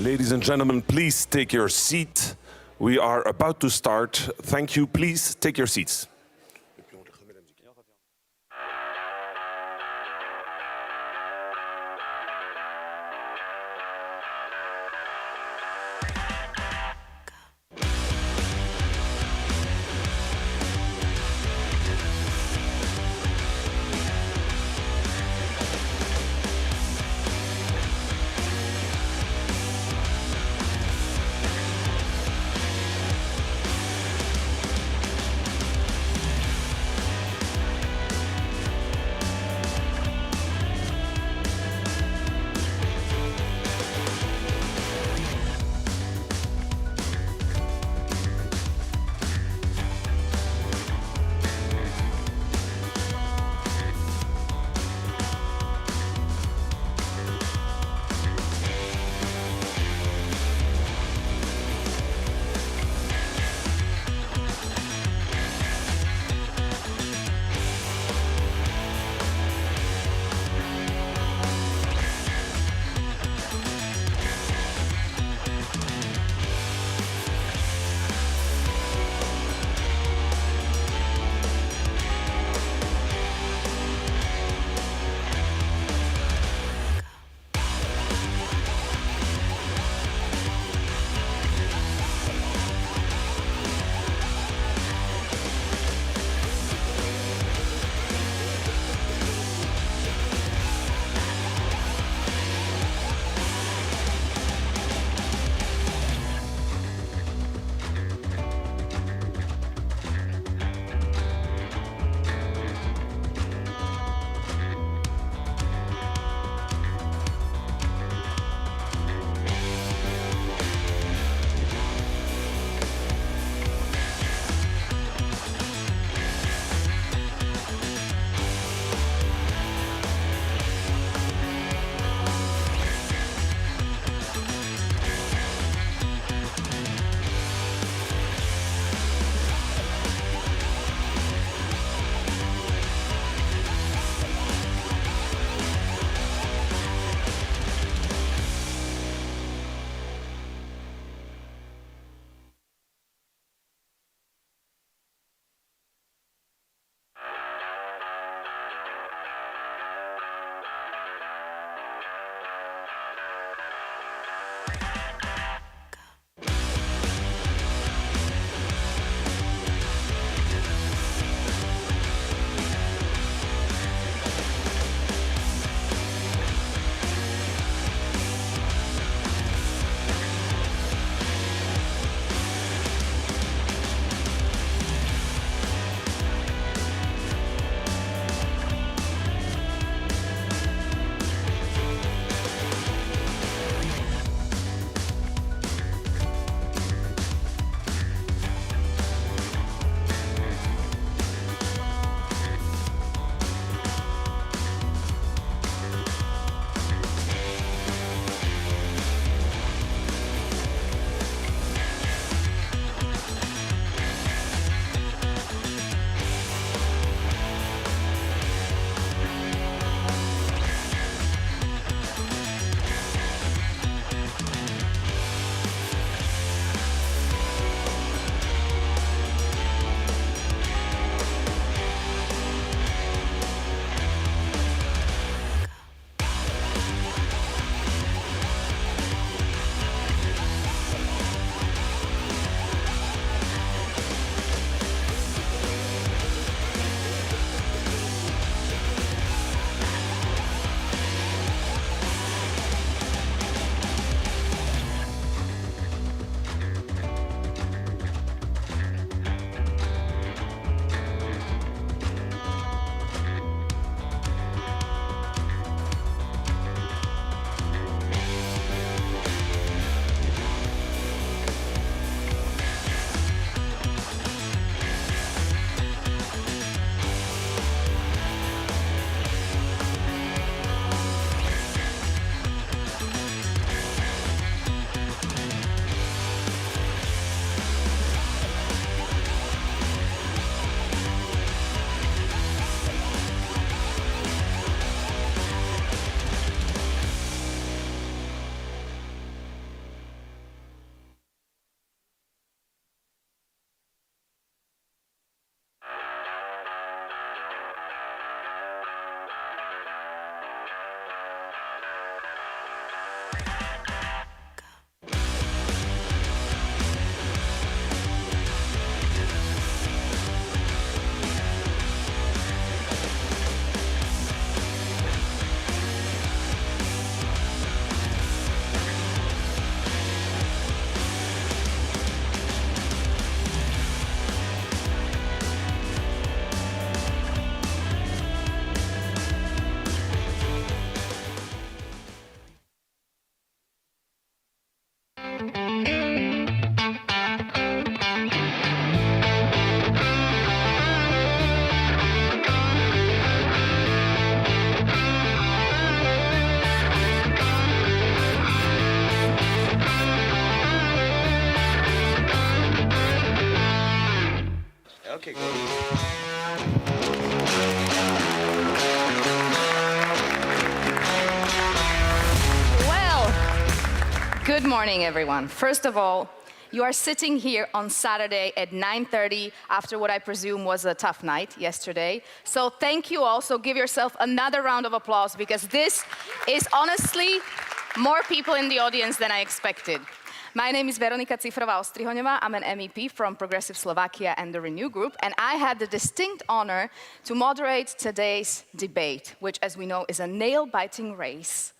Ladies and gentlemen, please take your seat. We are about to start. Thank you. Please take your seats. Good morning, everyone. First of all, you are sitting here on Saturday at 9:30 after what I presume was a tough night yesterday. So thank you all. So give yourself another round of applause because this is honestly more people in the audience than I expected. My name is Veronika Cifrová-Ostrihoňová. I'm an MEP from Progressive Slovakia and the Renew Group, and I had the distinct honor to moderate today's debate, which, as we know, is a nail-biting race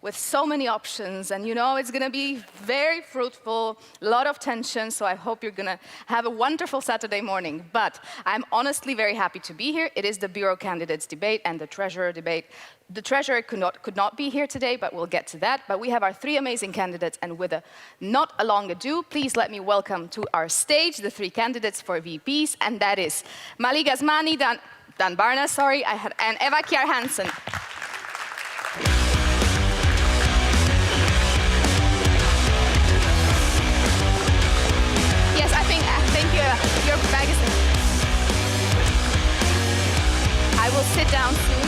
with so many options, and you know it's going to be very fruitful, a lot of tension, so I hope you're going to have a wonderful Saturday morning. But I'm honestly very happy to be here. It is the Bureau candidates debate and the Treasurer debate. The Treasurer could not be here today, but we'll get to that. But we have our three amazing candidates, and with not a long ado, please let me welcome to our stage the three candidates for VPs, and that is Malik Asmani, Dan Barna, and Eva Kjær Hansen. Your bag is there. I will sit down soon.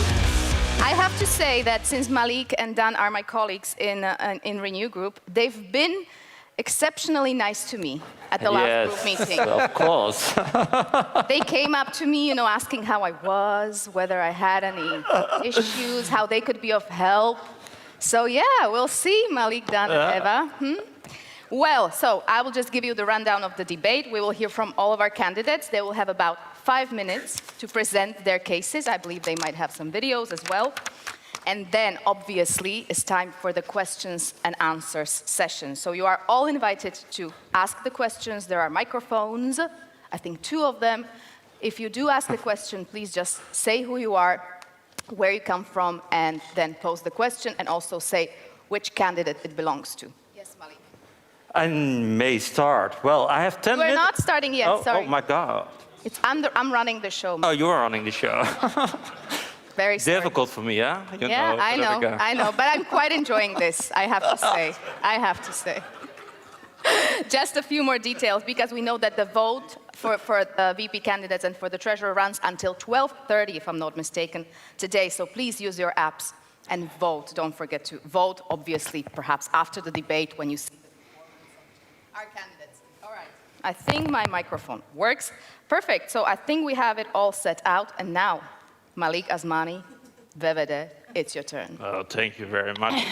I have to say that since Malik and Dan are my colleagues in Renew Group, they've been exceptionally nice to me at the last group meeting. Of course. They came up to me, asking how I was, whether I had any issues, how they could be of help. So yeah, we'll see, Malik, Dan, and Eva. Well, so I will just give you the rundown of the debate. We will hear from all of our candidates. They will have about 5 minutes to present their cases. I believe they might have some videos as well. And then, obviously, it's time for the questions and answers session. So you are all invited to ask the questions. There are microphones, I think 2 of them. If you do ask the question, please just say who you are, where you come from, and then pose the question, and also say which candidate it belongs to. Yes, Malik. I may start. Well, I have 10 minutes. We're not starting yet, sorry. Oh my God. I'm running the show. Oh, you're running the show. Very sorry. Difficult for me, yeah? I know, but I'm quite enjoying this, I have to say. Just a few more details, because we know that the vote for the VP candidates and for the Treasurer runs until 12:30, if I'm not mistaken, today. So please use your apps and vote. Don't forget to vote, obviously, perhaps after the debate when you see our candidates. All right. I think my microphone works. Perfect. So I think we have it all set out. And now, Malik Asmani, VVD, it's your turn. Oh, thank you very much,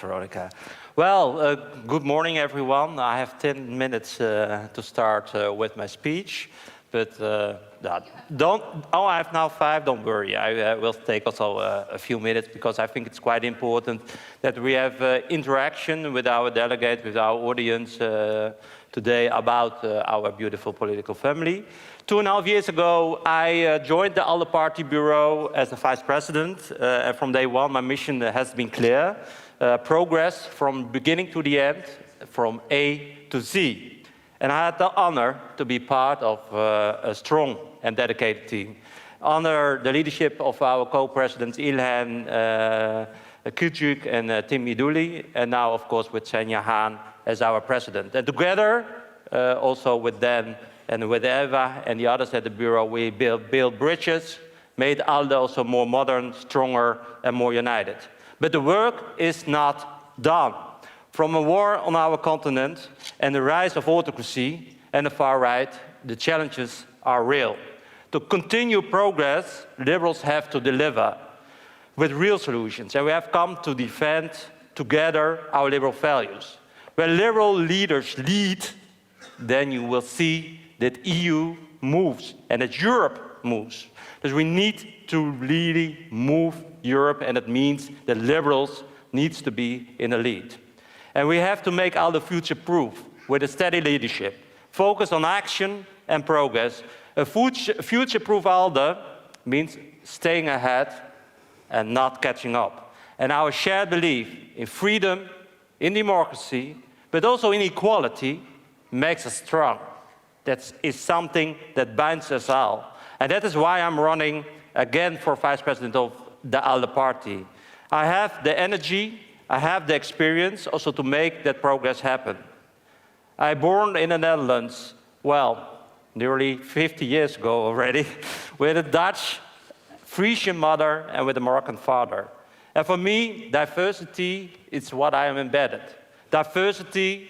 Veronika. Well, good morning, everyone. I have 10 minutes to start with my speech. But I have now 5, don't worry. I will take also a few minutes because I think it's quite important that we have interaction with our delegate, with our audience today about our beautiful political family. 2.5 years ago, I joined the ALDE Party Bureau as the Vice President. And from day one, my mission has been clear. Progress from beginning to the end, from A to Z. And I had the honor to be part of a strong and dedicated team. Under the leadership of our co-presidents Ilhan Küçük and Tim Miduli, and now, of course, with Svenja Hahn as our president. And together, also with Dan and with Eva and the others at the Bureau, we built bridges, made ALDE also more modern, stronger, and more united. But the work is not done. From a war on our continent and the rise of autocracy and the far right, the challenges are real. To continue progress, liberals have to deliver with real solutions. And we have come to defend together our liberal values. When liberal leaders lead, then you will see that EU moves and that Europe moves. Because we need to really move Europe, and it means that liberals needs to be in the lead. And we have to make ALDE future-proof with a steady leadership, focus on action and progress. A future-proof ALDE means staying ahead and not catching up. And our shared belief in freedom, in democracy, but also in equality makes us strong. That is something that binds us all. And that is why I'm running again for Vice President of the ALDE Party. I have the energy, I have the experience also to make that progress happen. I was born in the Netherlands, well, nearly 50 years ago already, with a Dutch Frisian mother and with a Moroccan father. And for me, diversity is what I am embedded. diversity,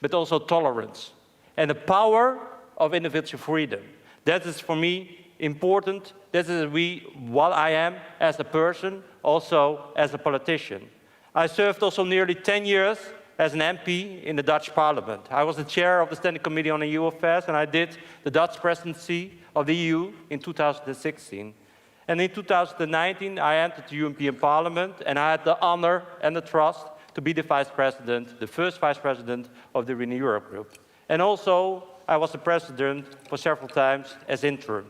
but also tolerance, and the power of individual freedom. That is for me important. That is what I am as a person, also as a politician. I served also nearly 10 years as an MP in the Dutch Parliament. I was the chair of the Standing Committee on EU Affairs, and I did the Dutch presidency of the EU in 2016. And in 2019, I entered the European Parliament, and I had the honor and the trust to be the vice president, the first vice president of the Renew Europe group. And also, I was the president for several times as interim.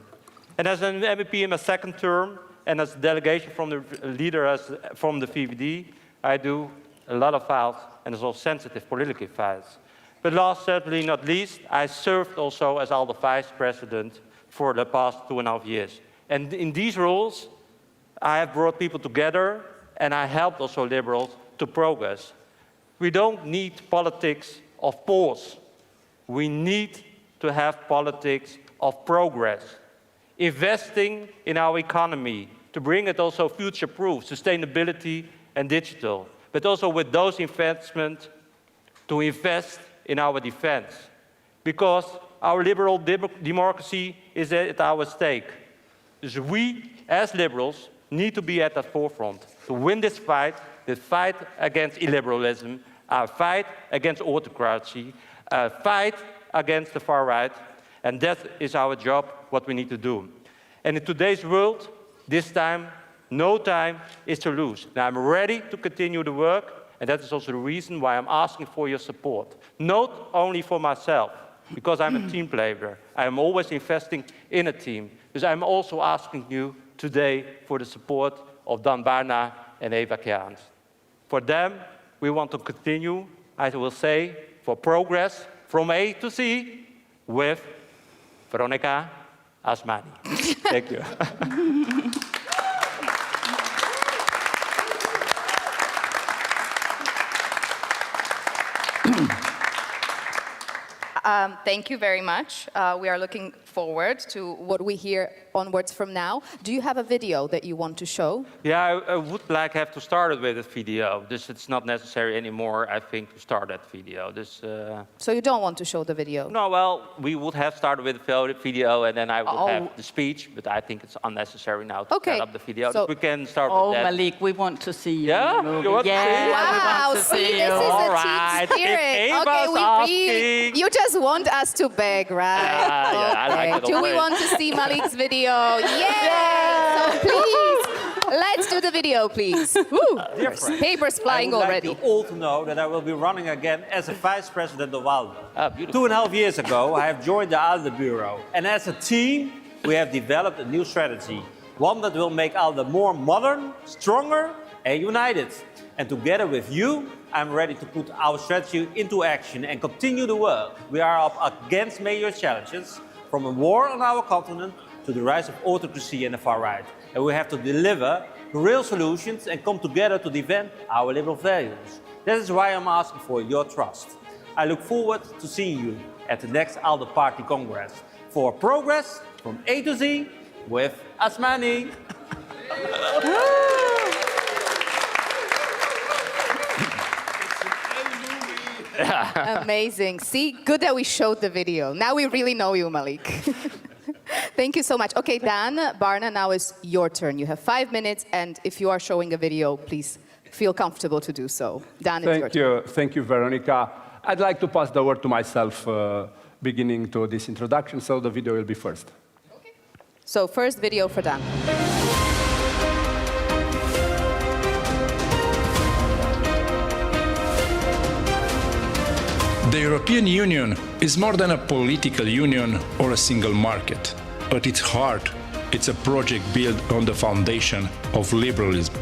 And as an MEP in my second term, and as a delegation from the leader from the VVD, I do a lot of files, and it's all sensitive political files. But last, certainly not least, I served also as ALDE vice president for the past 2.5 years. And in these roles, I have brought people together, and I helped also liberals to progress. We don't need politics of pause. We need to have politics of progress. Investing in our economy to bring it also future-proof, sustainability and digital, but also with those investments to invest in our defense. Because our liberal democracy is at our stake. So we, as liberals, need to be at the forefront to win this fight, the fight against illiberalism, a fight against autocracy, a fight against the far right, and that is our job, what we need to do. And in today's world, this time, no time is to lose. Now I'm ready to continue the work, and that is also the reason why I'm asking for your support. Not only for myself, because I'm a team player. I'm always investing in a team. Dus I'm also asking you today for the support of Dan Barna and Eva Kjaans. For them, we want to continue, I will say, for progress from A to Z with Veronica Asmani. Thank you. Thank you very much. We are looking forward to what we hear onwards from now. Do you have a video that you want to show? Yeah, I would have to start it with a video. This it's not necessary anymore, I think, to start that video. So you don't want to show the video? No, well, we would have started with the video, and then I would have the speech, but I think it's unnecessary now to set up the video. So we can start with that. Malik, we want to see you. Yeah? You want to see? Wow, see, this is a team spirit. Okay, you just want us to beg, right? I like it. Do we want to see Malik's video? Yay! So please, let's do the video, please. Dear friends, papers flying already. I would like you all to know that I will be running again as a vice president of ALDE. Beautiful. 2.5 years ago, I have joined the ALDE Bureau. And as a team, we have developed a new strategy. One that will make ALDE more modern, stronger and united. And together with you, I'm ready to put our strategy into action and continue the work. We are up against major challenges, from a war on our continent to the rise of autocracy and the far right. And we have to deliver real solutions and come together to defend our liberal values. That is why I'm asking for your trust. I look forward to seeing you at the next ALDE Party Congress for progress from A to Z with Asmani. Amazing. See, good that we showed the video. Now we really know you, Malik. Thank you so much. Okay, Dan, Barna, now is your turn. You have 5 minutes, and if you are showing a video, please feel comfortable to do so. Dan, it's your turn. Thank you, Veronica. I'd like to pass the word to myself, beginning to this introduction, so the video will be first. Okay. So first video for Dan. The European Union is more than a political union or a single market. At its heart, it's a project built on the foundation of liberalism.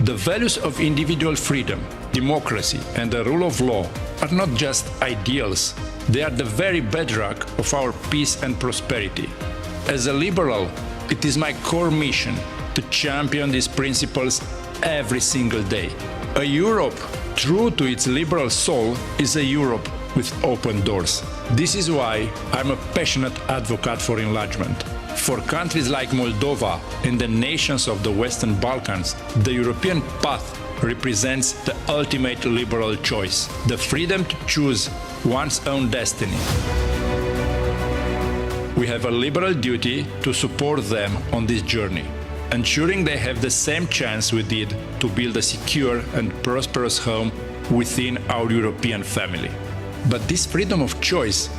The values of individual freedom, democracy, and the rule of law are not just ideals, they are the very bedrock of our peace and prosperity. As a liberal, it is my core mission to champion these principles every single day. A Europe true to its liberal soul is a Europe with open doors. This is why I'm a passionate advocate for enlargement. For countries like Moldova and the nations of the Western Balkans, the European path represents the ultimate liberal choice, the freedom to choose one's own destiny. We have a liberal duty to support them on this journey, ensuring they have the same chance we did to build a secure and prosperous home within our European family. But this freedom of choice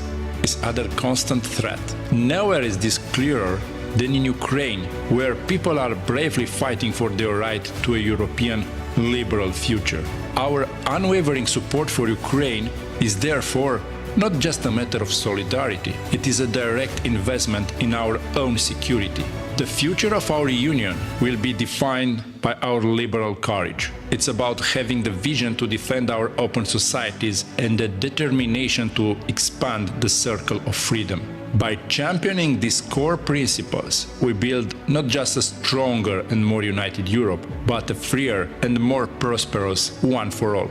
is under constant threat. Nowhere is this clearer than in Ukraine, where people are bravely fighting for their right to a European liberal future. Our unwavering support for Ukraine is therefore not just a matter of solidarity, it is a direct investment in our own security. The future of our union will be defined by our liberal courage. It's about having the vision to defend our open societies and the determination to expand the circle of freedom. By championing these core principles, we build not just a stronger and more united Europe, but a freer and more prosperous one for all.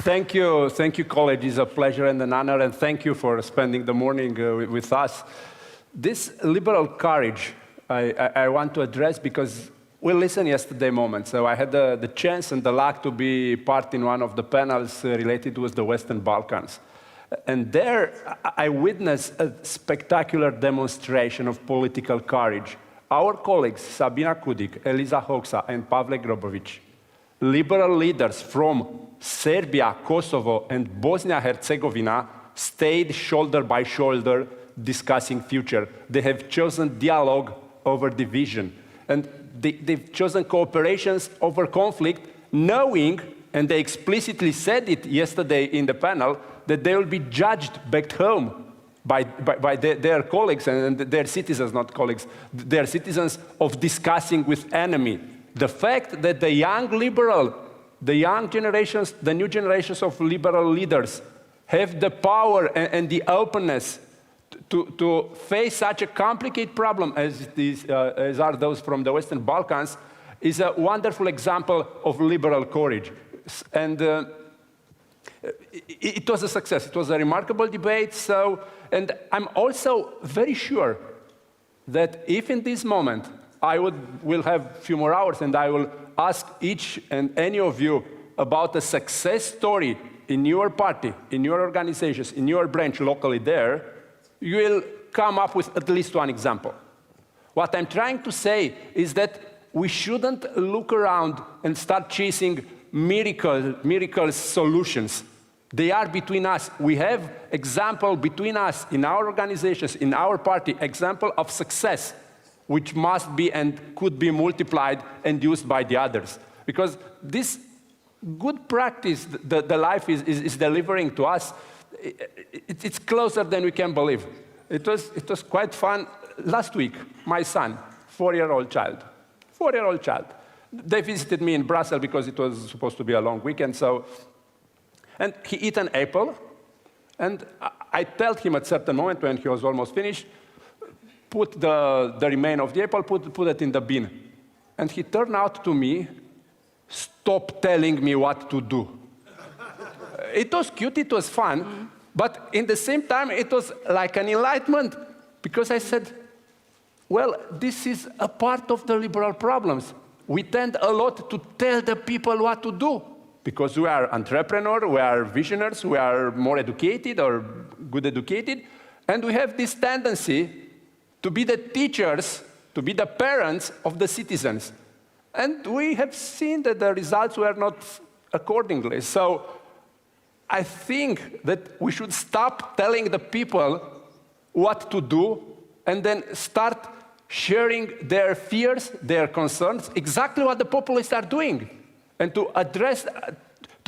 Thank you, college. It's a pleasure and an honor, and thank you for spending the morning with us. This liberal courage I want to address because we listened yesterday moment. So I had the chance and the luck to be part in one of the panels related with the Western Balkans. And there I witnessed a spectacular demonstration of political courage. Our colleagues, Sabina Kudik, Eliza Hoxha, and Pavle Grobovic, liberal leaders from Serbia, Kosovo, and Bosnia-Herzegovina stayed shoulder by shoulder discussing future. They have chosen dialogue over division. And they've chosen cooperations over conflict, knowing, and they explicitly said it yesterday in the panel, that they will be judged back home by their colleagues and their citizens, not colleagues, their citizens of discussing with enemy. The fact that the young liberal, the young generations, the new generations of liberal leaders have the power and the openness to face such a complicated problem as are those from the Western Balkans is a wonderful example of liberal courage. And it was a success. It was a remarkable debate. And I'm also very sure that if in this moment I will have a few more hours and I will ask each and any of you about a success story in your party, in your organizations, in your branch locally there, you will come up with at least one example. What I'm trying to say is that we shouldn't look around and start chasing miracle solutions. They are between us. We have example between us in our organizations, in our party, example of success, which must be and could be multiplied and used by the others. Because this good practice the life is delivering to us, it's closer than we can believe. It was quite fun. Last week, my son, 4-year-old child, they visited me in Brussels because it was supposed to be a long weekend. And he ate an apple, and I told him at a certain moment when he was almost finished, put the remain of the apple, put it in the bin. And he turned out to me, stop telling me what to do. It was cute, it was fun, but in the same time, it was like an enlightenment, because I said, well, this is a part of the liberal problems. We tend a lot to tell the people what to do, because we are entrepreneurs, we are visionaries, we are more educated or good educated, and we have this tendency to be the teachers, to be the parents of the citizens. And we have seen that the results were not accordingly. So I think that we should stop telling the people what to do and then start sharing their fears, their concerns, exactly what the populists are doing, and to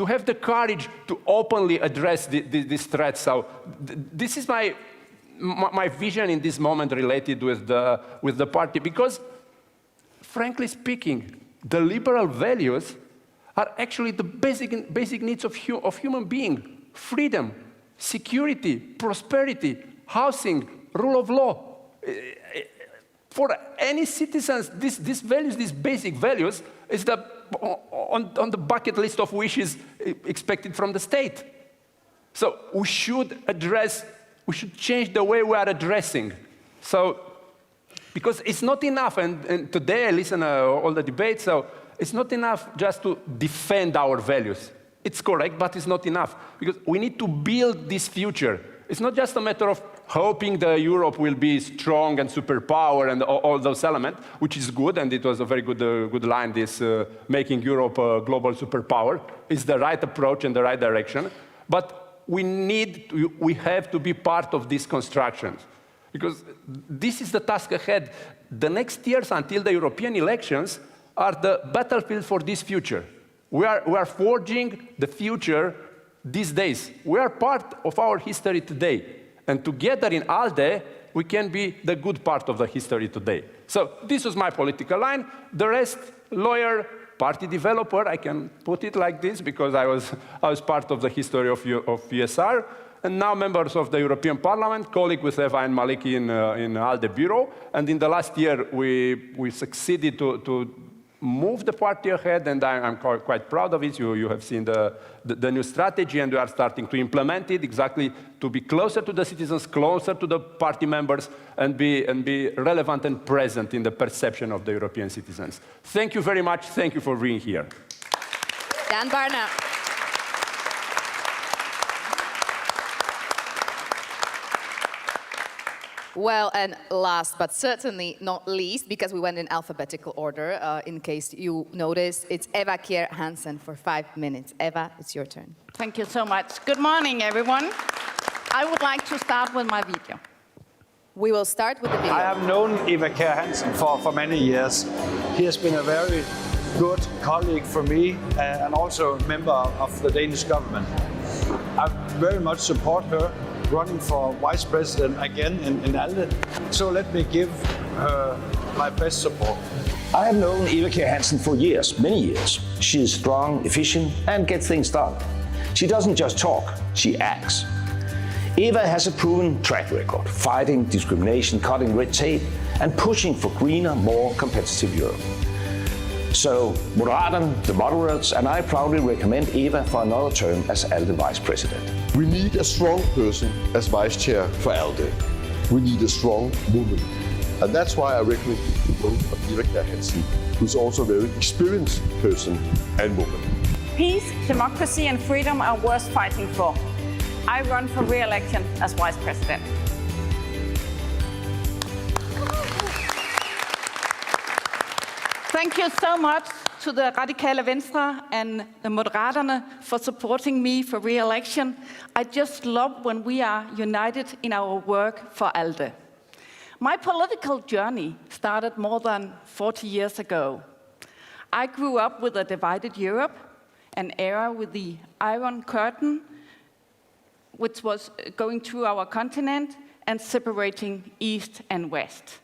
have the courage to openly address these threats. So this is my vision in this moment related with the party, because frankly speaking, the liberal values are actually the basic needs of human being: freedom, security, prosperity, housing, rule of law. For any citizens, these values, these basic values, is the on the bucket list of wishes expected from the state. So we should change the way we are addressing. So, because it's not enough, and today I listen to all the debates, so it's not enough just to defend our values. It's correct, but it's not enough, because we need to build this future. It's not just a matter of hoping that Europe will be strong and superpower and all those elements, which is good, and it was a very good line, this making Europe a global superpower. It's the right approach and the right direction, but we have to be part of these constructions, because this is the task ahead. The next years until the European elections are the battlefield for this future. We are forging the future these days. We are part of our history today. And together in ALDE, we can be the good part of the history today. So this was my political line. The rest, lawyer, party developer, I can put it like this because I was part of the history of USR. And now members of the European Parliament, colleague with Eva and Maliki in ALDE Bureau. And in the last year, we succeeded to move the party ahead, and I'm quite proud of it. You have seen the new strategy, and we are starting to implement it exactly to be closer to the citizens, closer to the party members, and be relevant and present in the perception of the European citizens. Thank you very much. Thank you for being here. Dan Barna. Well, and last but certainly not least, because we went in alphabetical order, in case you noticed, it's Eva Kjær Hansen for 5 minutes. Eva, it's your turn. Thank you so much. Good morning, everyone. I would like to start with my video. We will start with the video. I have known Eva Kjær Hansen for many years. He has been a very good colleague for me and also a member of the Danish government. I very much support her running for vice president again in ALDE. So let me give her my best support. I have known Eva Kjær Hansen for years, many years. She is strong, efficient, and gets things done. She doesn't just talk, she acts. Eva has a proven track record, fighting discrimination, cutting red tape, and pushing for greener, more competitive Europe. So, Moderaterne, the moderates, and I proudly recommend Eva for another term as ALDE Vice President. We need a strong person as Vice Chair for ALDE. We need a strong woman. And that's why I recommend the vote for Eva Kjær Hansen, who's also a very experienced person and woman. Peace, democracy, and freedom are worth fighting for. I run for re-election as Vice President. Thank you so much to the Radikale Venstre and the Moderaterne for supporting me for re-election. I just love when we are united in our work for ALDE. My political journey started more than 40 years ago. I grew up with a divided Europe, an era with the Iron Curtain, which was going through our continent and separating East and West.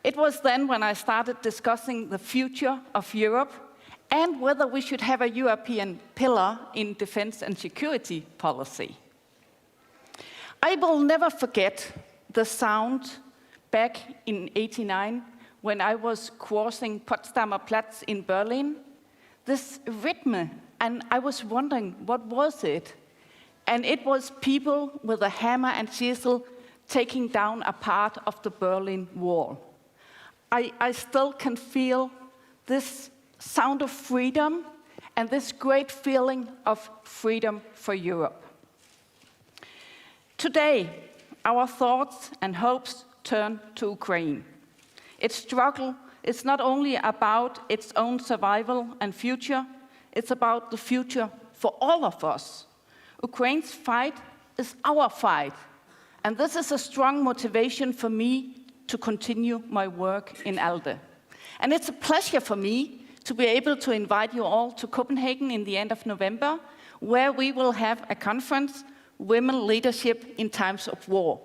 It was then when I started discussing the future of Europe and whether we should have a European pillar in defense and security policy. I will never forget the sound back in '89 when I was crossing Potsdamer Platz in Berlin. This rhythm, and I was wondering, what was it? And it was people with a hammer and chisel taking down a part of the Berlin Wall. I still can feel this sound of freedom and this great feeling of freedom for Europe. Today, our thoughts and hopes turn to Ukraine. Its struggle is not only about its own survival and future, it's about the future for all of us. Ukraine's fight is our fight, and this is a strong motivation for me to continue my work in ALDE. And it's a pleasure for me to be able to invite you all to Copenhagen in the end of November, where we will have a conference, Women Leadership in Times of War.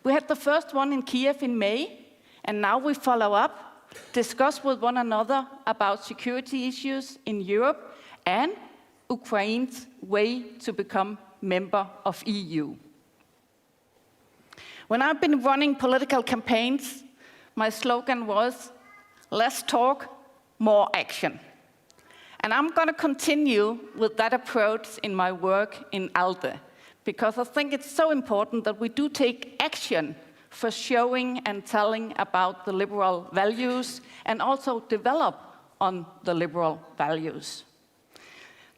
We had the first one in Kiev in May, and now we follow up, discuss with one another about security issues in Europe and Ukraine's way to become member of EU. When I've been running political campaigns, my slogan was, less talk, more action. And I'm going to continue with that approach in my work in ALDE, because I think it's so important that we do take action for showing and telling about the liberal values and also develop on the liberal values.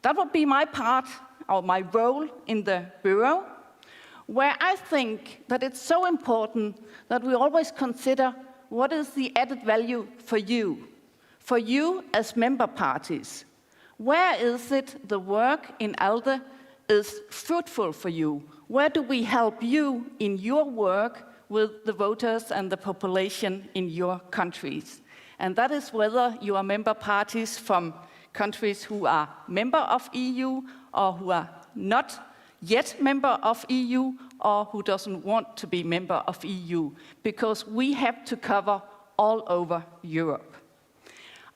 That would be my part, or my role in the Bureau, where I think that it's so important that we always consider what is the added value for you as member parties. Where is it the work in ALDE is fruitful for you? Where do we help you in your work with the voters and the population in your countries? And that is whether you are member parties from countries who are member of EU or who are not yet member of EU or who doesn't want to be member of EU, because we have to cover all over Europe.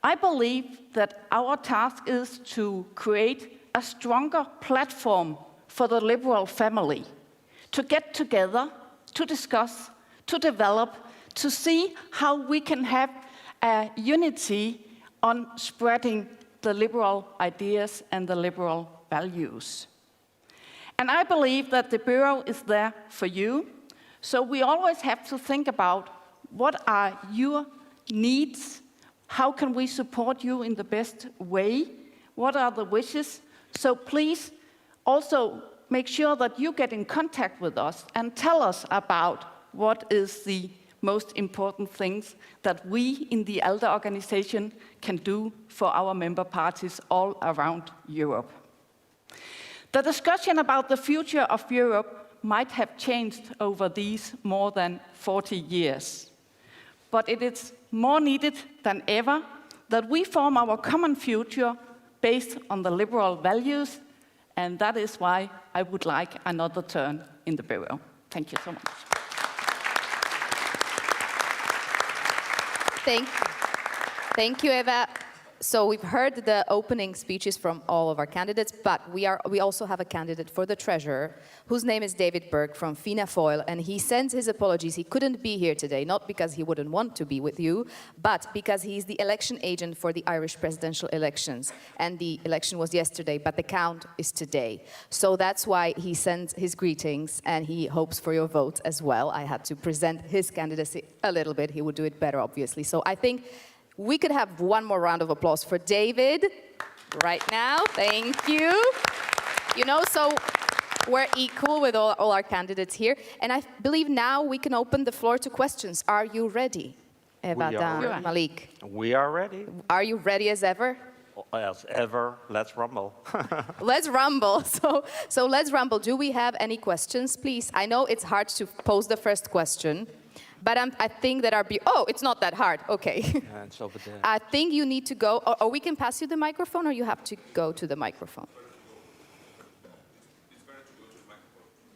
I believe that our task is to create a stronger platform for the liberal family, to get together, to discuss, to develop, to see how we can have a unity on spreading the liberal ideas and the liberal values. And I believe that the Bureau is there for you, so we always have to think about what are your needs. How can we support you in the best way? What are the wishes? So please also make sure that you get in contact with us and tell us about what is the most important things that we in the ALDE organization can do for our member parties all around Europe. The discussion about the future of Europe might have changed over these more than 40 years. But it is more needed than ever that we form our common future based on the liberal values, and that is why I would like another term in the Bureau. Thank you so much. Thank you, Eva. So we've heard the opening speeches from all of our candidates, but we also have a candidate for the treasurer, whose name is David Berg from Fianna Fáil, and he sends his apologies. He couldn't be here today, not because he wouldn't want to be with you, but because he's the election agent for the Irish presidential elections. And the election was yesterday, but the count is today. So that's why he sends his greetings, and he hopes for your vote as well. I had to present his candidacy a little bit. He would do it better, obviously. So I think we could have one more round of applause for David right now. Thank you. You know, so we're equal with all our candidates here. And I believe now we can open the floor to questions. Are you ready, Eva, Dan, Malik? We are ready. Are you ready as ever? As ever, let's rumble. Let's rumble. So let's rumble. Do we have any questions, please? I know it's hard to pose the first question. But I think that it's not that hard. Okay. Yeah, it's over there. I think you need to go, or we can pass you the microphone, or you have to go to the microphone.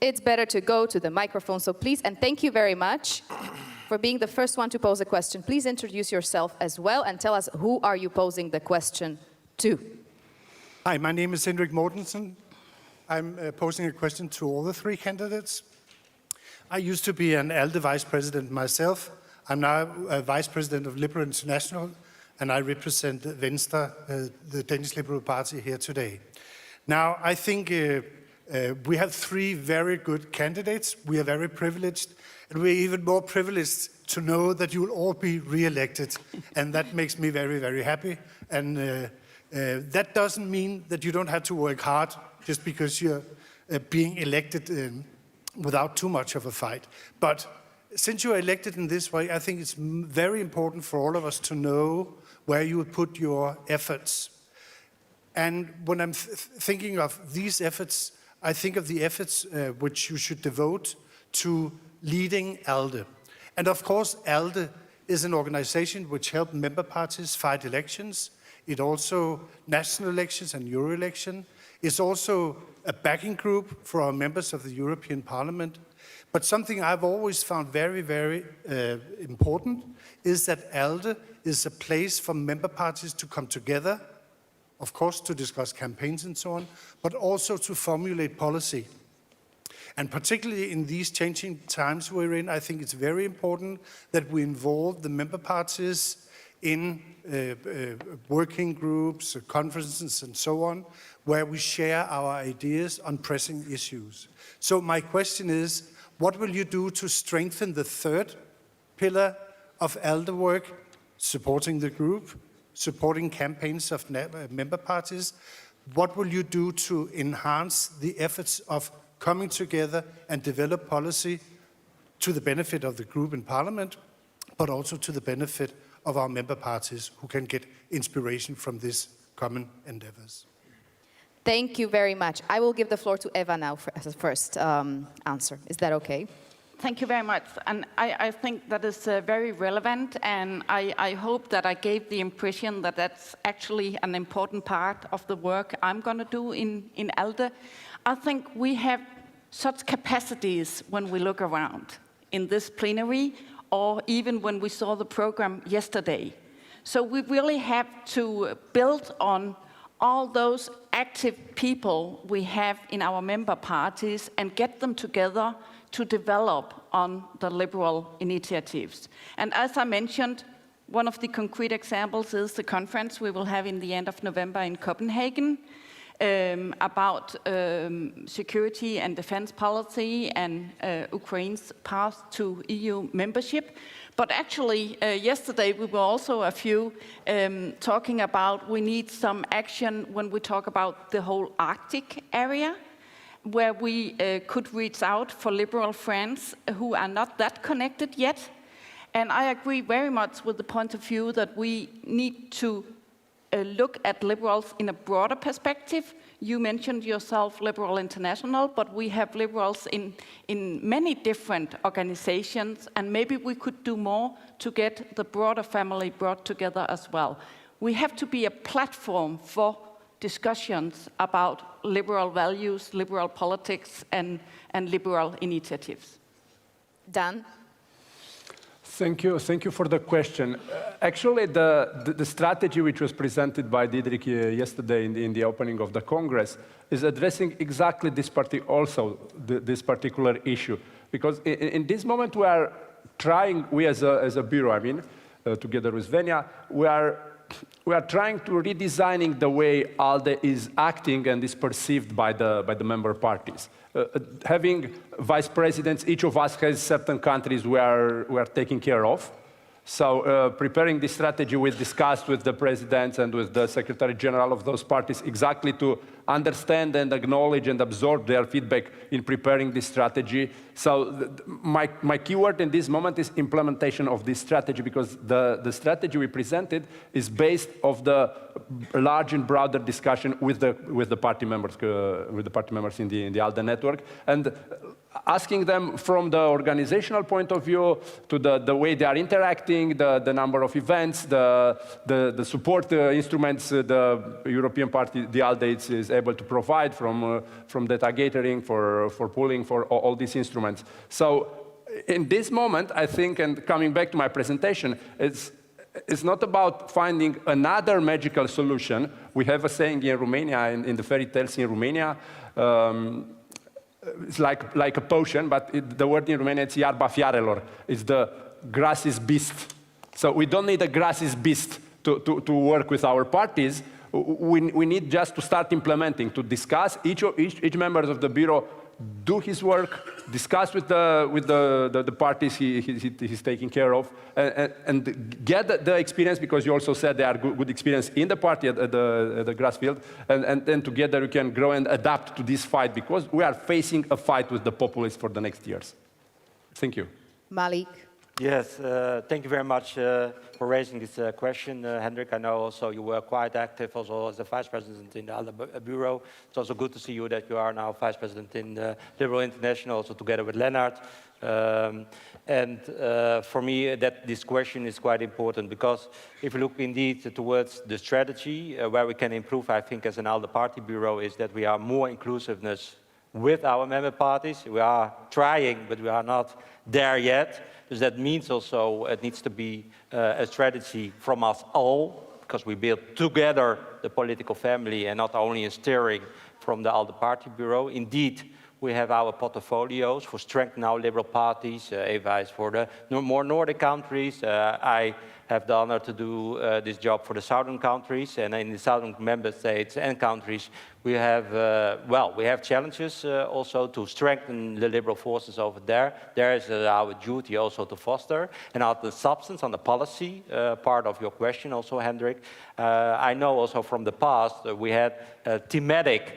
It's better to go to the microphone. So please, and thank you very much for being the first one to pose a question. Please introduce yourself as well and tell us who are you posing the question to. Hi, my name is Henrik Mortensen. I'm posing a question to all the three candidates. I used to be an ALDE vice president myself. I'm now a vice president of Liberal International, and I represent Venstre, the Danish Liberal Party, here today. Now, I think we have three very good candidates. We are very privileged, and we're even more privileged to know that you will all be re-elected, and that makes me very, very happy. And that doesn't mean that you don't have to work hard just because you're being elected without too much of a fight. But since you are elected in this way, I think it's very important for all of us to know where you would put your efforts. And when I'm thinking of these efforts, I think of the efforts which you should devote to leading ALDE. And of course, ALDE is an organization which helps member parties fight elections. It also national elections and Euro election. It's also a backing group for our members of the European Parliament. But something I've always found very, very important is that ALDE is a place for member parties to come together, of course, to discuss campaigns and so on, but also to formulate policy. And particularly in these changing times we're in, I think it's very important that we involve the member parties in working groups, conferences, and so on, where we share our ideas on pressing issues. So my question is, what will you do to strengthen the third pillar of ALDE work, supporting the group, supporting campaigns of member parties? What will you do to enhance the efforts of coming together and develop policy to the benefit of the group in Parliament, but also to the benefit of our member parties who can get inspiration from these common endeavors? Thank you very much. I will give the floor to Eva now for, as a first answer. Is that okay? Thank you very much. And I think that is very relevant, and I hope that I gave the impression that that's actually an important part of the work I'm going to do in ALDE. I think we have such capacities when we look around in this plenary, or even when we saw the program yesterday. So we really have to build on all those active people we have in our member parties and get them together to develop on the liberal initiatives. And as I mentioned, one of the concrete examples is the conference we will have in the end of November in Copenhagen about security and defense policy and Ukraine's path to EU membership. But actually, yesterday we were also a few talking about we need some action when we talk about the whole Arctic area, where we could reach out for liberal friends who are not that connected yet. And I agree very much with the point of view that we need to look at liberals in a broader perspective. You mentioned yourself Liberal International, but we have liberals in many different organizations, and maybe we could do more to get the broader family brought together as well. We have to be a platform for discussions about liberal values, liberal politics, and liberal initiatives. Dan? Thank you for the question. Actually, the strategy which was presented by Diederik yesterday in the opening of the Congress is addressing exactly this this particular issue. Because in this moment we are trying, we as a bureau, I mean, together with Svenja, we are trying to redesigning the way ALDE is acting and is perceived by the member parties. Having vice presidents, each of us has certain countries we are taking care of. So preparing this strategy, we discussed with the presidents and with the secretary general of those parties exactly to understand and acknowledge and absorb their feedback in preparing this strategy. So my keyword in this moment is implementation of this strategy, because the strategy we presented is based of the large and broader discussion with the party members in the ALDE network, and asking them from the organizational point of view to the way they are interacting, the number of events, the support instruments the European Party, the ALDE, is able to provide from data gathering, for pooling, for all these instruments. So in this moment, I think, and coming back to my presentation, it's not about finding another magical solution. We have a saying in Romania, in the fairy tales in Romania, it's like a potion, but the word in Romanian is iarba fiarelor. It's the grass is beast. So we don't need a grass is beast to work with our parties. We need just to start implementing, to discuss. Each member of the bureau do his work, discuss with the parties he's taking care of, and get the experience, because you also said they are good experience in the party at the grass field, and then together we can grow and adapt to this fight, because we are facing a fight with the populists for the next years. Thank you. Malik? Yes, thank you very much for raising this question, Hendrik. I know also you were quite active also as the Vice President in the ALDE Bureau. It's also good to see you that you are now Vice President in the Liberal International, also together with Lennart. For me, this question is quite important, because if you look indeed towards the strategy, where we can improve, I think, as an ALDE Party Bureau, is that we are more inclusiveness with our member parties. We are trying, but we are not there yet. So that means also it needs to be a strategy from us all, because we build together the political family and not only a steering from the ALDE Party Bureau. Indeed, we have our portfolios for strengthening our liberal parties. Eva is for the more Nordic countries. I have the honor to do this job for the southern countries, and in the southern member states and countries, we have, we have challenges also to strengthen the liberal forces over there. There is our duty also to foster. And on the substance, on the policy part of your question also, Hendrik, I know also from the past we had thematic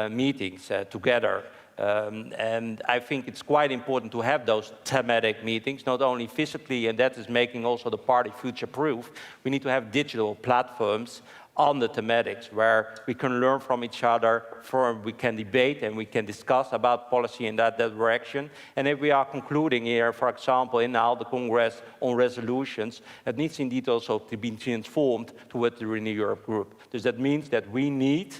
meetings together. And I think it's quite important to have those thematic meetings, not only physically, and that is making also the party future-proof. We need to have digital platforms on the thematics where we can learn from each other, we can debate and we can discuss about policy in that direction. And if we are concluding here, for example, in the ALDE Congress on resolutions, it needs indeed also to be transformed towards the Renew Europe group. So that means that we need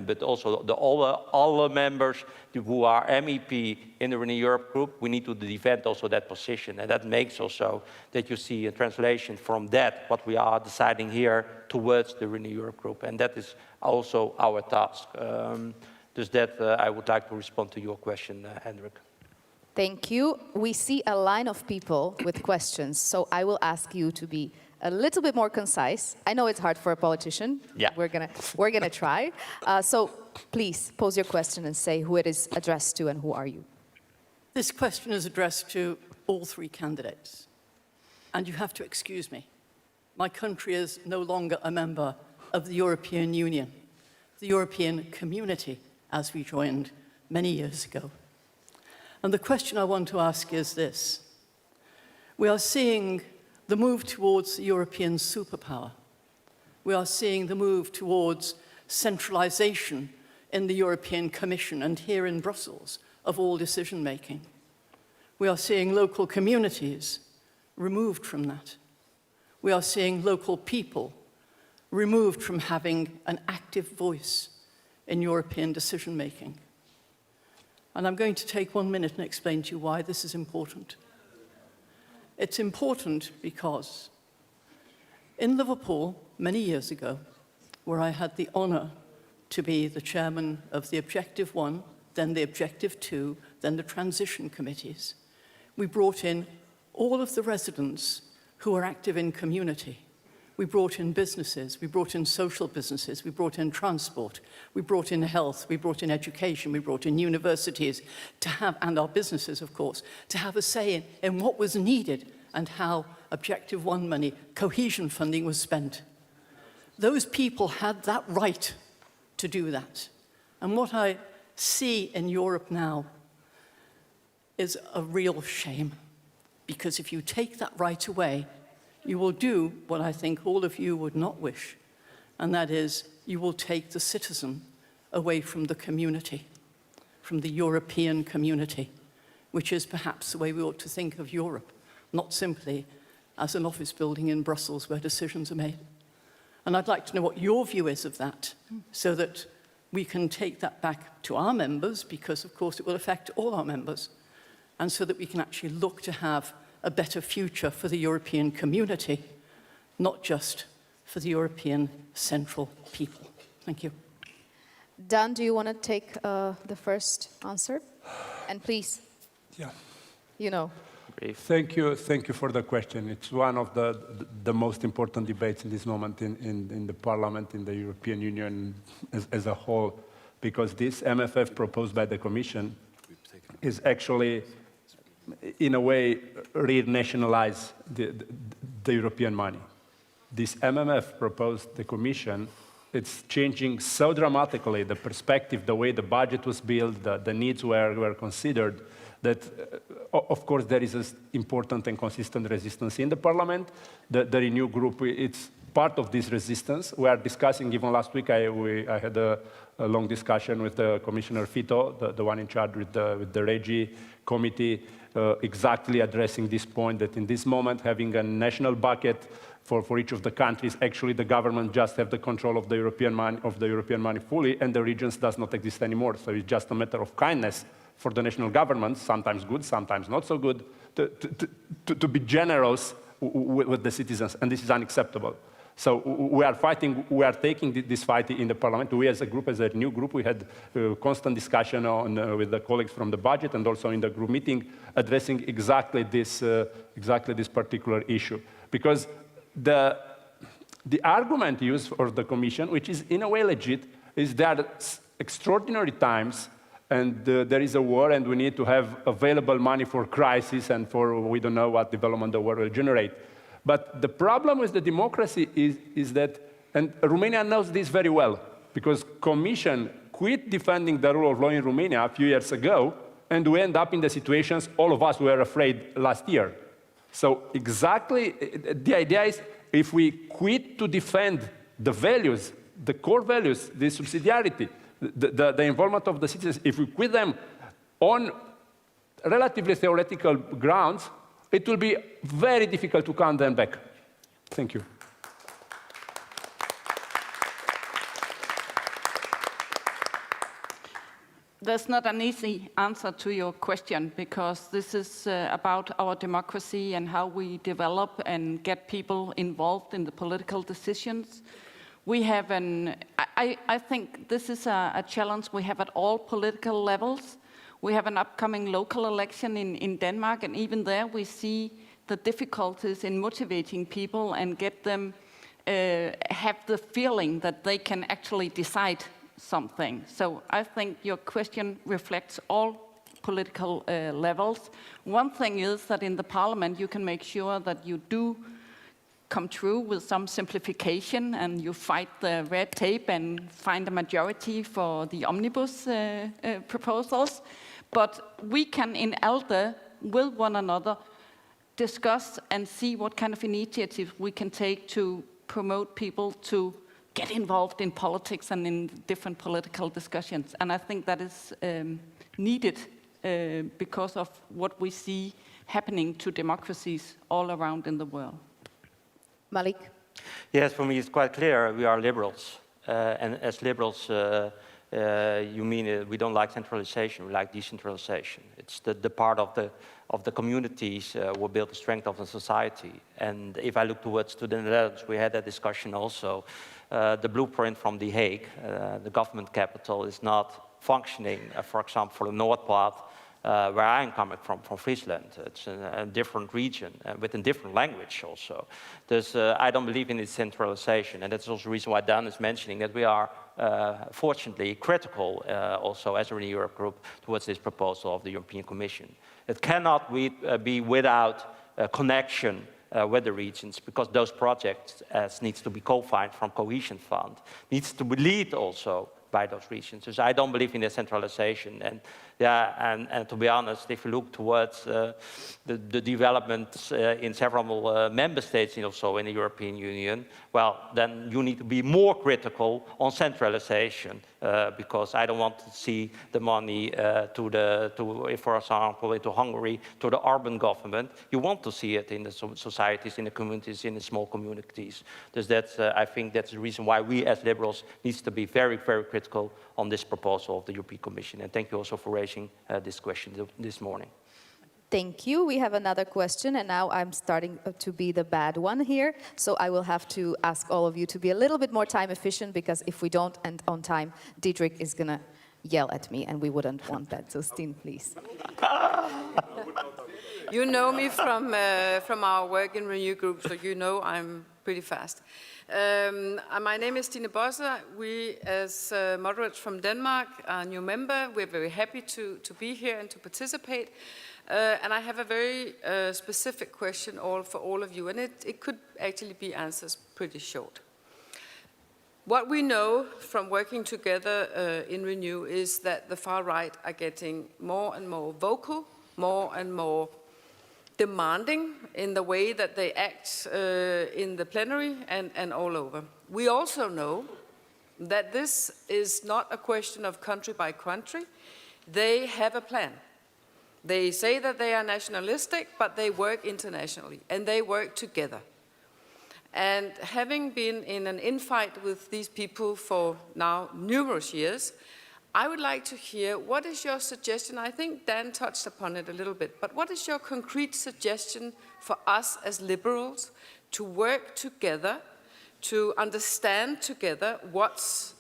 but also all the members who are MEP in the Renew Europe group, we need to defend also that position. And that makes also that you see a translation from that, what we are deciding here, towards the Renew Europe group. And that is also our task. I would like to respond to your question, Hendrik. Thank you. We see a line of people with questions, so I will ask you to be a little bit more concise. I know it's hard for a politician. Yeah. We're gonna try. So please pose your question and say who it is addressed to and who are you. This question is addressed to all three candidates. And you have to excuse me. My country is no longer a member of the European Union, the European community, as we joined many years ago. And the question I want to ask is this. We are seeing the move towards the European superpower. We are seeing the move towards centralization in the European Commission and here in Brussels of all decision-making. We are seeing local communities removed from that. We are seeing local people removed from having an active voice in European decision-making. And I'm going to take 1 minute and explain to you why this is important. It's important because in Liverpool, many years ago, where I had the honor to be the chairman of the Objective 1, then the Objective 2, then the transition committees, we brought in all of the residents who are active in community. We brought in businesses, we brought in social businesses, we brought in transport, we brought in health, we brought in education, we brought in universities to have, and our businesses, of course, to have a say in what was needed and how Objective 1 money, cohesion funding, was spent. Those people had that right to do that. And what I see in Europe now is a real shame, because if you take that right away, you will do what I think all of you would not wish, and that is you will take the citizen away from the community, from the European community, which is perhaps the way we ought to think of Europe, not simply as an office building in Brussels where decisions are made. And I'd like to know what your view is of that, so that we can take that back to our members, because of course it will affect all our members, and so that we can actually look to have a better future for the European community, not just for the European central people. Thank you. Dan, do you want to take the first answer? And please, you know. Thank you for the question. It's one of the most important debates in this moment in the Parliament, in the European Union as a whole, because this MFF proposed by the Commission is actually, in a way, renationalize the European money. This MMF proposed the Commission, it's changing so dramatically the perspective, the way the budget was built, the needs were considered, that of course there is an important and consistent resistance in the Parliament. The Renew Group, it's part of this resistance. We are discussing, even last week I had a long discussion with the Commissioner Fito, the one in charge with the Regi committee, exactly addressing this point, that in this moment having a national bucket for each of the countries, actually the government just have the control of the European money fully, and the regions does not exist anymore. So it's just a matter of kindness for the national governments, sometimes good, sometimes not so good, to be generous with the citizens, and this is unacceptable. So we are fighting, we are taking this fight in the parliament. We as a group, as a new group, we had constant discussion on, with the colleagues from the budget and also in the group meeting addressing exactly this particular issue. Because the argument used for the Commission, which is in a way legit, is that extraordinary times and there is a war and we need to have available money for crisis and for we don't know what development the war will generate. But the problem with the democracy is that, and Romania knows this very well, because Commission quit defending the rule of law in Romania a few years ago, and we end up in the situations all of us were afraid last year. So exactly, the idea is if we quit to defend the values, the core values, the subsidiarity, the involvement of the citizens, if we quit them on relatively theoretical grounds, it will be very difficult to count them back. Thank you. There's not an easy answer to your question, because this is about our democracy and how we develop and get people involved in the political decisions. We have I think this is a challenge we have at all political levels. We have an upcoming local election in Denmark, and even there we see the difficulties in motivating people and get them have the feeling that they can actually decide something. So I think your question reflects all political levels. One thing is that in the parliament you can make sure that you do come through with some simplification and you fight the red tape and find a majority for the omnibus proposals. But we can, in ALDE, with one another, discuss and see what kind of initiatives we can take to promote people to get involved in politics and in different political discussions. And I think that is needed because of what we see happening to democracies all around in the world. Malik? Yes, for me it's quite clear we are liberals. And as liberals, you mean we don't like centralization, we like decentralization. It's the part of the communities will build the strength of the society. And if I look towards to the Netherlands, we had that discussion also. The blueprint from The Hague, the government capital, is not functioning, for example, for the north part, where I'm coming from Friesland. It's a different region with a different language also. I don't believe in this centralization, and that's also the reason why Dan is mentioning that we are fortunately critical also as a Renew Europe group towards this proposal of the European Commission. It cannot be without a connection with the regions, because those projects needs to be co-financed from Cohesion Fund, needs to be led also by those regions. So I don't believe in decentralization. And and to be honest, if you look towards the developments in several member states and also in the European Union, well, then you need to be more critical on centralization, because I don't want to see the money for example, into Hungary, to the urban government. You want to see it in the societies, in the communities, in the small communities. So that's, I think that's the reason why we as liberals need to be very, very critical on this proposal of the European Commission. And thank you also for raising this question this morning. Thank you. We have another question, and now I'm starting to be the bad one here. So I will have to ask all of you to be a little bit more time efficient, because if we don't end on time, Diederik is going to yell at me, and we wouldn't want that. So Steen, please. You know me from our work in Renew Group, so you know I'm pretty fast. My name is Stine Bosse. We, as moderates from Denmark, are a new member. We're very happy to be here and to participate. And I have a very specific question for all of you, and it could actually be answers pretty short. What we know from working together in Renew is that the far right are getting more and more vocal, more and more demanding in the way that they act in the plenary and all over. We also know that this is not a question of country by country. They have a plan. They say that they are nationalistic, but they work internationally, and they work together. And having been in an infight with these people for now numerous years, I would like to hear, what is your suggestion? I think Dan touched upon it a little bit, but what is your concrete suggestion for us as liberals to work together to understand together what's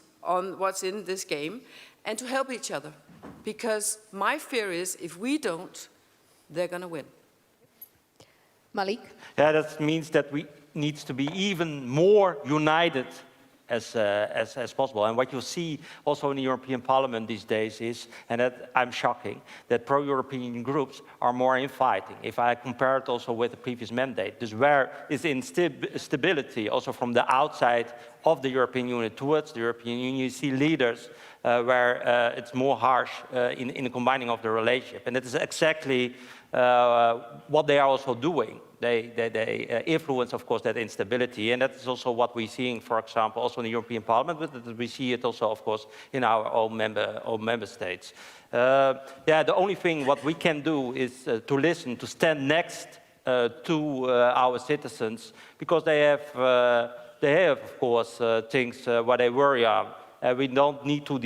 in this game, and to help each other. Because my fear is, if we don't, they're going to win. Malik? Yeah, that means that we need to be even more united as possible. And what you see also in the European Parliament these days is, and that I'm shocking, that pro-European groups are more infighting. If I compare it also with the previous mandate, this where is instability also from the outside of the European Union towards the European Union, you see leaders where it's more harsh in the combining of the relationship. And that is exactly what they are also doing. They influence, of course, that instability, and that is also what we're seeing, for example, also in the European Parliament, but we see it also, of course, in our own member states. Yeah, the only thing what we can do is to listen, to stand next to our citizens, because they have, of course, things what they worry on. We don't need to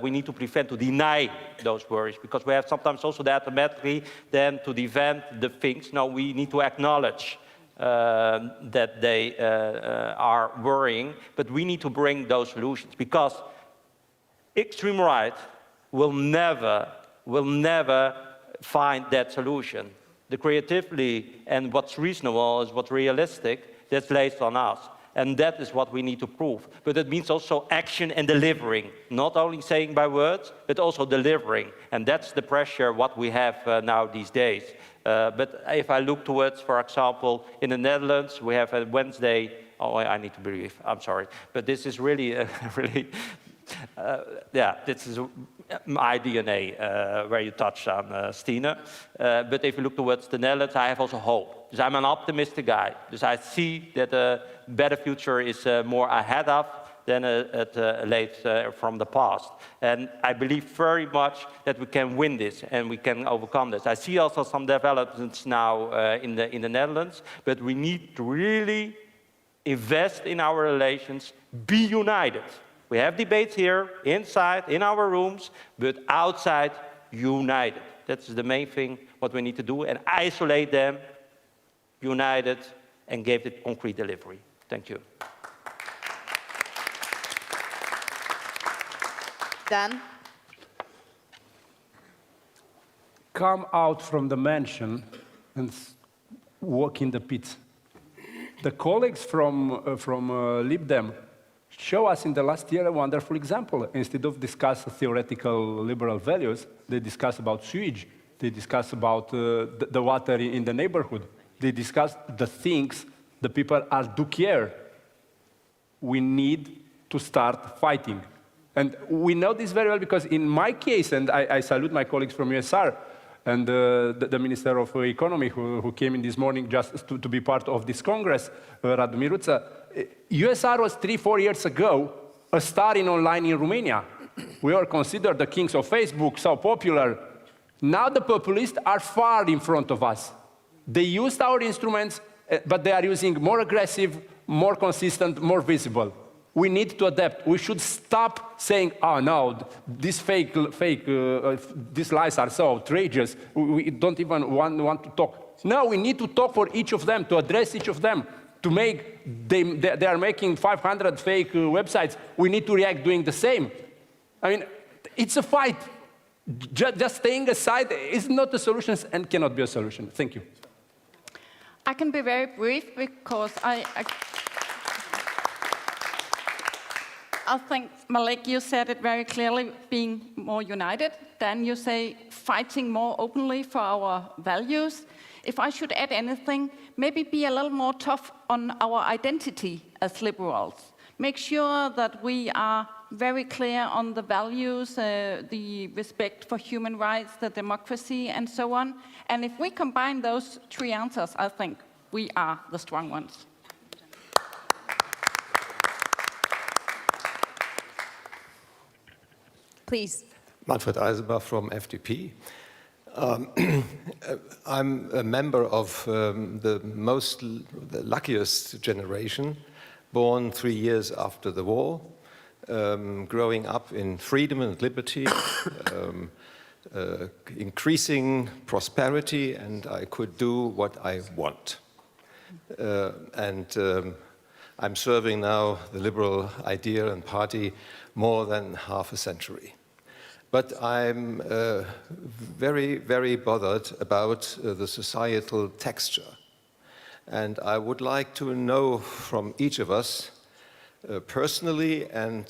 we need to prevent, to deny those worries, because we have sometimes also the automatically then to defend the things. No, we need to acknowledge that they are worrying, but we need to bring those solutions, because extreme right will never find that solution. The creativity and what's reasonable is what's realistic, that's placed on us. And that is what we need to prove. But it means also action and delivering. Not only saying by words, but also delivering. And that's the pressure what we have now these days. But if I look towards, for example, in the Netherlands, we have a Wednesday. Oh, I need to be brief. I'm sorry. But this is really, yeah, this is my DNA, where you touched on, Stine. But if you look towards the Netherlands, I have also hope. So I'm an optimistic guy. So I see that a better future is more ahead of than late from the past. And I believe very much that we can win this and we can overcome this. I see also some developments now in the Netherlands, but we need to really invest in our relations, be united. We have debates here, inside, in our rooms, but outside, united. That's the main thing what we need to do, and isolate them, united, and give it concrete delivery. Thank you. Dan? Come out from the mansion and walk in the pit. The colleagues from Lib Dem show us in the last year a wonderful example. Instead of discuss theoretical liberal values, they discuss about sewage. They discuss about the water in the neighborhood. They discuss the things the people do care. We need to start fighting. And we know this very well because in my case, and I salute my colleagues from USR, and the Minister of Economy who came in this morning just to be part of this Congress, Radu Miruța. USR was 3-4 years ago a star in online in Romania. We were considered the kings of Facebook, so popular. Now the populists are far in front of us. They used our instruments, but they are using more aggressive, more consistent, more visible. We need to adapt. We should stop saying, oh no, these these lies are so outrageous, we don't even want to talk. No, we need to talk for each of them, to address each of them, to make they are making 500 fake websites. We need to react doing the same. I mean, it's a fight. Just staying aside is not a solution and cannot be a solution. Thank you. I can be very brief because I think, Malik, you said it very clearly, being more united. Then you say fighting more openly for our values. If I should add anything, maybe be a little more tough on our identity as liberals. Make sure that we are very clear on the values, the respect for human rights, the democracy, and so on. And if we combine those three answers, I think we are the strong ones. Please. Manfred Eisenbach from FDP. I'm a member of the luckiest generation, born 3 years after the war, growing up in freedom and liberty, increasing prosperity, and I could do what I want. And I'm serving now the liberal idea and party more than half a century. But I'm very, very bothered about the societal texture. And I would like to know from each of us, personally and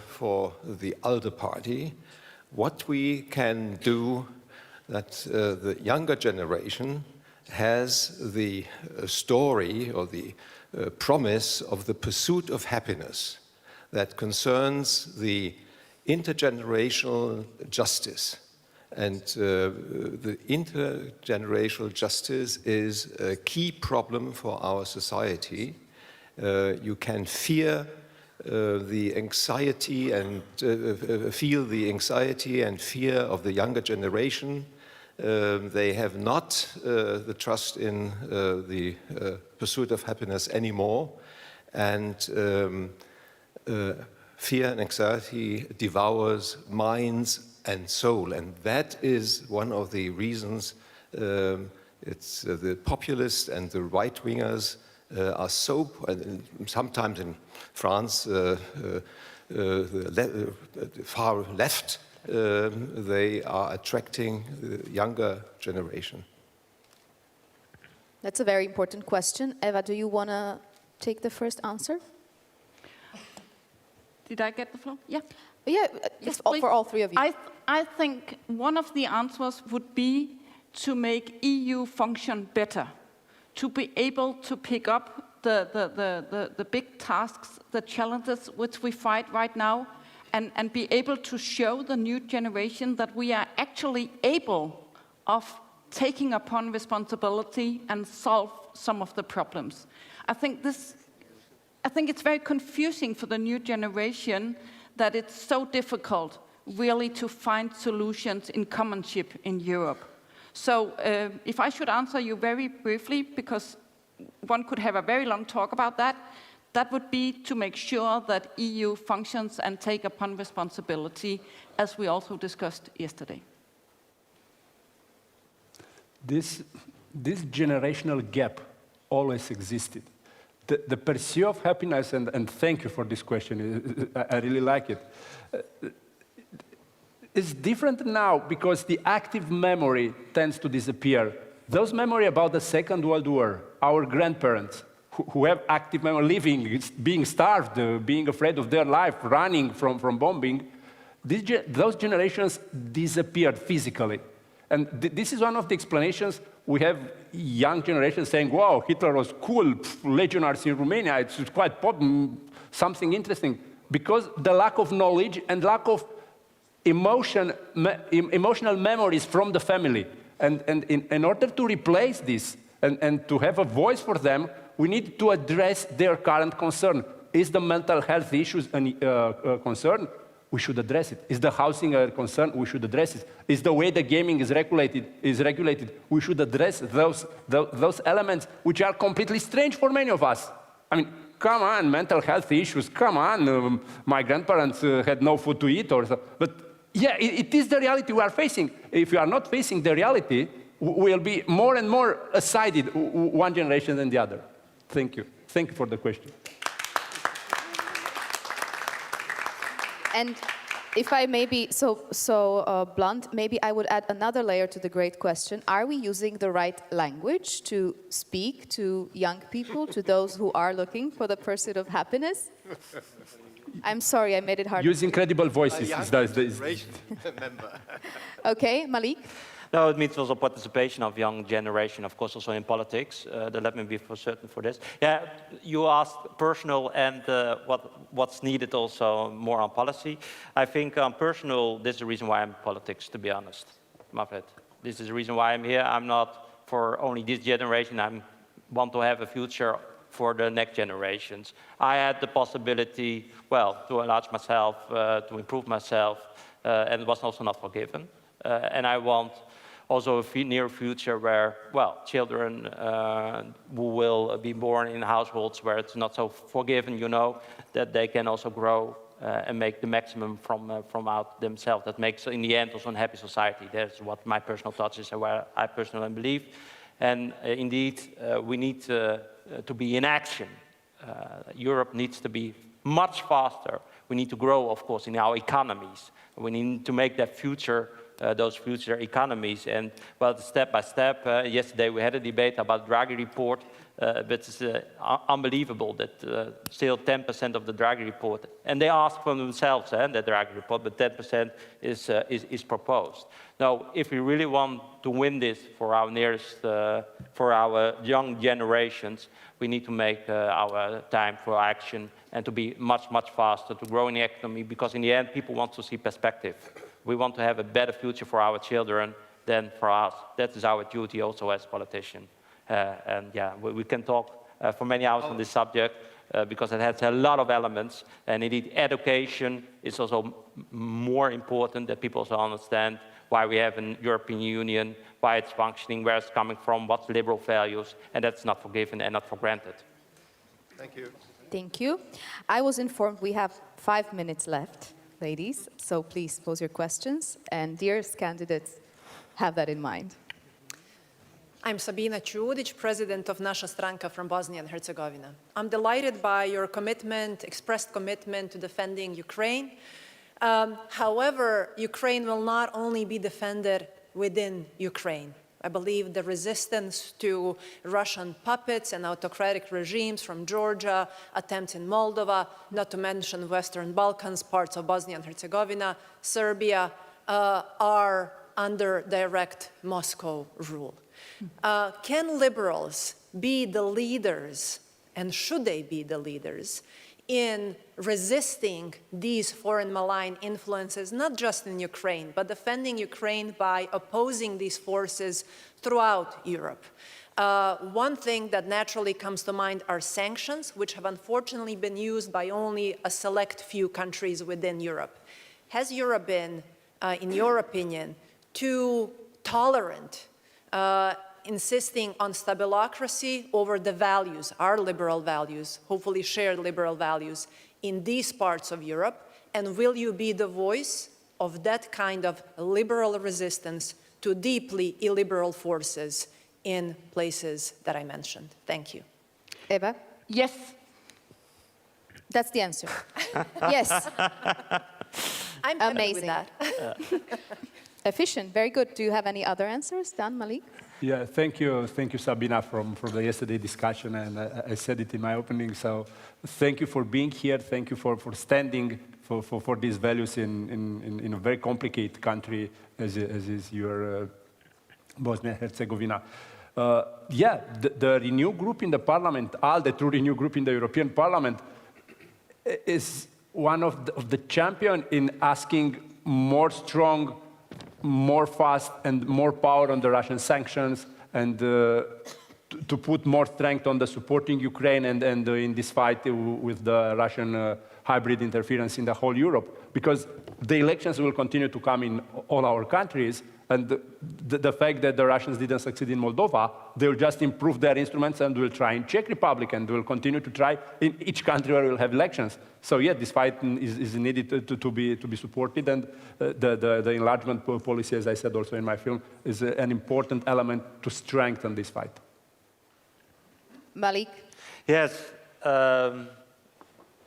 for the ALDE party, what we can do that the younger generation has the story or the promise of the pursuit of happiness that concerns the intergenerational justice. And the intergenerational justice is a key problem for our society. You can feel the anxiety and fear of the younger generation. They have not the trust in the pursuit of happiness anymore, and fear and anxiety devours minds and soul, and that is one of the reasons it's the populists and the right-wingers are so, sometimes in France, the far left, they are attracting the younger generation. That's a very important question. Eva, do you want to take the first answer? Did I get the floor? Yeah. Yeah, Yes, for all three of you. I think one of the answers would be to make EU function better, to be able to pick up the big tasks, the challenges which we fight right now, and be able to show the new generation that we are actually able of taking upon responsibility and solve some of the problems. I think it's very confusing for the new generation that it's so difficult really to find solutions in commonship in Europe. So if I should answer you very briefly, because one could have a very long talk about that, that would be to make sure that EU functions and take upon responsibility, as we also discussed yesterday. This generational gap always existed. The pursuit of happiness, and thank you for this question, I really like it. It's different now because the active memory tends to disappear. Those memory about the Second World War, our grandparents, who have active memory, living, being starved, being afraid of their life, running from bombing, those generations disappeared physically. And this is one of the explanations. We have young generations saying, wow, Hitler was cool, legionaries in Romania, it's quite something interesting. Because the lack of knowledge and lack of emotional memories from the family. And in order to replace this and to have a voice for them, we need to address their current concern. Is the mental health issues a concern? We should address it. Is the housing a concern? We should address it. Is the way the gaming is regulated? We should address those elements which are completely strange for many of us. I mean, come on, mental health issues, come on, my grandparents had no food to eat or so. But yeah, it is the reality we are facing. If we are not facing the reality, we'll be more and more sided, one generation than the other. Thank you. Thank you for the question. And if I may be so blunt, maybe I would add another layer to the great question. Are we using the right language to speak to young people, to those who are looking for the pursuit of happiness? I'm sorry, I made it hard. Use incredible voices. Okay, Malik? No, it means also participation of young generation, of course, also in politics. Let me be for certain for this. Yeah, you asked personal and what's needed also more on policy. I think personal, this is the reason why I'm in politics, to be honest, Manfred. This is the reason why I'm here. I'm not for only this generation. I want to have a future for the next generations. I had the possibility, well, to enlarge myself, to improve myself, and it was also not forgiven. And I want also a near future where, well, children who will be born in households where it's not so forgiven, you know, that they can also grow and make the maximum from out themselves. That makes, in the end, also a happy society. That's what my personal thoughts is and where I personally believe. And indeed, we need to be in action. Europe needs to be much faster. We need to grow, of course, in our economies. We need to make that future, those future economies. And, well, step by step, yesterday we had a debate about Draghi report, but it's unbelievable that still 10% of the Draghi report, and they ask for themselves, the Draghi report, but 10% is proposed. Now, if we really want to win this for our nearest, for our young generations, we need to make our time for action and to be much, much faster, to grow in the economy, because in the end, people want to see perspective. We want to have a better future for our children than for us. That is our duty also as politicians. And yeah, we can talk for many hours on this subject because it has a lot of elements. And indeed, education is also more important, that people also understand why we have an European Union, why it's functioning, where it's coming from, what's liberal values, and that's not forgiven and not for granted. Thank you. Thank you. I was informed we have 5 minutes left, ladies, so please pose your questions. And dearest candidates, have that in mind. I'm Sabina Čudić, president of Naša stranka from Bosnia and Herzegovina. I'm delighted by your commitment, expressed commitment to defending Ukraine. However, Ukraine will not only be defended within Ukraine. I believe the resistance to Russian puppets and autocratic regimes from Georgia, attempts in Moldova, not to mention Western Balkans, parts of Bosnia and Herzegovina, Serbia, are under direct Moscow rule. Can liberals be the leaders, and should they be the leaders, in resisting these foreign malign influences, not just in Ukraine, but defending Ukraine by opposing these forces throughout Europe? One thing that naturally comes to mind are sanctions, which have unfortunately been used by only a select few countries within Europe. Has Europe been, in your opinion, too tolerant, insisting on stabilocracy over the values, our liberal values, hopefully shared liberal values, in these parts of Europe? And will you be the voice of that kind of liberal resistance to deeply illiberal forces in places that I mentioned? Thank you. Eva? Yes. That's the answer. Yes. I'm happy with Amazing. that. Efficient, very good. Do you have any other answers, Dan, Malik? Yeah, thank you, Sabina, from the yesterday discussion, and I said it in my opening. So, thank you for being here. Thank you for standing for these values in a very complicated country as is your Bosnia and Herzegovina. Yeah, the Renew group in the Parliament, ALDE, true Renew group in the European Parliament, is one of the champion in asking more strong, more fast and more power on the Russian sanctions, and to put more strength on the supporting Ukraine and in this fight with the Russian hybrid interference in the whole Europe. Because the elections will continue to come in all our countries, and the fact that the Russians didn't succeed in Moldova, they'll just improve their instruments and will try in Czech Republic, and will continue to try in each country where we'll have elections. So yeah, this fight is needed to be supported, and the enlargement policy, as I said also in my film, is an important element to strengthen this fight. Malik? Yes,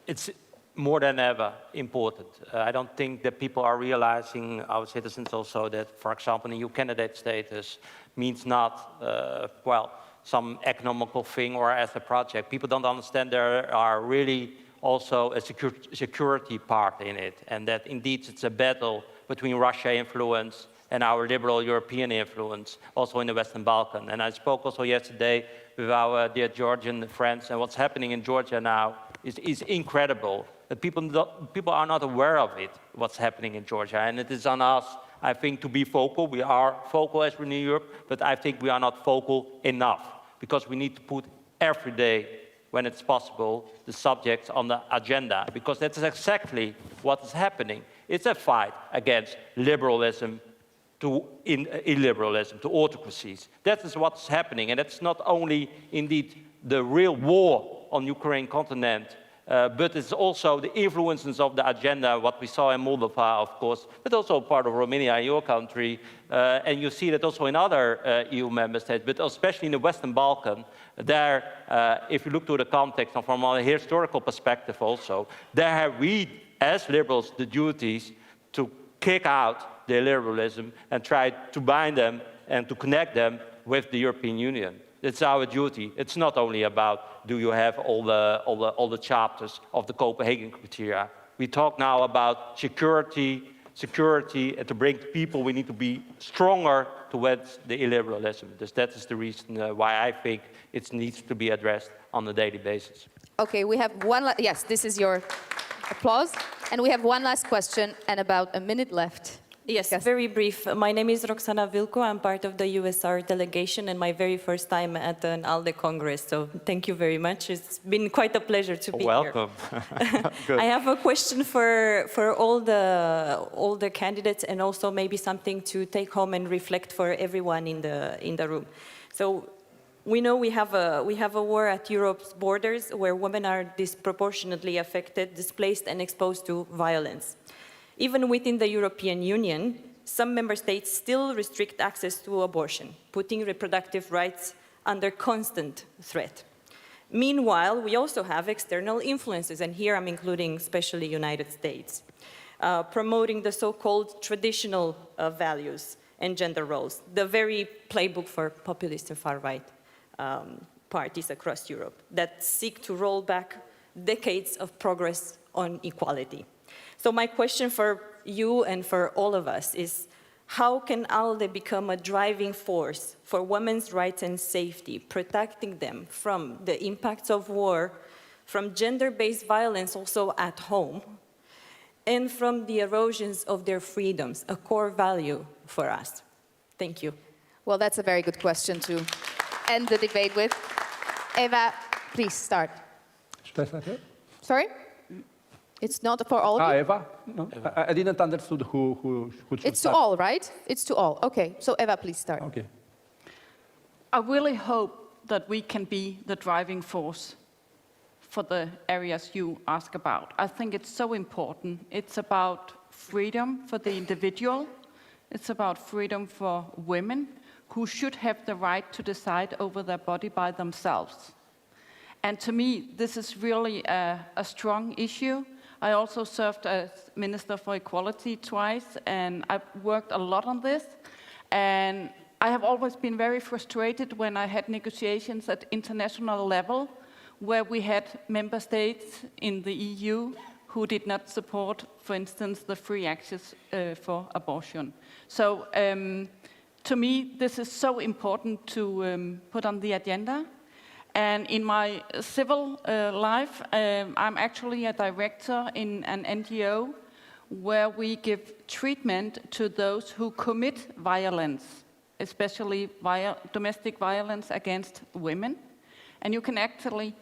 it's more than ever important. I don't think that people are realizing, our citizens also, that, for example, EU candidate status means not, well, some economical thing or as a project. People don't understand there are really also a security part in it, and that indeed it's a battle between Russia influence and our liberal European influence, also in the Western Balkans. And I spoke also yesterday with our dear Georgian friends, and what's happening in Georgia now is incredible. That people are not aware of it, what's happening in Georgia, and it is on us, I think, to be vocal. We are vocal as Renew Europe, but I think we are not vocal enough, because we need to put every day, when it's possible, the subjects on the agenda, because that's exactly what is happening. It's a fight against liberalism to illiberalism, to autocracies. That is what's happening, and it's not only indeed the real war on Ukraine continent but it's also the influences of the agenda, what we saw in Moldova, of course, but also part of Romania, your country, and you see that also in other EU member states, but especially in the Western Balkans. There, if you look to the context and from a historical perspective also, there have we, as liberals, the duties to kick out the liberalism and try to bind them and to connect them with the European Union. It's our duty. It's not only about do you have all the chapters of the Copenhagen criteria. We talk now about security, and to bring people, we need to be stronger towards the illiberalism. That is the reason why I think it needs to be addressed on a daily basis. Okay, we have one, yes, this is your applause. And we have one last question and about a minute left. Yes, very brief. My name is Roxana Vilco. I'm part of the USR delegation and my very first time at an ALDE Congress. So thank you very much. It's been quite a pleasure to be here. Welcome. I have a question for all the candidates and also maybe something to take home and reflect for everyone in the room. So we know we have a war at Europe's borders where women are disproportionately affected, displaced and exposed to violence. Even within the European Union, some member states still restrict access to abortion, putting reproductive rights under constant threat. Meanwhile, we also have external influences, and here I'm including especially United States, promoting the so-called traditional values and gender roles, the very playbook for populist and far-right parties across Europe that seek to roll back decades of progress on equality. So my question for you and for all of us is, how can ALDE become a driving force for women's rights and safety, protecting them from the impacts of war, from gender-based violence also at home, and from the erosions of their freedoms, a core value for us? Thank you. Well, that's a very good question to end the debate with. Eva, please start. Should I start here? Sorry? It's not for all of you? Eva? No, I didn't understand who should It's start. to all, right? It's to all. Okay, so Eva, please start. Okay. I really hope that we can be the driving force for the areas you ask about. I think it's so important. It's about freedom for the individual. It's about freedom for women who should have the right to decide over their body by themselves. And to me, this is really a strong issue. I also served as Minister for Equality twice, and I've worked a lot on this. And I have always been very frustrated when I had negotiations at international level where we had member states in the EU who did not support, for instance, the free access for abortion. So to me, this is so important to put on the agenda. And in my civil life, I'm actually a director in an NGO where we give treatment to those who commit violence, especially domestic violence against women. And you can actually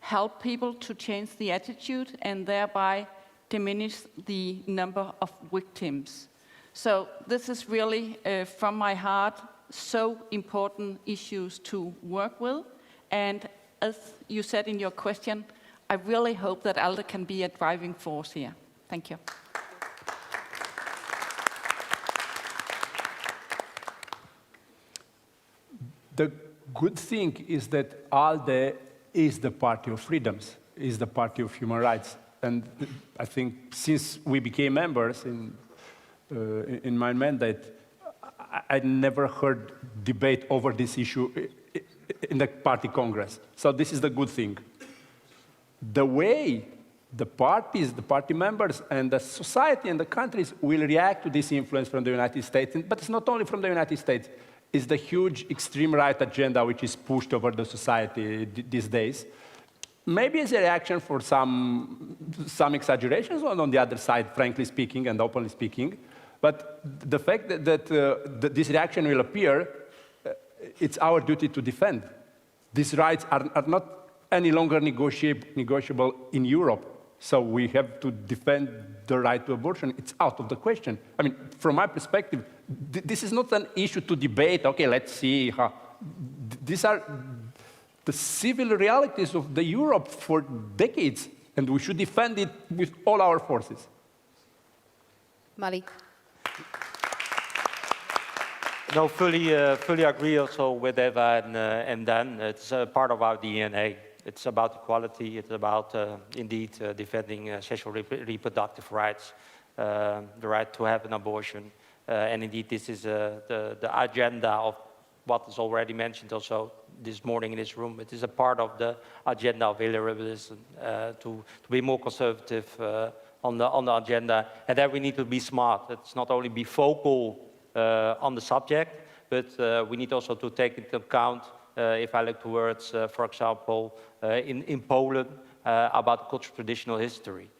help people to change the attitude and thereby diminish the number of victims. So this is really, from my heart, so important issues to work with. And as you said in your question, I really hope that ALDE can be a driving force here. Thank you. The good thing is that ALDE is the party of freedoms, is the party of human rights. And I think since we became members in my mandate, I never heard debate over this issue in the party congress. So this is the good thing. The way the parties, the party members, and the society and the countries will react to this influence from the United States, but it's not only from the United States, it's the huge extreme right agenda which is pushed over the society these days. Maybe as a reaction for some exaggerations, on the other side, frankly speaking and openly speaking, but the fact that this reaction will appear, it's our duty to defend. These rights are not any longer negotiable in Europe, so we have to defend the right to abortion. It's out of the question. I mean, from my perspective, this is not an issue to debate, okay, let's see how. These are the civil realities of the Europe for decades. and we should defend it with all our forces. Malik. No, fully agree also with Eva and Dan. It's part of our DNA. It's about equality. It's about, indeed, defending sexual reproductive rights, the right to have an abortion. And indeed, this is the agenda of what is already mentioned also this morning in this room. It is a part of the agenda of illiberalism to be more conservative on the agenda. And then we need to be smart. It's not only be vocal on the subject, but we need also to take into account, if I look towards, for example, in Poland, about the cultural traditional history.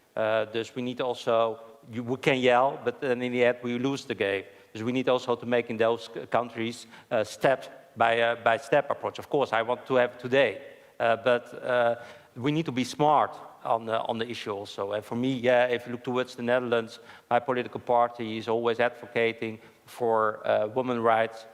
Dus we need also, we can yell, but then in the end we lose the game. Dus we need also to make in those countries step by step approach. Of course, I want to have today, but we need to be smart on the issue also. And for me, yeah, if you look towards the Netherlands, my political party is always advocating for women's rights,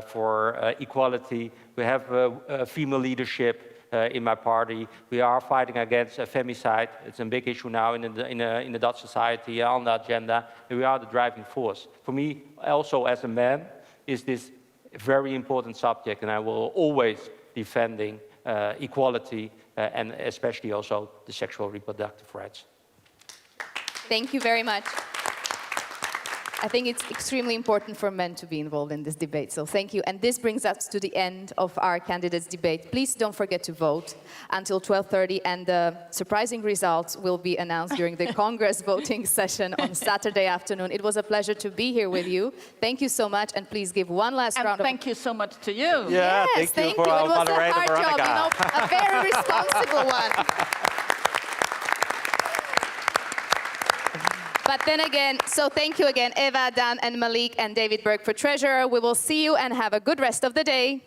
for equality. We have female leadership in my party. We are fighting against femicide. It's a big issue now in the Dutch society on the agenda, and we are the driving force. For me, also as a man, is this a very important subject, and I will always defending equality and especially also the sexual reproductive rights. Thank you very much. I think it's extremely important for men to be involved in this debate, so thank you. And this brings us to the end of our candidates debate. Please don't forget to vote until 12:30, and the surprising results will be announced during the Congress voting session on Saturday afternoon. It was a pleasure to be here with you. Thank you so much, and please give one last round of... Thank you so much to you. Yeah, yes, thank you for It was a moderator hard job, Veronica. you know, a very responsible one. But then again, so thank you again, Eva, Dan, and Malik, and David Berg for treasurer. We will see you and have a good rest of the day.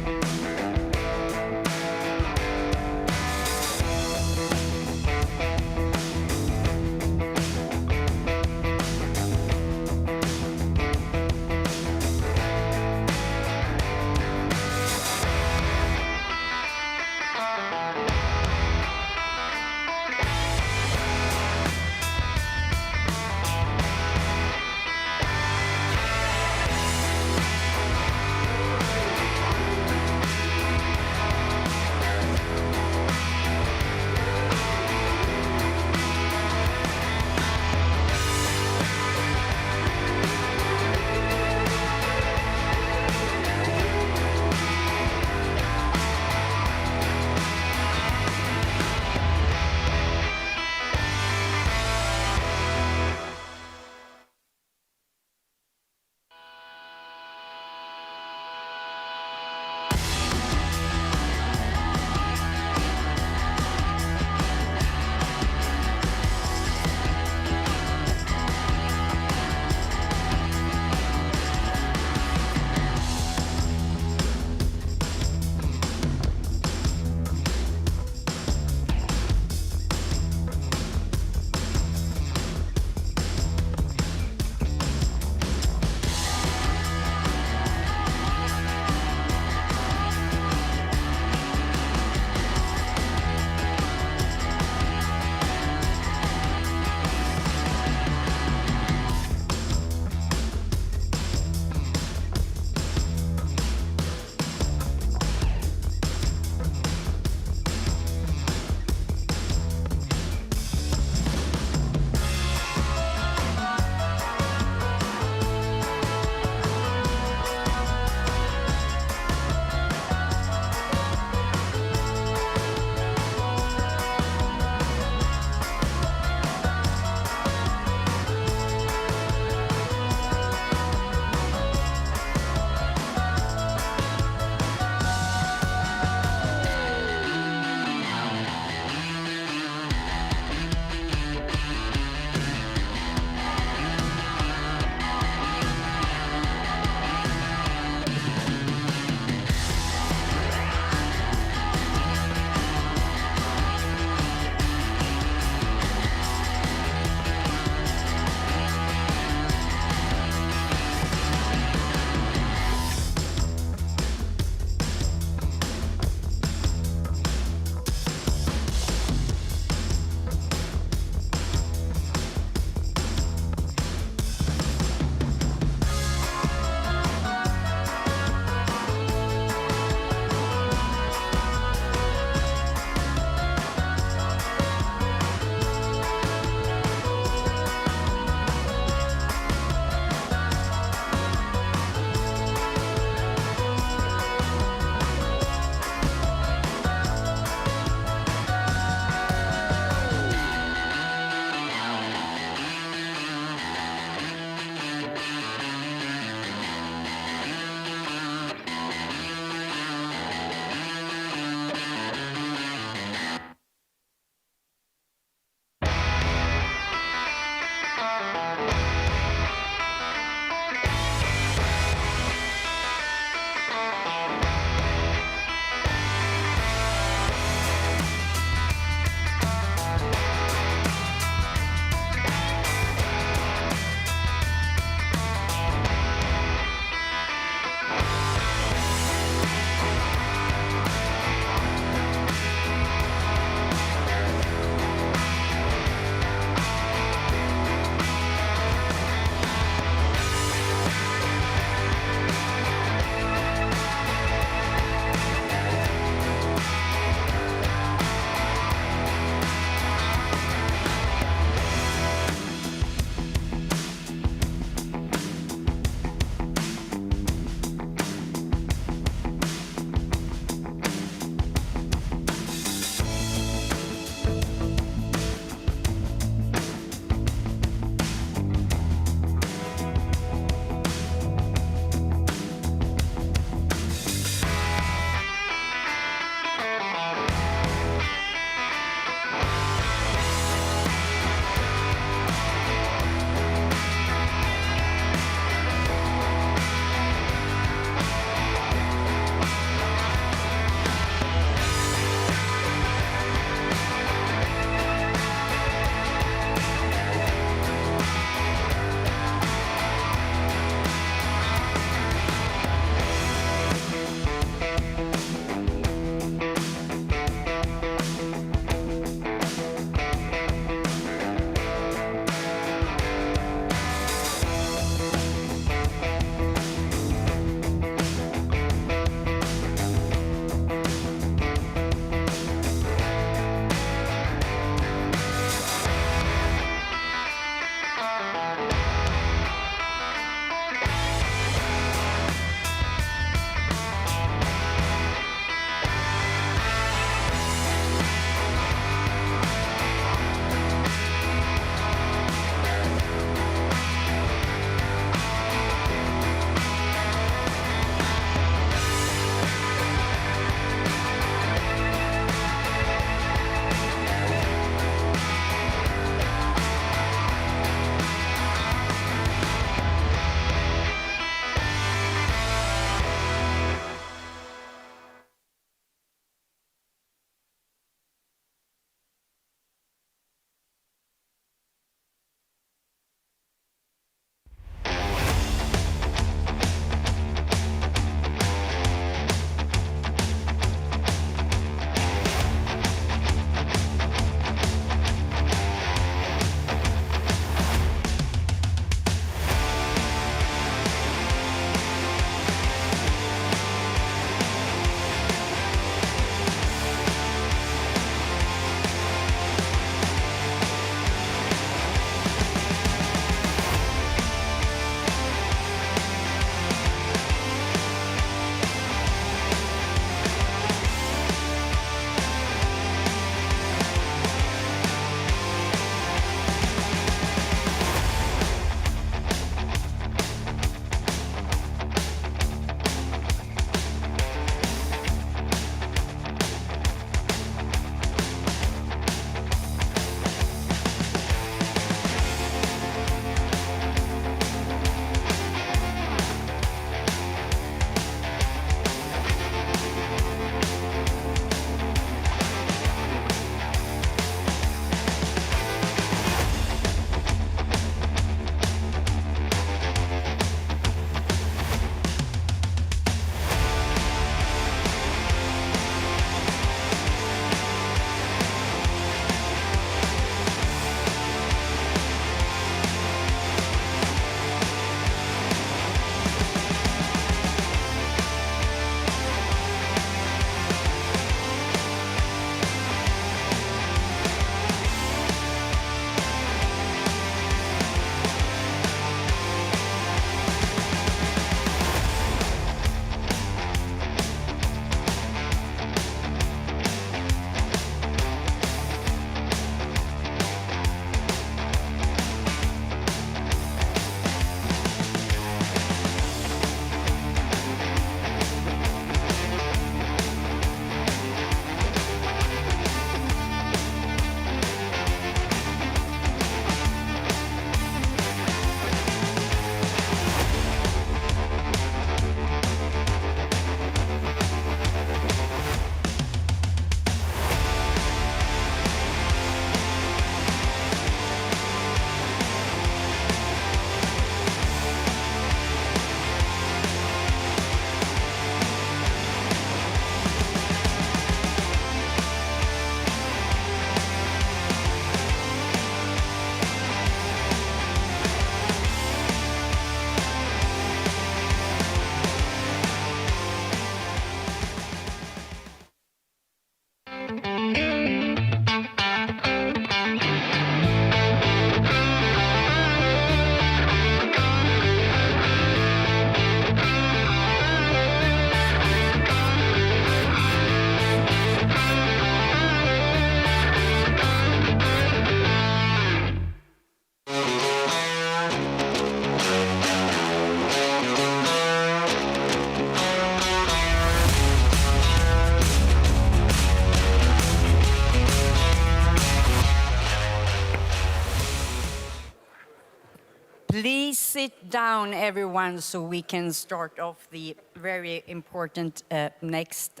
sit down, everyone, so we can start off the very important next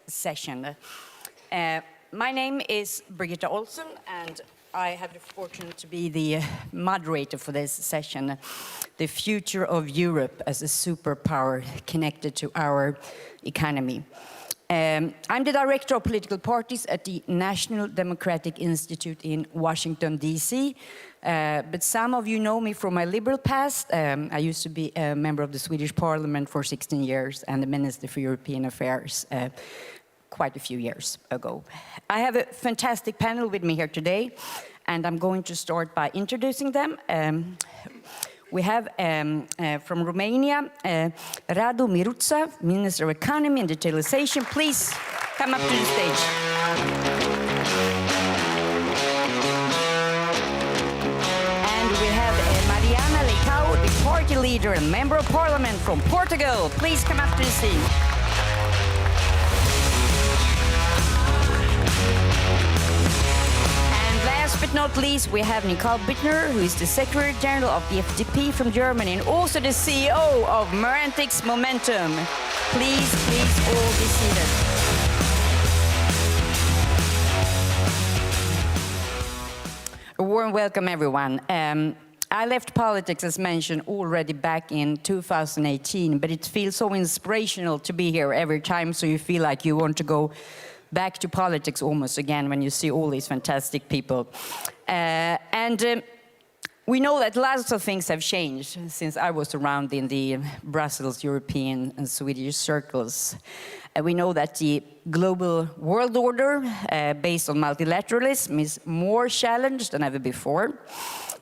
session. My name is Birgitta Olsen, and I have the fortune to be the moderator for this session, The Future of Europe as a Superpower Connected to Our Economy. I'm the director of political parties at the National Democratic Institute in Washington, D.C., but some of you know me from my liberal past. I used to be a member of the Swedish Parliament for 16 years and the Minister for European Affairs quite a few years ago. I have a fantastic panel with me here today, and I'm going to start by introducing them. We have from Romania, Radu Miruța, Minister of Economy and Digitalisation. Please come up to the stage. And we have Mariana Leitão, the party leader and member of parliament from Portugal. Please come up to the scene. Last but not least, we have Nicole Bittner, who is the Secretary General of the FDP from Germany and also the CEO of Merantix Momentum. Please all be seated. A warm welcome, everyone. I left politics, as mentioned, already back in 2018, but it feels so inspirational to be here every time, so you feel like you want to go back to politics almost again when you see all these fantastic people. We know that lots of things have changed since I was around in the Brussels, European and Swedish circles. We know that the global world order based on multilateralism is more challenged than ever before.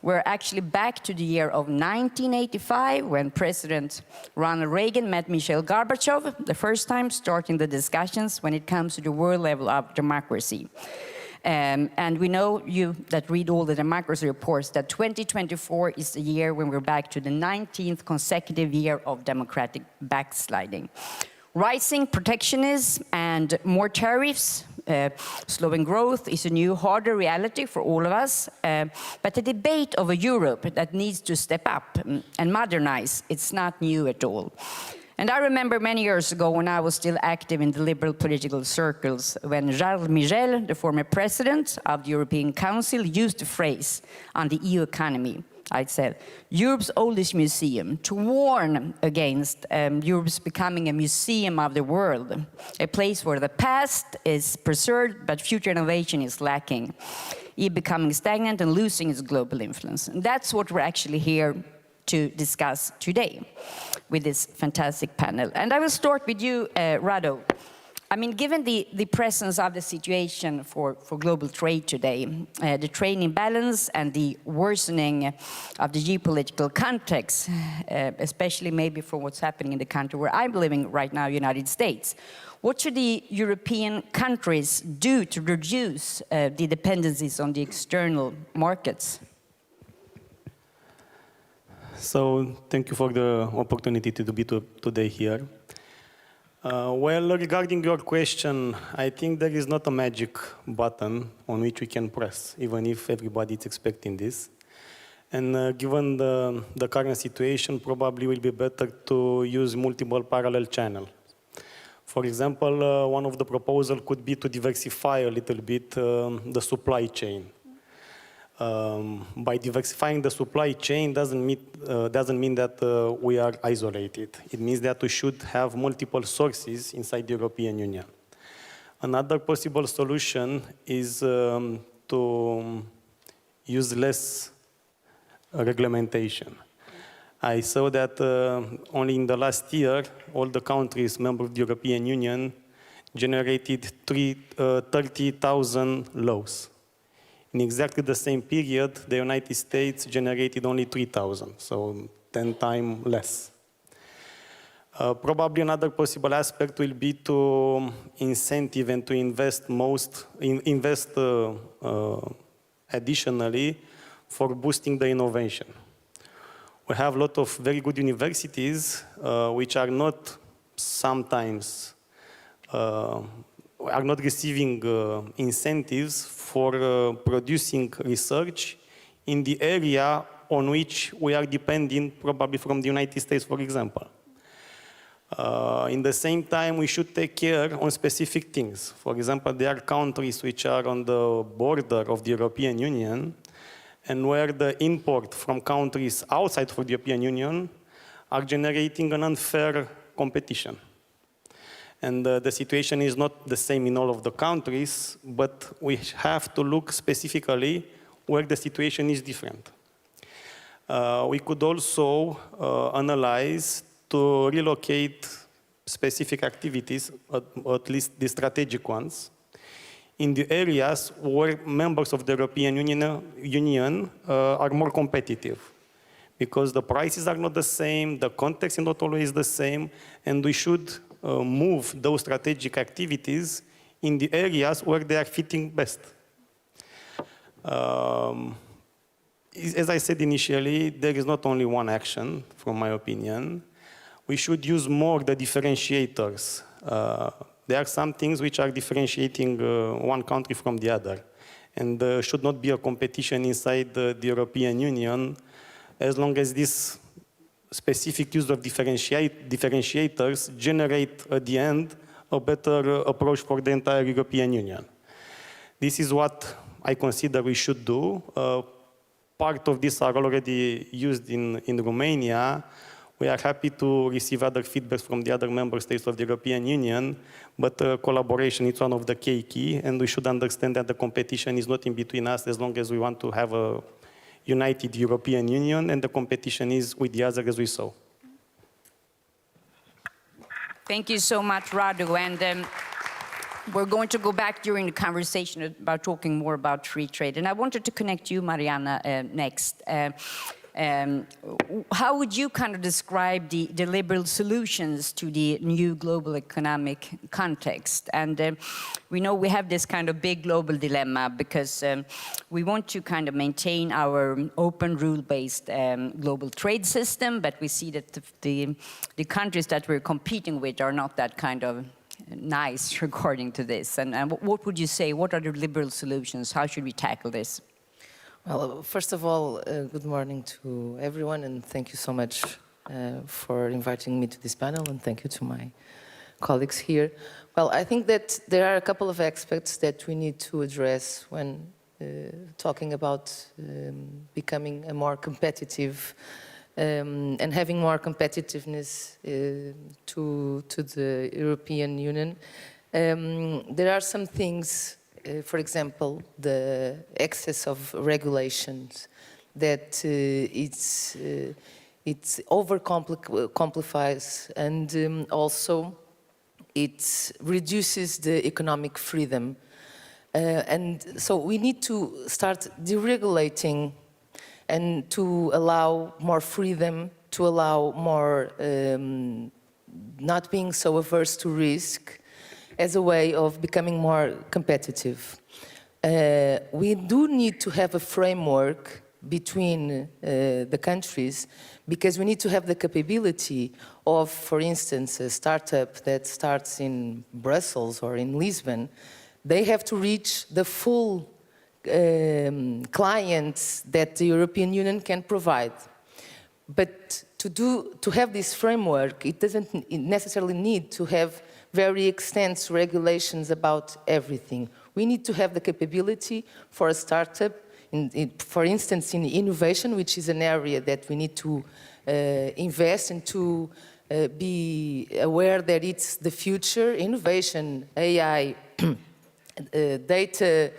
We're actually back to the year of 1985 when President Ronald Reagan met Mikhail Gorbachev, the first time starting the discussions when it comes to the world level of democracy. And we know, you that read all the democracy reports, that 2024 is the year when we're back to the 19th consecutive year of democratic backsliding. Rising protectionism and more tariffs, slowing growth is a new, harder reality for all of us. But the debate of a Europe that needs to step up and modernize, it's not new at all. And I remember many years ago when I was still active in the liberal political circles, when Charles Michel, the former president of the European Council, used the phrase on the EU economy. I said, Europe's oldest museum, to warn against Europe's becoming a museum of the world, a place where the past is preserved but future innovation is lacking, it becoming stagnant and losing its global influence. And that's what we're actually here to discuss today with this fantastic panel. And I will start with you, Radu. I mean, given the presence of the situation for global trade today, the trade imbalance and the worsening of the geopolitical context, especially maybe for what's happening in the country where I'm living right now, United States, what should the European countries do to reduce the dependencies on the external markets? So, thank you for the opportunity to be today here. Well, regarding your question, I think there is not a magic button on which we can press, even if everybody is expecting this. And given the current situation, probably will be better to use multiple parallel channels. For example, one of the proposals could be to diversify a little bit the supply chain. By diversifying the supply chain doesn't mean that we are isolated. It means that we should have multiple sources inside the European Union. Another possible solution is to use less regulation. I saw that only in the last year, all the countries members of the European Union generated 30,000 laws. In exactly the same period, the United States generated only 3,000, so 10 times less. Probably another possible aspect will be to incentive and to invest additionally for boosting the innovation. We have a lot of very good universities which are not sometimes are not receiving incentives for producing research in the area on which we are depending probably from the United States, for example. In the same time, we should take care on specific things. For example, there are countries which are on the border of the European Union, and where the import from countries outside of the European Union are generating an unfair competition. And the situation is not the same in all of the countries, but we have to look specifically where the situation is different. We could also analyze to relocate specific activities, at least the strategic ones, in the areas where members of the European Union are more competitive. Because the prices are not the same, the context is not always the same, and we should move those strategic activities in the areas where they are fitting best. As I said initially, there is not only one action, from my opinion. We should use more the differentiators. There are some things which are differentiating one country from the other, and should not be a competition inside the European Union, as long as this specific use of differentiators generate, at the end, a better approach for the entire European Union. This is what I consider we should do. Part of these are already used in Romania. We are happy to receive other feedbacks from the other member states of the European Union, but collaboration is one of the key, and we should understand that the competition is not in between us as long as we want to have a united European Union, and the competition is with the others, as we saw. Thank you so much, Radu. And we're going to go back during the conversation about talking more about free trade. And I wanted to connect you, Mariana, next. How would you kind of describe the liberal solutions to the new global economic context? And we know we have this kind of big global dilemma because we want to kind of maintain our open rule-based global trade system, but we see that the countries that we're competing with are not that kind of nice regarding to this. And what would you say? What are the liberal solutions? How should we tackle this? Well, first of all, good morning to everyone, and thank you so much for inviting me to this panel, and thank you to my colleagues here. Well, I think that there are a couple of aspects that we need to address when talking about becoming a more competitive and having more competitiveness to the European Union. There are some things, for example, the excess of regulations that it's overcomplicates, and also it reduces the economic freedom. And so we need to start deregulating and to allow more freedom, to allow more not being so averse to risk, as a way of becoming more competitive. We do need to have a framework between the countries, because we need to have the capability of, for instance, a startup that starts in Brussels or in Lisbon, they have to reach the full clients that the European Union can provide. But to have this framework, it doesn't necessarily need to have very extensive regulations about everything. We need to have the capability for a startup, for instance, in innovation, which is an area that we need to invest and to be aware that it's the future. Innovation, AI, data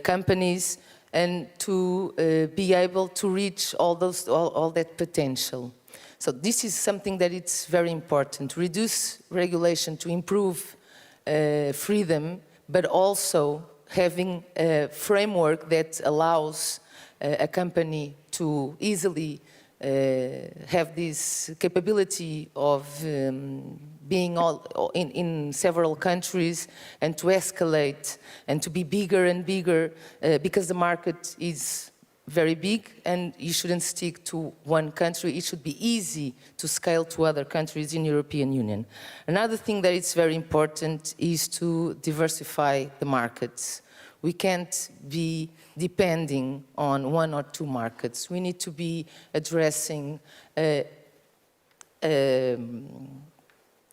companies, and to be able to reach all that potential. So this is something that it's very important. Reduce regulation to improve freedom, but also having a framework that allows a company to easily have this capability of being in several countries and to escalate and to be bigger and bigger because the market is very big, and you shouldn't stick to one country. It should be easy to scale to other countries in the European Union. Another thing that is very important is to diversify the markets. We can't be depending on one or two markets. We need to be addressing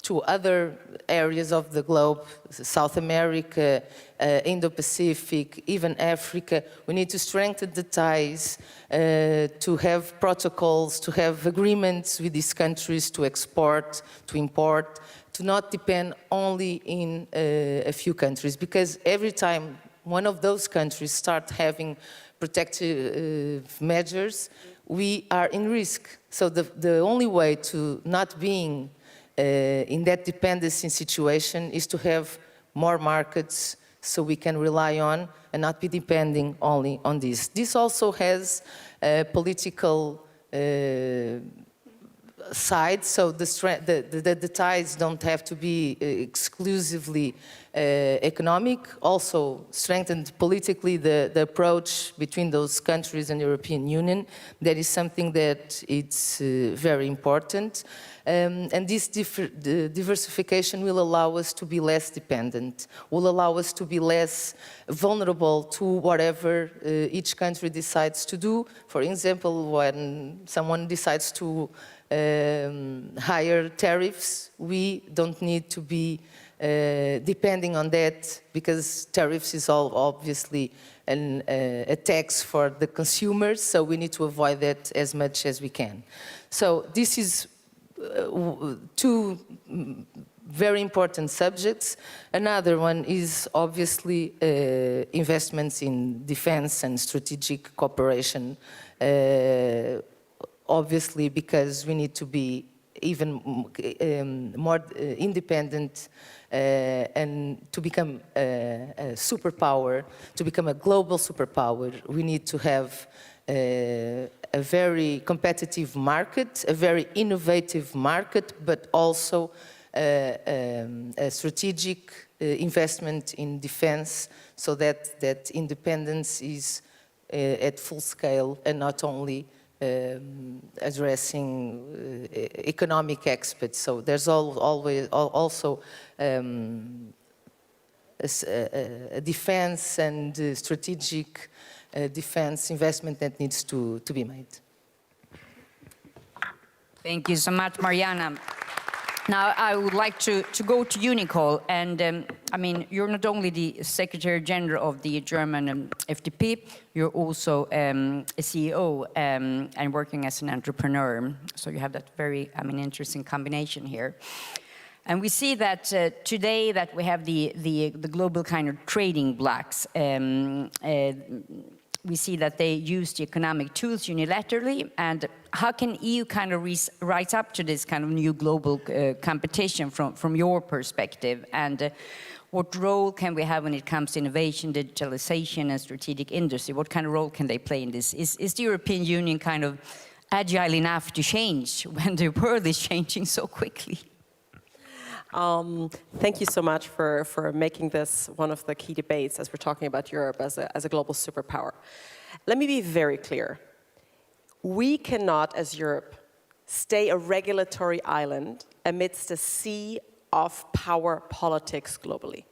to other areas of the globe, South America, Indo-Pacific, even Africa. We need to strengthen the ties, to have protocols, to have agreements with these countries to export, to import, to not depend only in a few countries, because every time one of those countries start having protective measures, we are in risk. So the only way to not being in that dependency situation is to have more markets so we can rely on and not be depending only on this. This also has a political side, so the ties don't have to be exclusively economic, also strengthened politically the approach between those countries and the European Union. That is something that it's very important. And this diversification will allow us to be less dependent, will allow us to be less vulnerable to whatever each country decides to do. For example, when someone decides to higher tariffs, we don't need to be depending on that, because tariffs is all obviously a tax for the consumers, so we need to avoid that as much as we can. So this is two very important subjects. Another one is obviously investments in defense and strategic cooperation, obviously because we need to be even more independent and to become a superpower, to become a global superpower, we need to have a very competitive market, a very innovative market, but also a strategic investment in defense, so that independence is at full scale and not only addressing economic aspects. So there's always also a defense and strategic defense investment that needs to be made. Thank you so much, Mariana. Now, I would like to go to you, Nicole. And I mean, you're not only the Secretary General of the German FDP, you're also a CEO and working as an entrepreneur. So you have that very, interesting combination here. And we see that today that we have the global kind of trading blocks. We see that they use the economic tools unilaterally, and how can EU kind of rise up to this kind of new global competition from your perspective? And what role can we have when it comes to innovation, digitalization, and strategic industry? What kind of role can they play in this? Is the European Union kind of agile enough to change when the world is changing so quickly? Thank you so much for making this one of the key debates as we're talking about Europe as a global superpower. Let me be very clear. We cannot, as Europe, stay a regulatory island amidst a sea of power politics globally.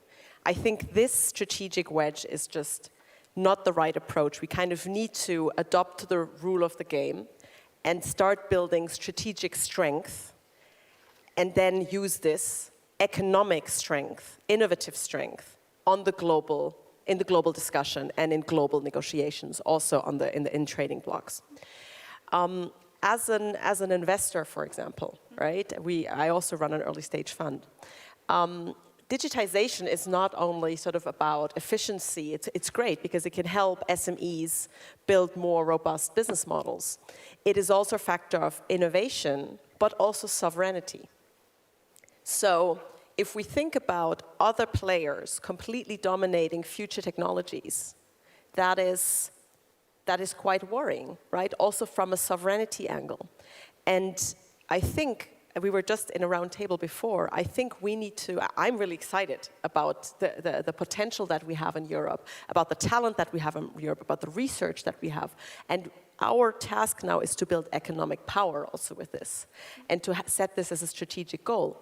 I think this strategic wedge is just not the right approach. We kind of need to adopt the rule of the game and start building strategic strength, and then use this economic strength, innovative strength in the global discussion and in global negotiations, also in trading blocks. As an investor, for example, right? I also run an early stage fund. Digitization is not only sort of about efficiency. It's great because it can help SMEs build more robust business models. It is also a factor of innovation, but also sovereignty. So if we think about other players completely dominating future technologies, that is quite worrying, right? Also from a sovereignty angle. And I think, we were just in a round table before, I think we need to, I'm really excited about the potential that we have in Europe, about the talent that we have in Europe, about the research that we have. And our task now is to build economic power also with this, and to set this as a strategic goal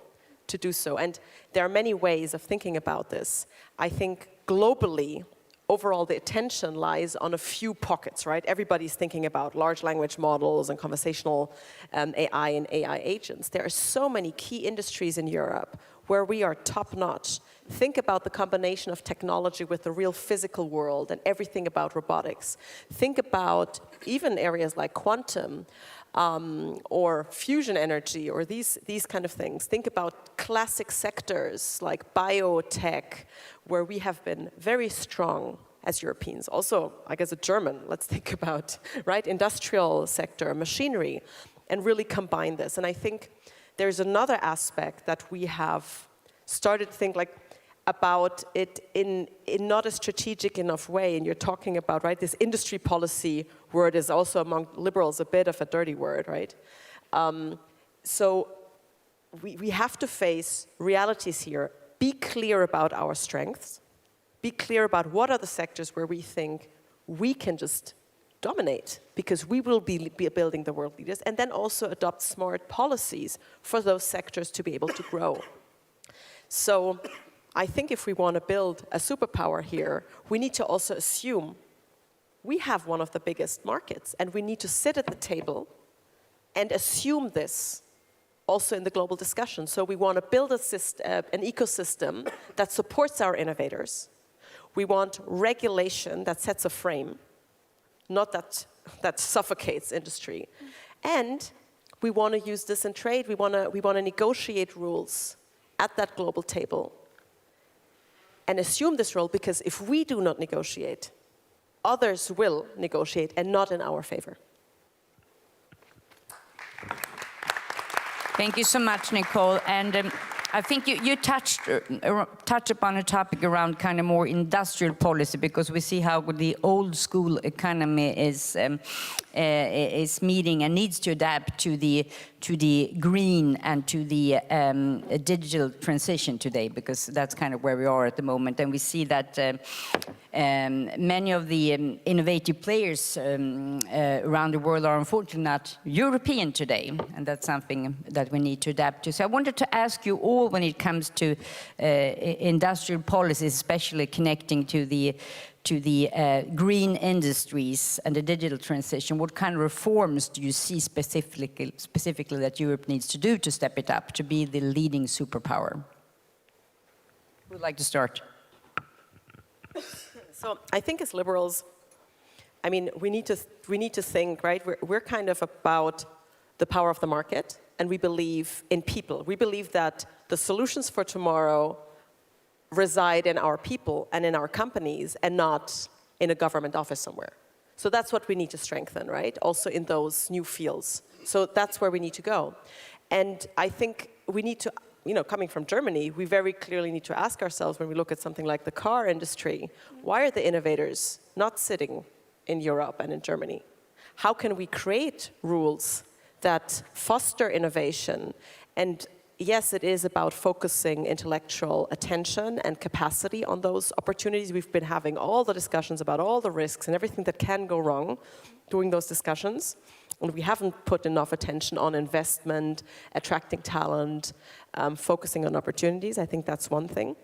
to do so. And there are many ways of thinking about this. I think globally, overall the attention lies on a few pockets, right? Everybody's thinking about large language models and conversational AI and AI agents. There are so many key industries in Europe where we are top-notch. Think about the combination of technology with the real physical world and everything about robotics. Think about even areas like quantum or fusion energy or these kind of things. Think about classic sectors like biotech, where we have been very strong as Europeans. Also, I guess a German, let's think about, right, industrial sector, machinery, and really combine this. And I think there's another aspect that we have started to think about it in not a strategic enough way. And you're talking about, right, this industry policy word is also among liberals a bit of a dirty word, right? So we have to face realities here. Be clear about our strengths. Be clear about what are the sectors where we think we can just dominate, because we will be building the world leaders, and then also adopt smart policies for those sectors to be able to grow. So I think if we want to build a superpower here, we need to also assume we have one of the biggest markets, and we need to sit at the table and assume this also in the global discussion. So we want to build an ecosystem that supports our innovators. We want regulation that sets a frame, not that suffocates industry. And we want to use this in trade. We want to negotiate rules at that global table and assume this role, because if we do not negotiate, others will negotiate, and not in our favor. Thank you so much, Nicole. And I think you touched upon a topic around kind of more industrial policy, because we see how the old school economy is meeting and needs to adapt to the green and to the digital transition today, because that's kind of where we are at the moment. And we see that many of the innovative players around the world are unfortunately not European today, and that's something that we need to adapt to. So I wanted to ask you all, when it comes to industrial policies, especially connecting to the green industries and the digital transition, what kind of reforms do you see specifically that Europe needs to do to step it up, to be the leading superpower? Who would like to start? So I think as liberals, I mean, we need to think, right? We're kind of about the power of the market, and we believe in people. We believe that the solutions for tomorrow reside in our people and in our companies, and not in a government office somewhere. So that's what we need to strengthen, right? Also in those new fields. So that's where we need to go. And I think we need to, coming from Germany, we very clearly need to ask ourselves, when we look at something like the car industry, why are the innovators not sitting in Europe and in Germany? How can we create rules that foster innovation? And yes, it is about focusing intellectual attention and capacity on those opportunities. We've been having all the discussions about all the risks and everything that can go wrong during those discussions. And we haven't put enough attention on investment, attracting talent, focusing on opportunities. I think that's one thing.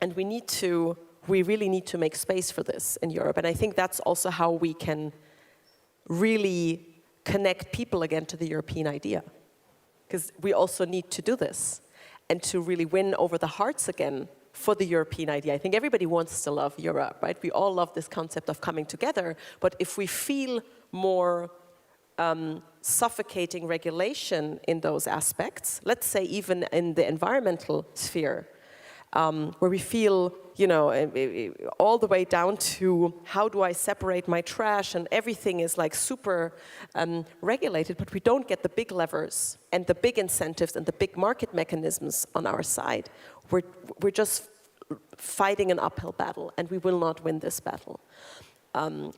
And we really need to make space for this in Europe. And I think that's also how we can really connect people again to the European idea. Because we also need to do this, and to really win over the hearts again for the European idea. I think everybody wants to love Europe, right? We all love this concept of coming together, but if we feel more suffocating regulation in those aspects, let's say even in the environmental sphere, where we feel, all the way down to how do I separate my trash, and everything is like super regulated, but we don't get the big levers and the big incentives and the big market mechanisms on our side. We're just fighting an uphill battle, and we will not win this battle.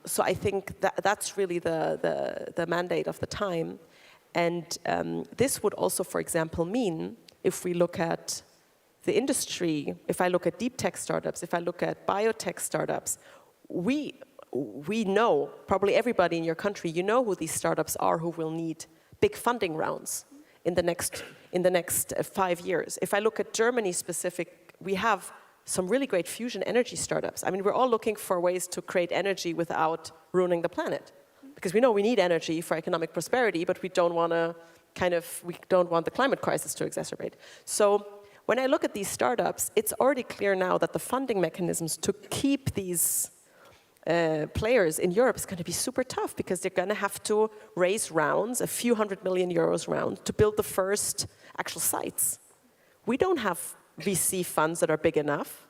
So I think that's really the mandate of the time. And this would also, for example, mean, if we look at the industry, if I look at deep tech startups, if I look at biotech startups, we know, probably everybody in your country, you know who these startups are who will need big funding rounds in the next 5 years. If I look at Germany specific, we have some really great fusion energy startups. I mean, we're all looking for ways to create energy without ruining the planet. Because we know we need energy for economic prosperity, but we don't want to we don't want the climate crisis to exacerbate. So when I look at these startups, it's already clear now that the funding mechanisms to keep these players in Europe is going to be super tough, because they're going to have to raise rounds, a few €100 million round, to build the first actual sites. We don't have VC funds that are big enough.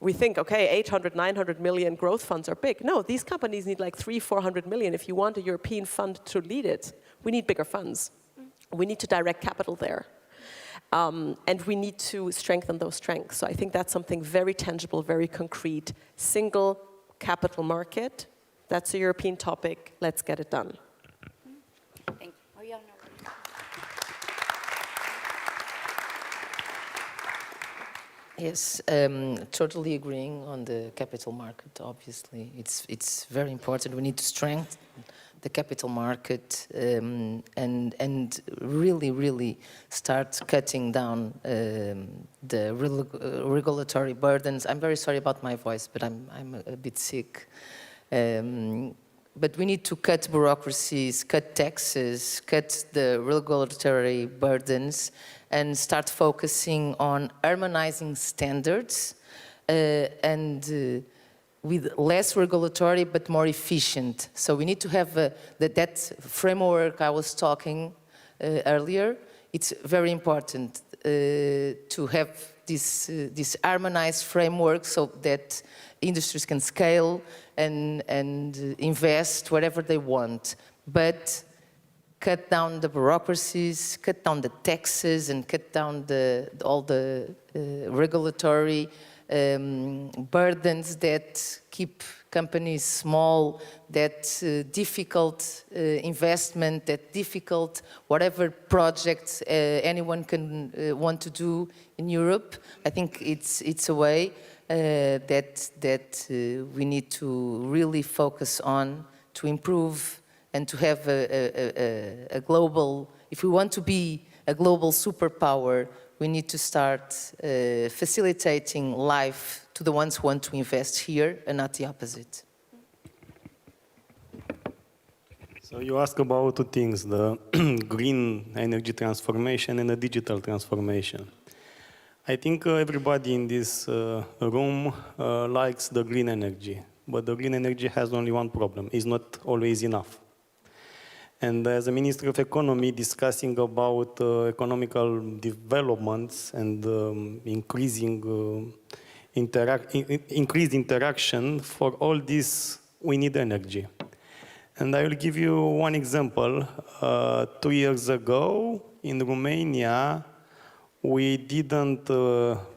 We think, okay, 800, 900 million growth funds are big. No, these companies need like 300, 400 million. If you want a European fund to lead it, we need bigger funds. We need to direct capital there. And we need to strengthen those strengths. So I think that's something very tangible, very concrete. Single capital market, that's a European topic. Let's get it done. Thank you. Oh, yeah, no. Yes, totally agreeing on the capital market, obviously. It's very important. We need to strengthen the capital market and really start cutting down the regulatory burdens. I'm very sorry about my voice, but I'm a bit sick. But we need to cut bureaucracies, cut taxes, cut the regulatory burdens, and start focusing on harmonizing standards with less regulatory but more efficient. So we need to have that framework I was talking earlier. It's very important to have this harmonized framework so that industries can scale and invest whatever they want. But cut down the bureaucracies, cut down the taxes, and cut down all the regulatory burdens that keep companies small, that difficult investment, that difficult whatever project anyone can want to do in Europe. I think it's a way that we need to really focus on to improve and to have a global, if we want to be a global superpower, we need to start facilitating life to the ones who want to invest here and not the opposite. So you ask about two things, the green energy transformation and the digital transformation. I think everybody in this room likes the green energy, but the green energy has only one problem, it's not always enough. And as a Minister of Economy, discussing about economical developments and increased interaction, for all this we need energy. And I will give you one example. 2 years ago in Romania, we didn't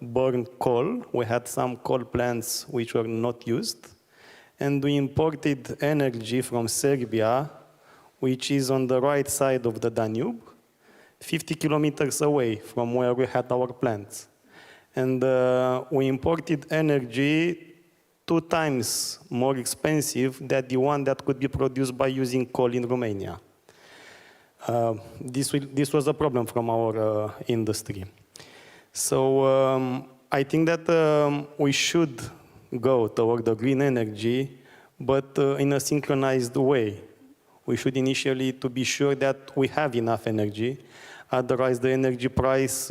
burn coal. We had some coal plants which were not used. And we imported energy from Serbia, which is on the right side of the Danube, 50 kilometers away from where we had our plants. And we imported energy 2 times more expensive than the one that could be produced by using coal in Romania. This was a problem from our industry. So I think that we should go toward the green energy, but in a synchronized way. We should initially to be sure that we have enough energy. Otherwise, the energy price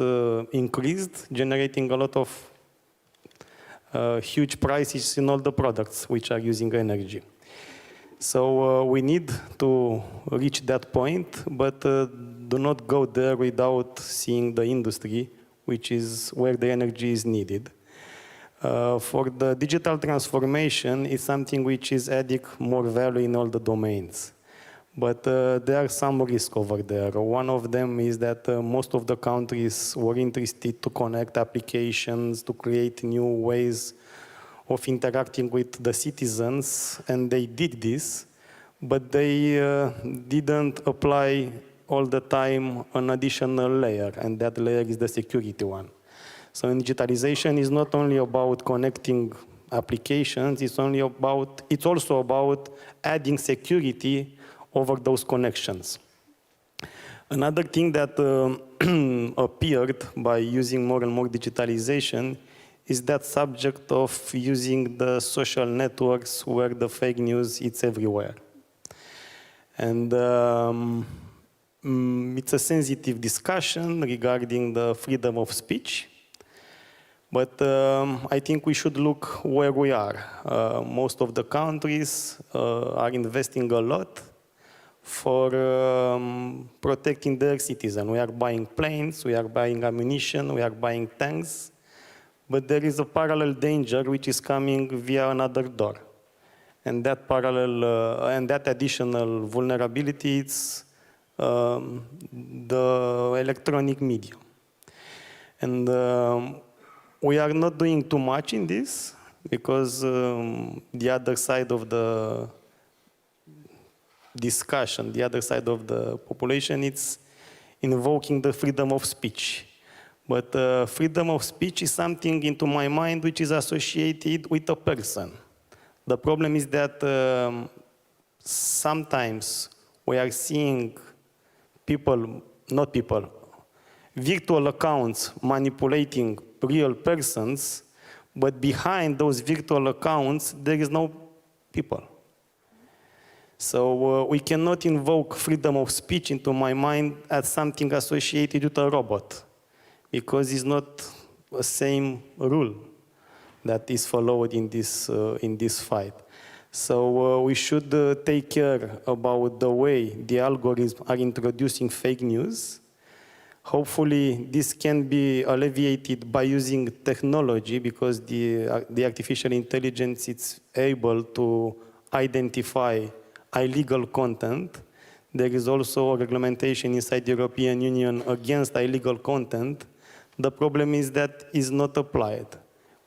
increased, generating a lot of huge prices in all the products which are using energy. So we need to reach that point, but do not go there without seeing the industry, which is where the energy is needed. For the digital transformation, it's something which is adding more value in all the domains. But there are some risks over there. One of them is that most of the countries were interested to connect applications, to create new ways of interacting with the citizens, and they did this, but they didn't apply all the time an additional layer, and that layer is the security one. So in digitalization is not only about connecting applications, it's also about adding security over those connections. Another thing that appeared by using more and more digitalization is that subject of using the social networks where the fake news is everywhere. And it's a sensitive discussion regarding the freedom of speech. But I think we should look where we are. Most of the countries are investing a lot for protecting their citizens. We are buying planes, we are buying ammunition, we are buying tanks. But there is a parallel danger which is coming via another door. And that parallel and that additional vulnerability is the electronic media. And we are not doing too much in this because the other side of the discussion, the other side of the population, it's invoking the freedom of speech. But freedom of speech is something, into my mind, which is associated with a person. The problem is that sometimes we are seeing people, not people, virtual accounts manipulating real persons, but behind those virtual accounts, there is no people. So we cannot invoke freedom of speech, into my mind, as something associated with a robot, because it's not the same rule that is followed in this fight. So we should take care about the way the algorithms are introducing fake news. Hopefully, this can be alleviated by using technology, because the artificial intelligence is able to identify illegal content. There is also a regulation inside the European Union against illegal content. The problem is that it's not applied.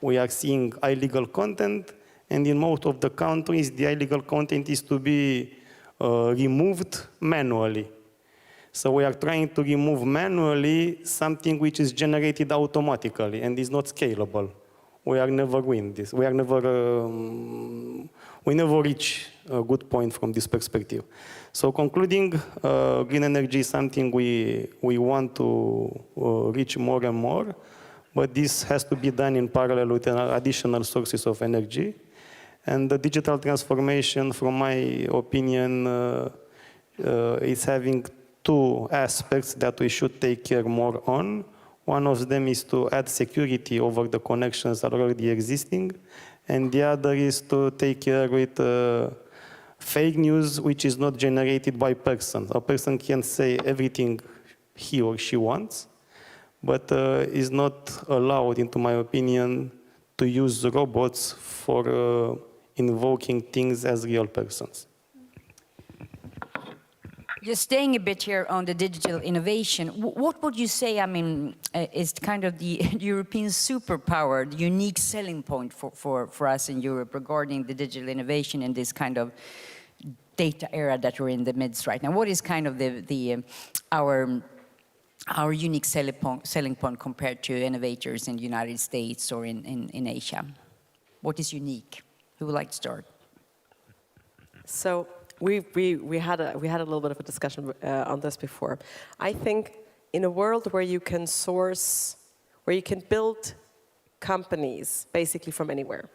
We are seeing illegal content, and in most of the countries, the illegal content is to be removed manually. So we are trying to remove manually something which is generated automatically and is not scalable. We are never win this. We never reach a good point from this perspective. So concluding, green energy is something we want to reach more and more, but this has to be done in parallel with additional sources of energy. And the digital transformation, from my opinion, is having two aspects that we should take care more on. One of them is to add security over the connections that are already existing, and the other is to take care with fake news which is not generated by persons. A person can say everything he or she wants, but is not allowed, into my opinion, to use robots for invoking things as real persons. Just staying a bit here on the digital innovation, what would you say, I mean, is kind of the European superpower, the unique selling point for us in Europe regarding the digital innovation in this kind of data era that we're in the midst right now? What is kind of our unique selling point compared to innovators in the United States or in Asia? What is unique? Who would like to start? So we had a little bit of a discussion on this before. I think in a world where you can build companies basically from anywhere,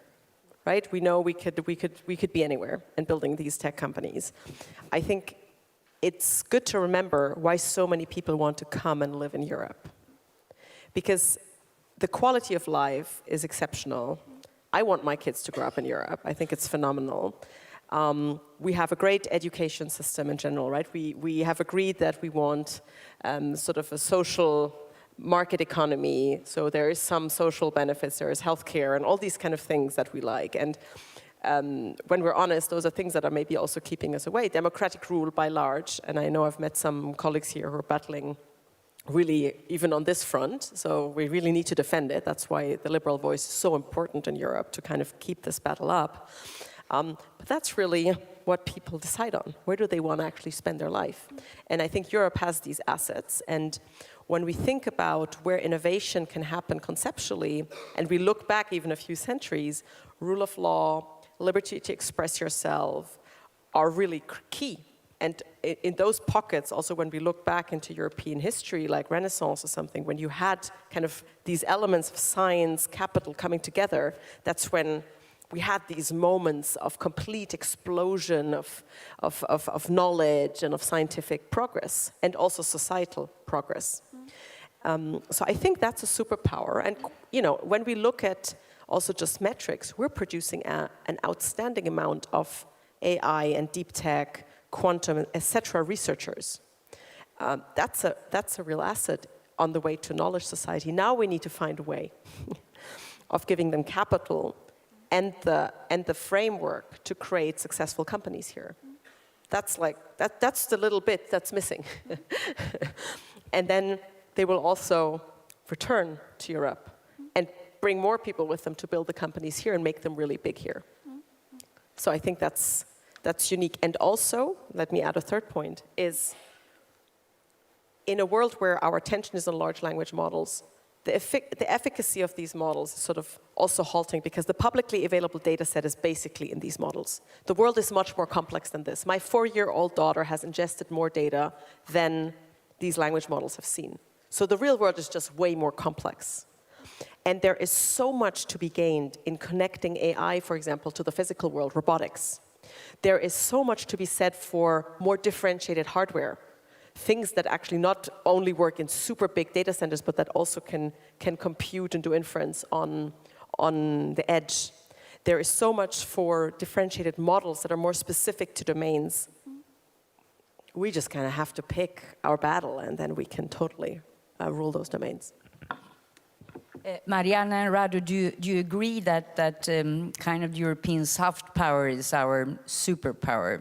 right? We know we could be anywhere in building these tech companies. I think it's good to remember why so many people want to come and live in Europe, because the quality of life is exceptional. I want my kids to grow up in Europe. I think it's phenomenal. We have a great education system in general, right? We have agreed that we want sort of a social market economy, so there is some social benefits, there is healthcare, and all these kind of things that we like. And when we're honest, those are things that are maybe also keeping us away. Democratic rule by large, and I know I've met some colleagues here who are battling really even on this front, so we really need to defend it. That's why the liberal voice is so important in Europe, to kind of keep this battle up. But that's really what people decide on. Where do they want to actually spend their life? And I think Europe has these assets. And when we think about where innovation can happen conceptually, and we look back even a few centuries, rule of law, liberty to express yourself are really key. And in those pockets, also when we look back into European history, like Renaissance or something, when you had kind of these elements of science, capital coming together, that's when we had these moments of complete explosion of knowledge and of scientific progress, and also societal progress. So I think that's a superpower. And when we look at also just metrics, we're producing an outstanding amount of AI and deep tech, quantum, etc. researchers. That's a real asset on the way to knowledge society. Now we need to find a way of giving them capital and the framework to create successful companies here. That's that's the little bit that's missing. And then they will also return to Europe and bring more people with them to build the companies here and make them really big here. So I think that's unique. And also, let me add a third point, is in a world where our attention is on large language models, the efficacy of these models is sort of also halting because the publicly available data set is basically in these models. The world is much more complex than this. My 4-year-old daughter has ingested more data than these language models have seen. So the real world is just way more complex. And there is so much to be gained in connecting AI, for example, to the physical world, robotics. There is so much to be said for more differentiated hardware, things that actually not only work in super big data centers, but that also can compute and do inference on the edge. There is so much for differentiated models that are more specific to domains. We just kind of have to pick our battle, and then we can totally rule those domains. Mariana and Radu, do you agree that kind of European soft power is our superpower?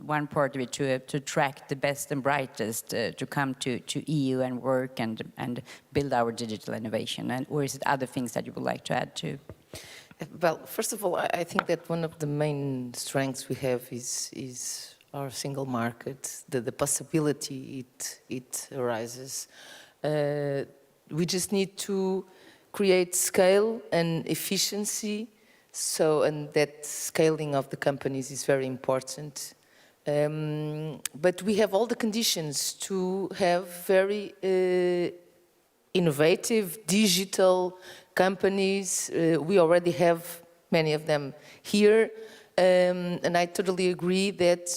One part of it to attract the best and brightest to come to EU and work and build our digital innovation, or is it other things that you would like to add to? Well, first of all, I think that one of the main strengths we have is our single market, the possibility it arises. We just need to create scale and efficiency, and that scaling of the companies is very important. But we have all the conditions to have very innovative digital companies. We already have many of them here, and I totally agree that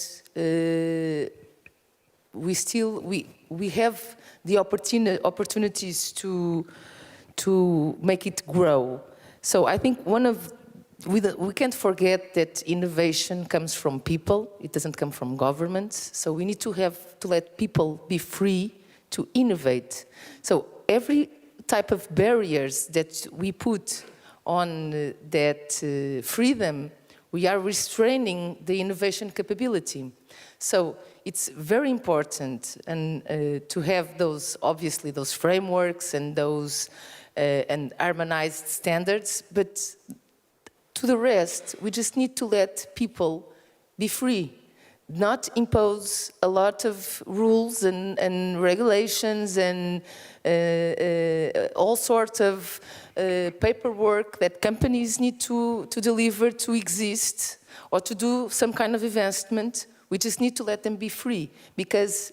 we have the opportunities to make it grow. So I think we can't forget that innovation comes from people. It doesn't come from governments. So we need to let people be free to innovate. So every type of barriers that we put on that freedom, we are restraining the innovation capability. So it's very important to have obviously those frameworks and those and harmonized standards, but to the rest, we just need to let people be free, not impose a lot of rules and regulations and all sorts of paperwork that companies need to deliver to exist or to do some kind of investment. We just need to let them be free, because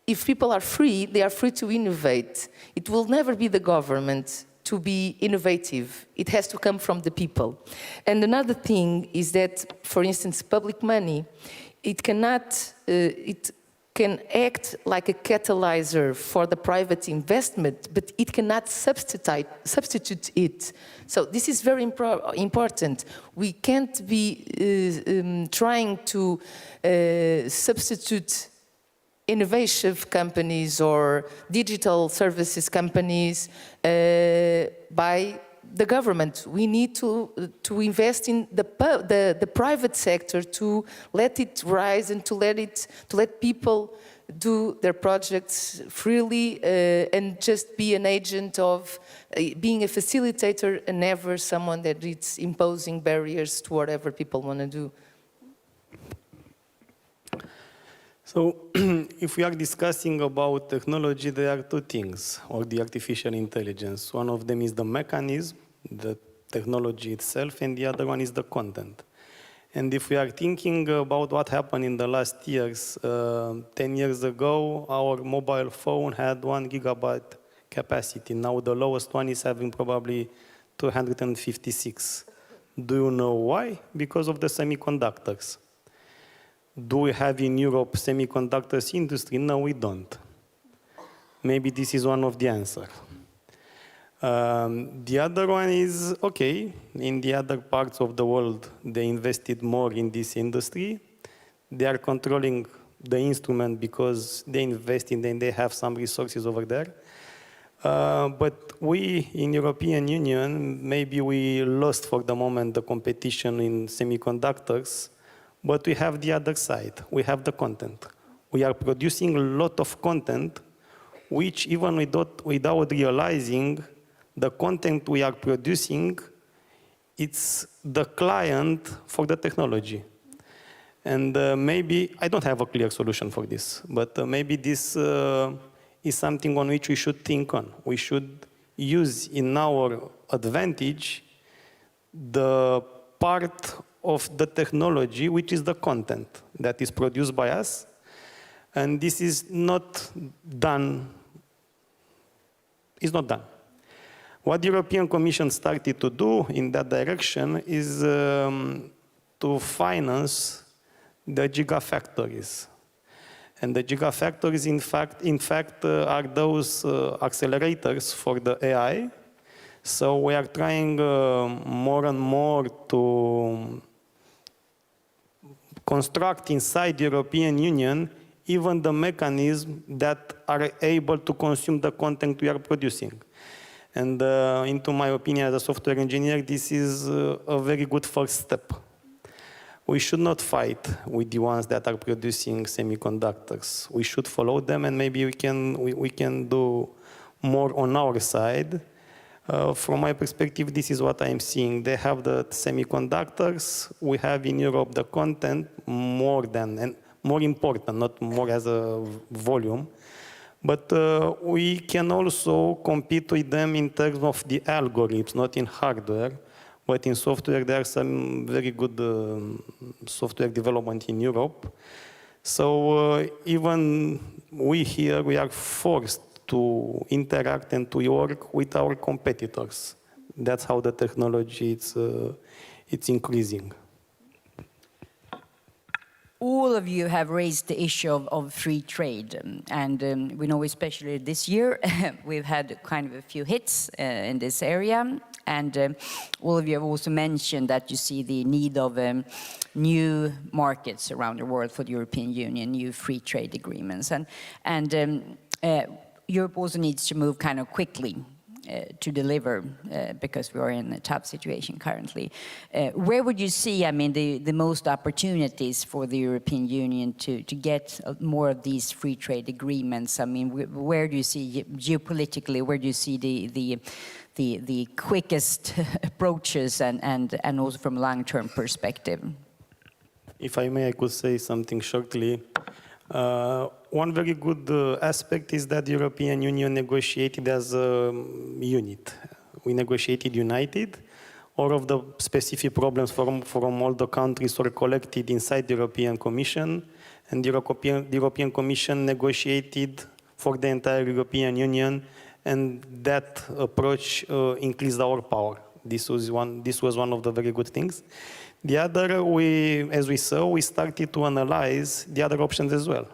if people are free, they are free to innovate. It will never be the government to be innovative. It has to come from the people. And another thing is that, for instance, public money, it can act like a catalyzer for the private investment, but it cannot substitute it. So this is very important. We can't be trying to substitute innovative companies or digital services companies by the government. We need to invest in the private sector to let it rise and to let people do their projects freely and just be an agent of being a facilitator and never someone that is imposing barriers to whatever people want to do. So if we are discussing about technology, there are two things, or the artificial intelligence. One of them is the mechanism, the technology itself, and the other one is the content. And if we are thinking about what happened in the last years, 10 years ago, our mobile phone had 1 gigabyte capacity. Now the lowest one is having probably 256. Do you know why? Because of the semiconductors. Do we have in Europe semiconductors industry? No, we don't. Maybe this is one of the answers. The other one is, okay, in the other parts of the world, they invested more in this industry. They are controlling the instrument because they invest in and they have some resources over there. But we, in European Union, maybe we lost for the moment the competition in semiconductors, but we have the other side. We have the content. We are producing a lot of content, which even without realizing, the content we are producing, it's the client for the technology. And maybe, I don't have a clear solution for this, but maybe this is something on which we should think on. We should use in our advantage the part of the technology, which is the content that is produced by us. And this is not done. It's not done. What the European Commission started to do in that direction is to finance the gigafactories. And the gigafactories, in fact, are those accelerators for the AI. So we are trying more and more to construct inside the European Union even the mechanisms that are able to consume the content we are producing. And into my opinion, as a software engineer, this is a very good first step. We should not fight with the ones that are producing semiconductors. We should follow them, and maybe we can do more on our side. From my perspective, this is what I'm seeing. They have the semiconductors. We have in Europe the content more than, and more important, not more as a volume. But we can also compete with them in terms of the algorithms, not in hardware, but in software. There are some very good software development in Europe. So even we here, we are forced to interact and to work with our competitors. That's how the technology it's increasing. All of you have raised the issue of free trade, and we know especially this year we've had kind of a few hits in this area, and all of you have also mentioned that you see the need of new markets around the world for the European Union, new free trade agreements, and Europe also needs to move kind of quickly to deliver because we are in a tough situation currently. Where would you see, I mean, the most opportunities for the European Union to get more of these free trade agreements? I mean, where do you see geopolitically, where do you see the quickest approaches and also from a long-term perspective? If I may, I could say something shortly. One very good aspect is that the European Union negotiated as a unit. We negotiated united. All of the specific problems from all the countries were collected inside the European Commission, and the European Commission negotiated for the entire European Union, and that approach increased our power. This was one of the very good things. The other, as we saw, we started to analyze the other options as well.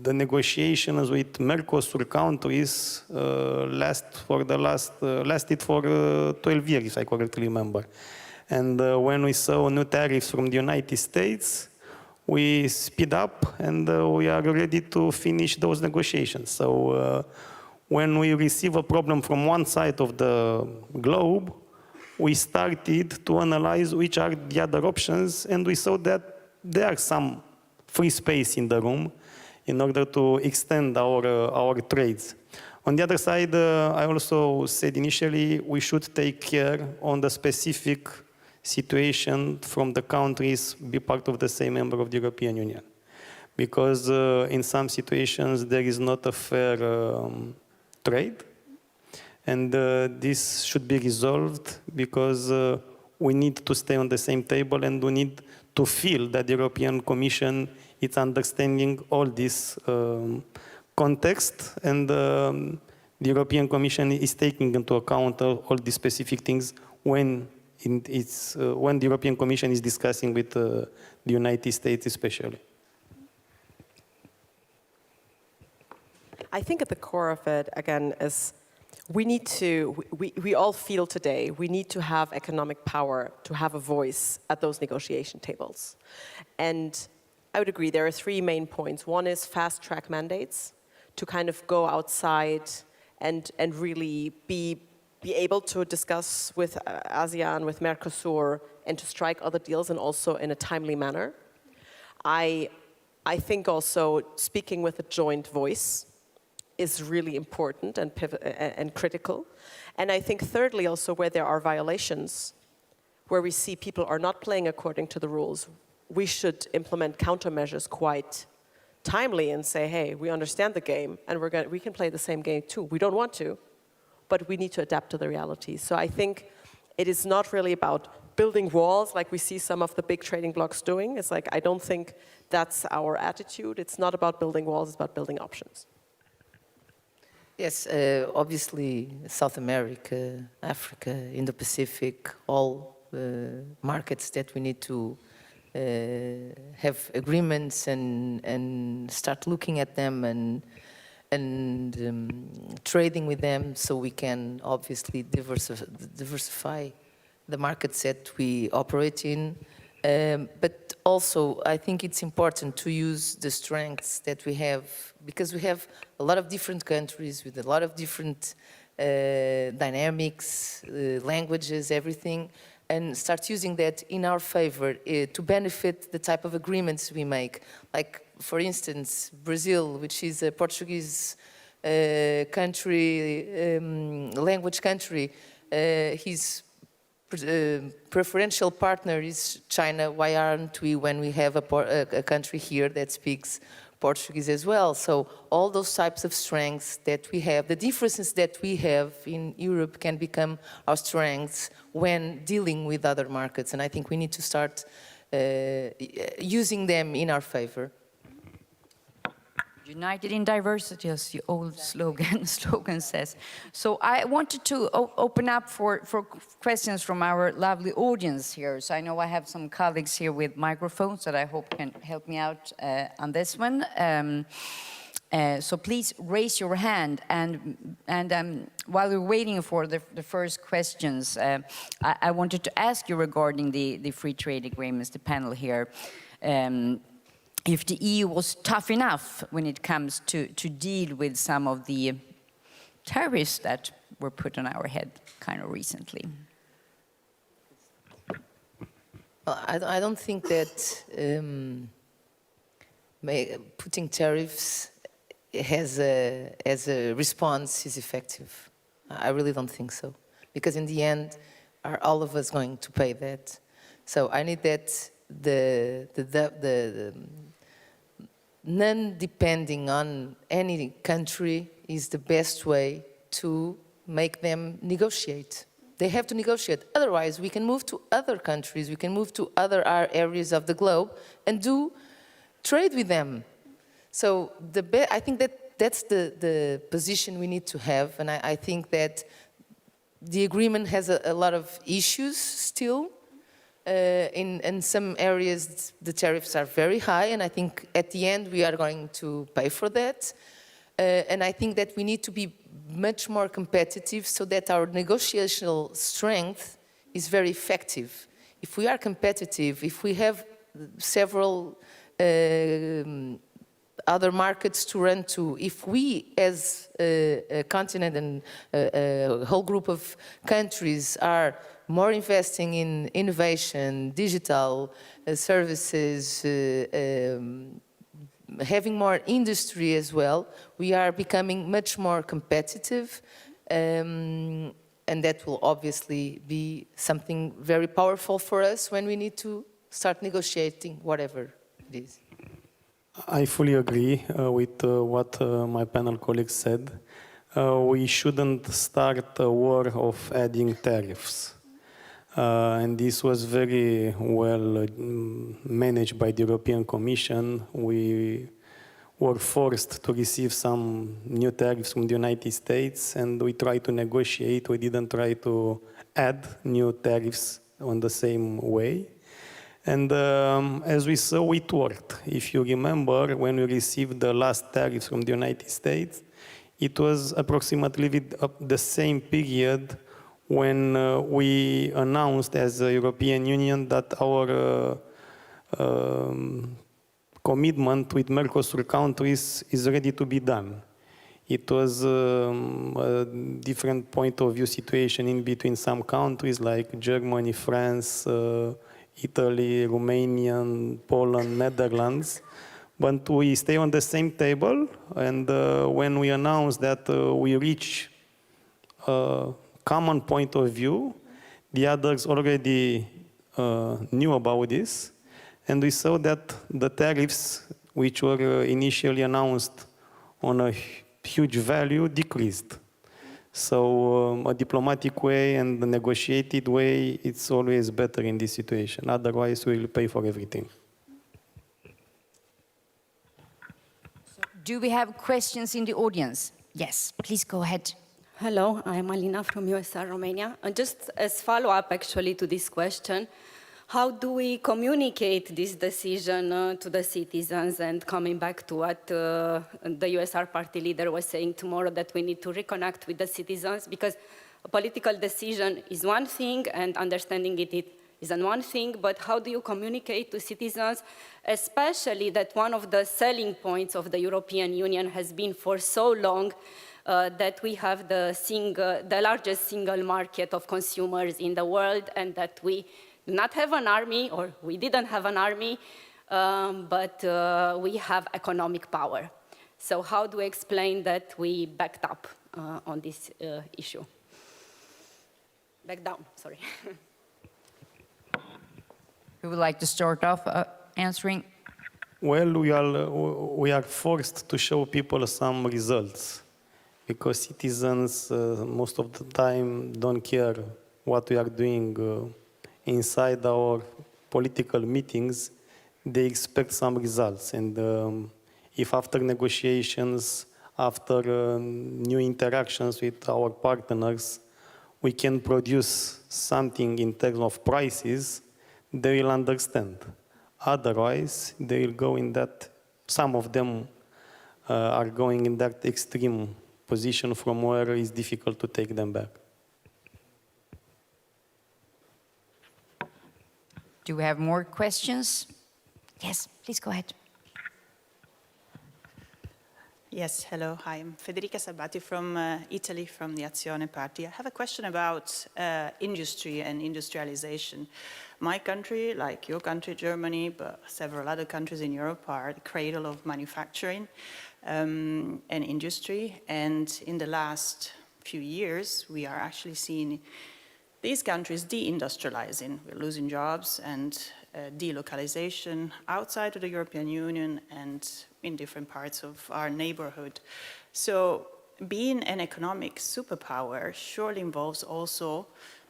The negotiations with Mercosur countries lasted for 12 years, if I correctly remember. And when we saw new tariffs from the United States, we speed up and we are ready to finish those negotiations. So when we receive a problem from one side of the globe, we started to analyze which are the other options, and we saw that there are some free space in the room in order to extend our trades. On the other side, I also said initially we should take care on the specific situation from the countries be part of the same member of the European Union. Because in some situations there is not a fair trade. And this should be resolved because we need to stay on the same table, and we need to feel that the European Commission is understanding all this context, and the European Commission is taking into account all these specific things when the European Commission is discussing with the United States especially. I think at the core of it, again, is we all feel today we need to have economic power to have a voice at those negotiation tables. And I would agree, there are three main points. One is fast-track mandates, to kind of go outside and really be able to discuss with ASEAN, with Mercosur, and to strike other deals, and also in a timely manner. I think also speaking with a joint voice is really important and critical. And I think thirdly also, where there are violations, where we see people are not playing according to the rules, we should implement countermeasures quite timely and say, hey, we understand the game and we can play the same game too. We don't want to, but we need to adapt to the reality. So I think it is not really about building walls like we see some of the big trading blocs doing. It's like, I don't think that's our attitude. It's not about building walls, it's about building options. Yes, obviously South America, Africa, Indo-Pacific, all markets that we need to have agreements and start looking at them and trading with them, so we can obviously diversify the markets that we operate in. But also, I think it's important to use the strengths that we have, because we have a lot of different countries with a lot of different dynamics, languages, everything, and start using that in our favor to benefit the type of agreements we make. Like, for instance, Brazil, which is a Portuguese country, language country, his preferential partner is China. Why aren't we when we have a country here that speaks Portuguese as well? So all those types of strengths that we have, the differences that we have in Europe can become our strengths when dealing with other markets. And I think we need to start using them in our favor. United in diversity, as the old slogan says. So I wanted to open up for questions from our lovely audience here. So I know I have some colleagues here with microphones that I hope can help me out on this one. So please raise your hand. And while we're waiting for the first questions, I wanted to ask you regarding the free trade agreements, the panel here. If the EU was tough enough when it comes to deal with some of the tariffs that were put on our head kind of recently. Well, I don't think that putting tariffs as a response is effective. I really don't think so. Because in the end, are all of us going to pay that? So I need that the non-depending on any country is the best way to make them negotiate. They have to negotiate. Otherwise, we can move to other countries, we can move to other areas of the globe and do trade with them. So I think that's the position we need to have, and I think that the agreement has a lot of issues still. In some areas, the tariffs are very high, and I think at the end we are going to pay for that. And I think that we need to be much more competitive so that our negotiational strength is very effective. If we are competitive, if we have several other markets to run to, if we as a continent and a whole group of countries are more investing in innovation, digital services, having more industry as well, we are becoming much more competitive, and that will obviously be something very powerful for us when we need to start negotiating whatever it is. I fully agree with what my panel colleagues said. We shouldn't start a war of adding tariffs. And this was very well managed by the European Commission. We were forced to receive some new tariffs from the United States, and we tried to negotiate. We didn't try to add new tariffs on the same way. And as we saw, it worked. If you remember, when we received the last tariffs from the United States, it was approximately the same period when we announced as a European Union that our commitment with Mercosur countries is ready to be done. It was a different point of view situation in between some countries like Germany, France, Italy, Romania, Poland, Netherlands. But we stay on the same table, and when we announced that we reach a common point of view, the others already knew about this, and we saw that the tariffs, which were initially announced on a huge value, decreased. So a diplomatic way and a negotiated way, it's always better in this situation. Otherwise, we'll pay for everything. Do we have questions in the audience? Yes, please go ahead. Hello, I'm Alina from USR Romania. And just as follow-up actually to this question, how do we communicate this decision to the citizens? And coming back to what the USR party leader was saying tomorrow, that we need to reconnect with the citizens, because a political decision is one thing and understanding it is one thing, but how do you communicate to citizens, especially that one of the selling points of the European Union has been for so long that we have the largest single market of consumers in the world, and that we do not have an army, or we didn't have an army, but we have economic power. So how do we explain that we backed up on this issue? Back down, sorry. Who would like to start off answering? Well, we are forced to show people some results, because citizens most of the time don't care what we are doing inside our political meetings. They expect some results. And if after negotiations, after new interactions with our partners, we can produce something in terms of prices, they will understand. Otherwise, they will go in that, some of them are going in that extreme position from where it's difficult to take them back. Do we have more questions? Yes, please go ahead. Yes, hello. Hi, I'm Federica Sabati from Italy, from the Azione Party. I have a question about industry and industrialization. My country, like your country, Germany, but several other countries in Europe, are the cradle of manufacturing and industry. And in the last few years, we are actually seeing these countries deindustrializing. We're losing jobs and delocalization outside of the European Union and in different parts of our neighborhood. So being an economic superpower surely involves also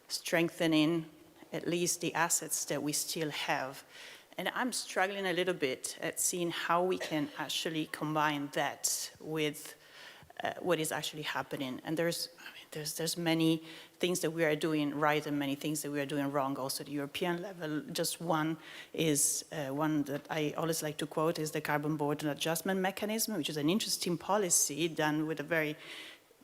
strengthening at least the assets that we still have. And I'm struggling a little bit at seeing how we can actually combine that with what is actually happening. And there's many things that we are doing right and many things that we are doing wrong also at the European level. Just one is, one that I always like to quote, is the Carbon Border Adjustment Mechanism, which is an interesting policy done with a very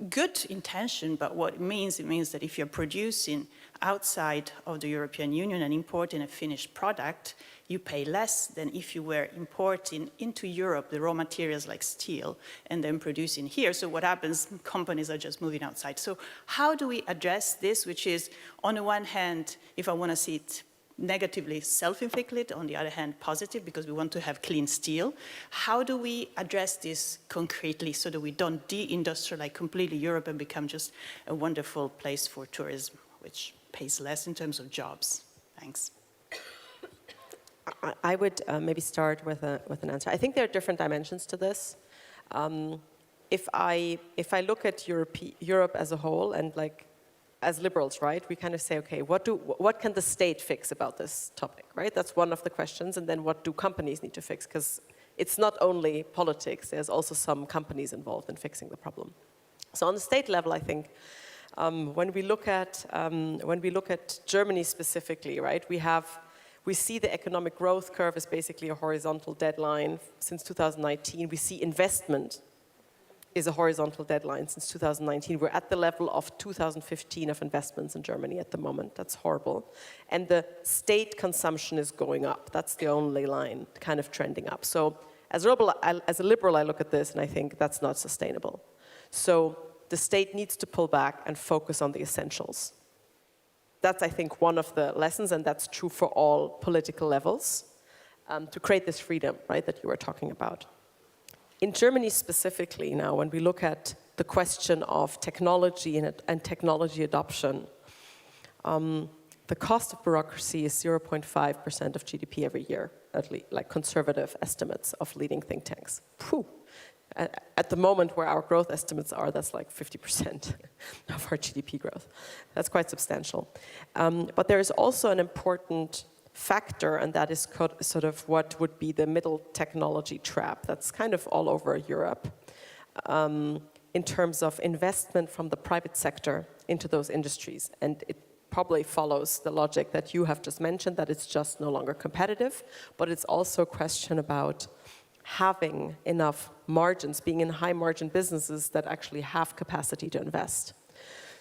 good intention, but what it means that if you're producing outside of the European Union and importing a finished product, you pay less than if you were importing into Europe the raw materials like steel and then producing here. So what happens, companies are just moving outside. So how do we address this, which is, on the one hand, if I want to see it negatively, self-inflicted, on the other hand, positive, because we want to have clean steel. How do we address this concretely so that we don't deindustrialize completely Europe and become just a wonderful place for tourism, which pays less in terms of jobs? Thanks. I would maybe start with an answer. I think there are different dimensions to this. If I look at Europe as a whole, and like as liberals, right, we kind of say, okay, what can the state fix about this topic, right? That's one of the questions. And then what do companies need to fix? Because it's not only politics, there's also some companies involved in fixing the problem. So on the state level, I think, when we look at Germany specifically, right, we see the economic growth curve is basically a horizontal deadline since 2019. We see investment is a horizontal deadline since 2019. We're at the level of 2015 of investments in Germany at the moment. That's horrible. And the state consumption is going up. That's the only line kind of trending up. So as a liberal, I look at this and I think that's not sustainable. So the state needs to pull back and focus on the essentials. That's, I think, one of the lessons, and that's true for all political levels, to create this freedom, right, that you were talking about. In Germany specifically now, when we look at the question of technology and technology adoption, the cost of bureaucracy is 0.5% of GDP every year, at least, like conservative estimates of leading think tanks. Phew. At the moment where our growth estimates are, that's like 50% of our GDP growth. That's quite substantial. But there is also an important factor, and that is sort of what would be the middle technology trap. That's kind of all over Europe in terms of investment from the private sector into those industries. And it probably follows the logic that you have just mentioned, that it's just no longer competitive, but it's also a question about having enough margins, being in high margin businesses that actually have capacity to invest.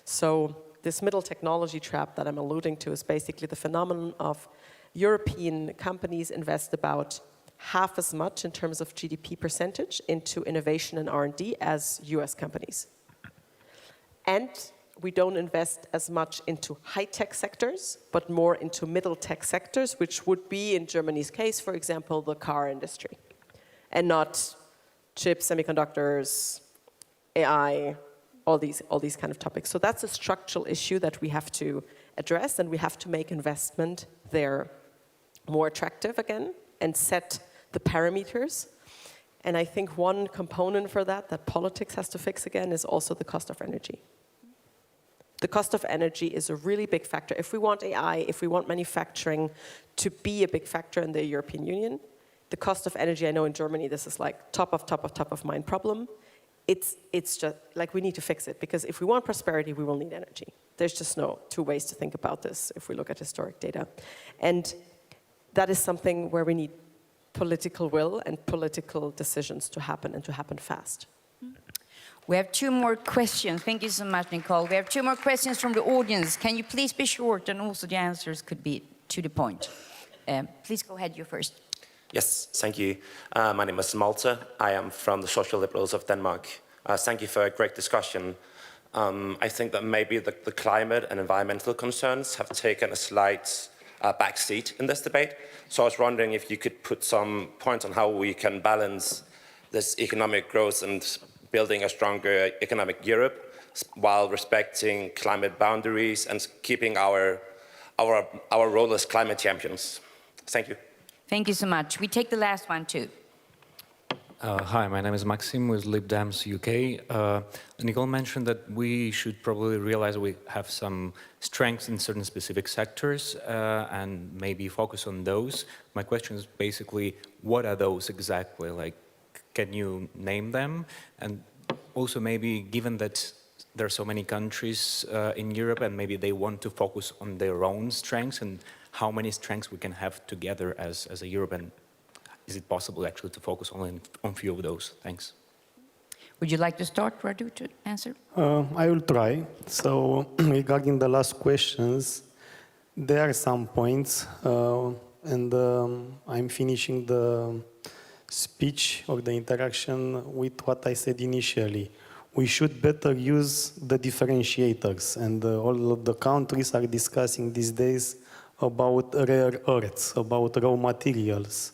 So this middle technology trap that I'm alluding to is basically the phenomenon of European companies invest about half as much in terms of GDP percentage into innovation and R&D as US companies. And we don't invest as much into high-tech sectors, but more into middle-tech sectors, which would be, in Germany's case, for example, the car industry, and not chips, semiconductors, AI, all these kind of topics. So that's a structural issue that we have to address, and we have to make investment there more attractive again and set the parameters. And I think one component for that politics has to fix again is also the cost of energy. The cost of energy is a really big factor. If we want AI, if we want manufacturing to be a big factor in the European Union, the cost of energy, I know in Germany this is like top of mind problem. It's just like we need to fix it, because if we want prosperity, we will need energy. There's just no two ways to think about this if we look at historic data. And that is something where we need political will and political decisions to happen, and to happen fast. We have two more questions. Thank you so much, Nicole. We have two more questions from the audience. Can you please be short, and also the answers could be to the point. Please go ahead, you first. Yes, thank you. My name is Malte. I am from the Social Liberals of Denmark. Thank you for a great discussion. I think that maybe the climate and environmental concerns have taken a slight backseat in this debate. So I was wondering if you could put some points on how we can balance this economic growth and building a stronger economic Europe while respecting climate boundaries and keeping our role as climate champions. Thank you. Thank you so much. We take the last one too. Hi, my name is Maxim with Lib Dems UK. Nicole mentioned that we should probably realize we have some strengths in certain specific sectors and maybe focus on those. My question is basically, what are those exactly? Like, can you name them? And also maybe, given that there are so many countries in Europe and maybe they want to focus on their own strengths, and how many strengths we can have together as a Europe, and is it possible actually to focus only on a few of those? Thanks. Would you like to start, Radu, to answer? I will try. So regarding the last questions, there are some points, and I'm finishing the speech or the interaction with what I said initially. We should better use the differentiators, and all of the countries are discussing these days about rare earths, about raw materials.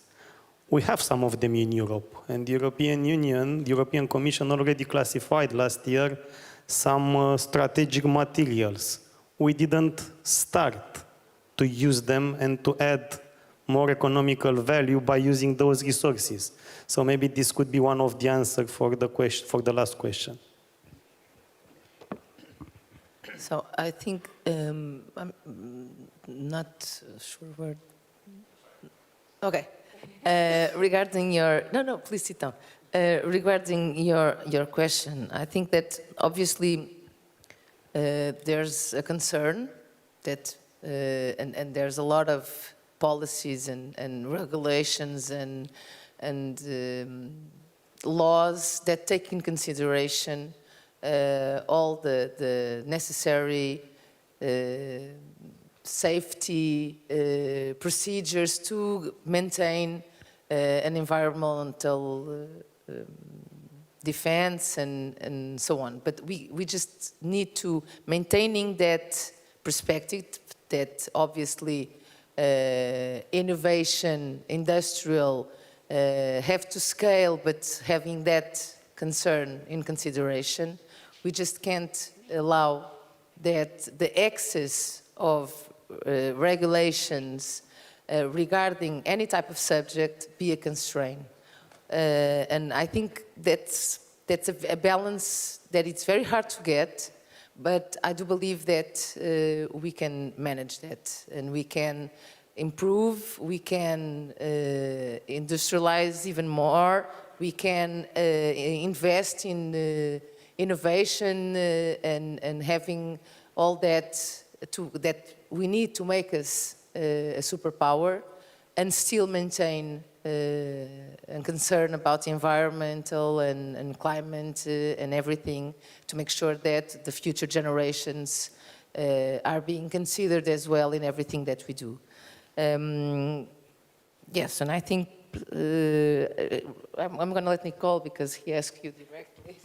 We have some of them in Europe, and the European Union, the European Commission already classified last year some strategic materials. We didn't start to use them and to add more economical value by using those resources. So maybe this could be one of the answers for the last question. So I think I'm not sure where. Okay. Regarding your please sit down. Regarding your question, I think that obviously there's a concern that and there's a lot of policies and regulations and laws that take in consideration all the necessary safety procedures to maintain an environmental defense and so on. But we just need to maintaining that perspective that obviously innovation, industrial, have to scale, but having that concern in consideration, we just can't allow that the excess of regulations regarding any type of subject be a constraint. And I think that's a balance that it's very hard to get, but I do believe that we can manage that and we can improve, we can industrialize even more, we can invest in innovation and having all that that we need to make us a superpower and still maintain a concern about environmental and climate and everything to make sure that the future generations are being considered as well in everything that we do. Yes, and I think I'm going to let Nicole because he asked you directly.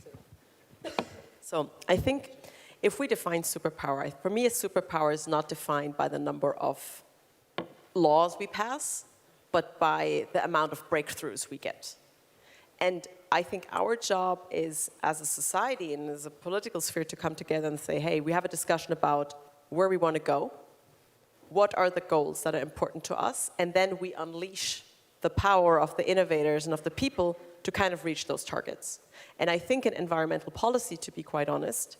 So I think if we define superpower, for me a superpower is not defined by the number of laws we pass, but by the amount of breakthroughs we get. And I think our job is, as a society and as a political sphere, to come together and say, hey, we have a discussion about where we want to go, what are the goals that are important to us, and then we unleash the power of the innovators and of the people to kind of reach those targets. And I think in environmental policy, to be quite honest,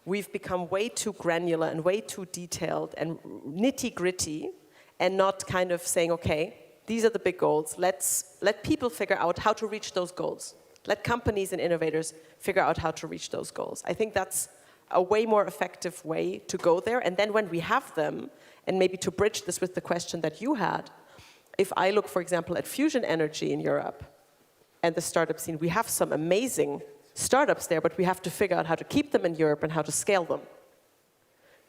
we've become way too granular and way too detailed and nitty-gritty and not kind of saying, okay, these are the big goals. Let people figure out how to reach those goals. Let companies and innovators figure out how to reach those goals. I think that's a way more effective way to go there. And then when we have them, and maybe to bridge this with the question that you had, if I look, for example, at fusion energy in Europe and the startup scene, we have some amazing startups there, but we have to figure out how to keep them in Europe and how to scale them.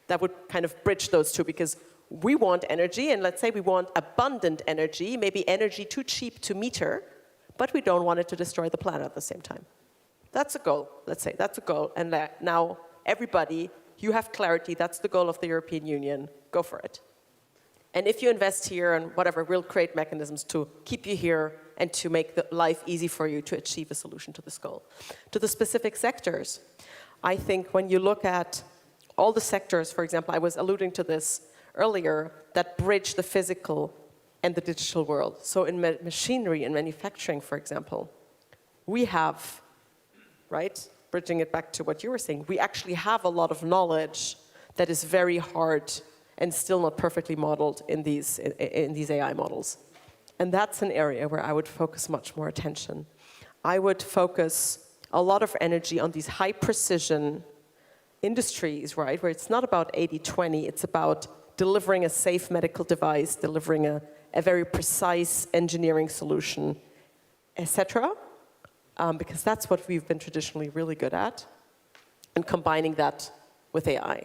That would kind of bridge those two, because we want energy, and let's say we want abundant energy, maybe energy too cheap to meter, but we don't want it to destroy the planet at the same time. That's a goal, let's say, that's a goal. And now everybody, you have clarity, that's the goal of the European Union, go for it. And if you invest here and whatever, we'll create mechanisms to keep you here and to make the life easy for you to achieve a solution to this goal. To the specific sectors, I think when you look at all the sectors, for example, I was alluding to this earlier, that bridge the physical and the digital world. So in machinery and manufacturing, for example, we have, right, bridging it back to what you were saying, we actually have a lot of knowledge that is very hard and still not perfectly modeled in these AI models. And that's an area where I would focus much more attention. I would focus a lot of energy on these high precision industries, right, where it's not about 80-20, it's about delivering a safe medical device, delivering a very precise engineering solution, etc. Because that's what we've been traditionally really good at, and combining that with AI.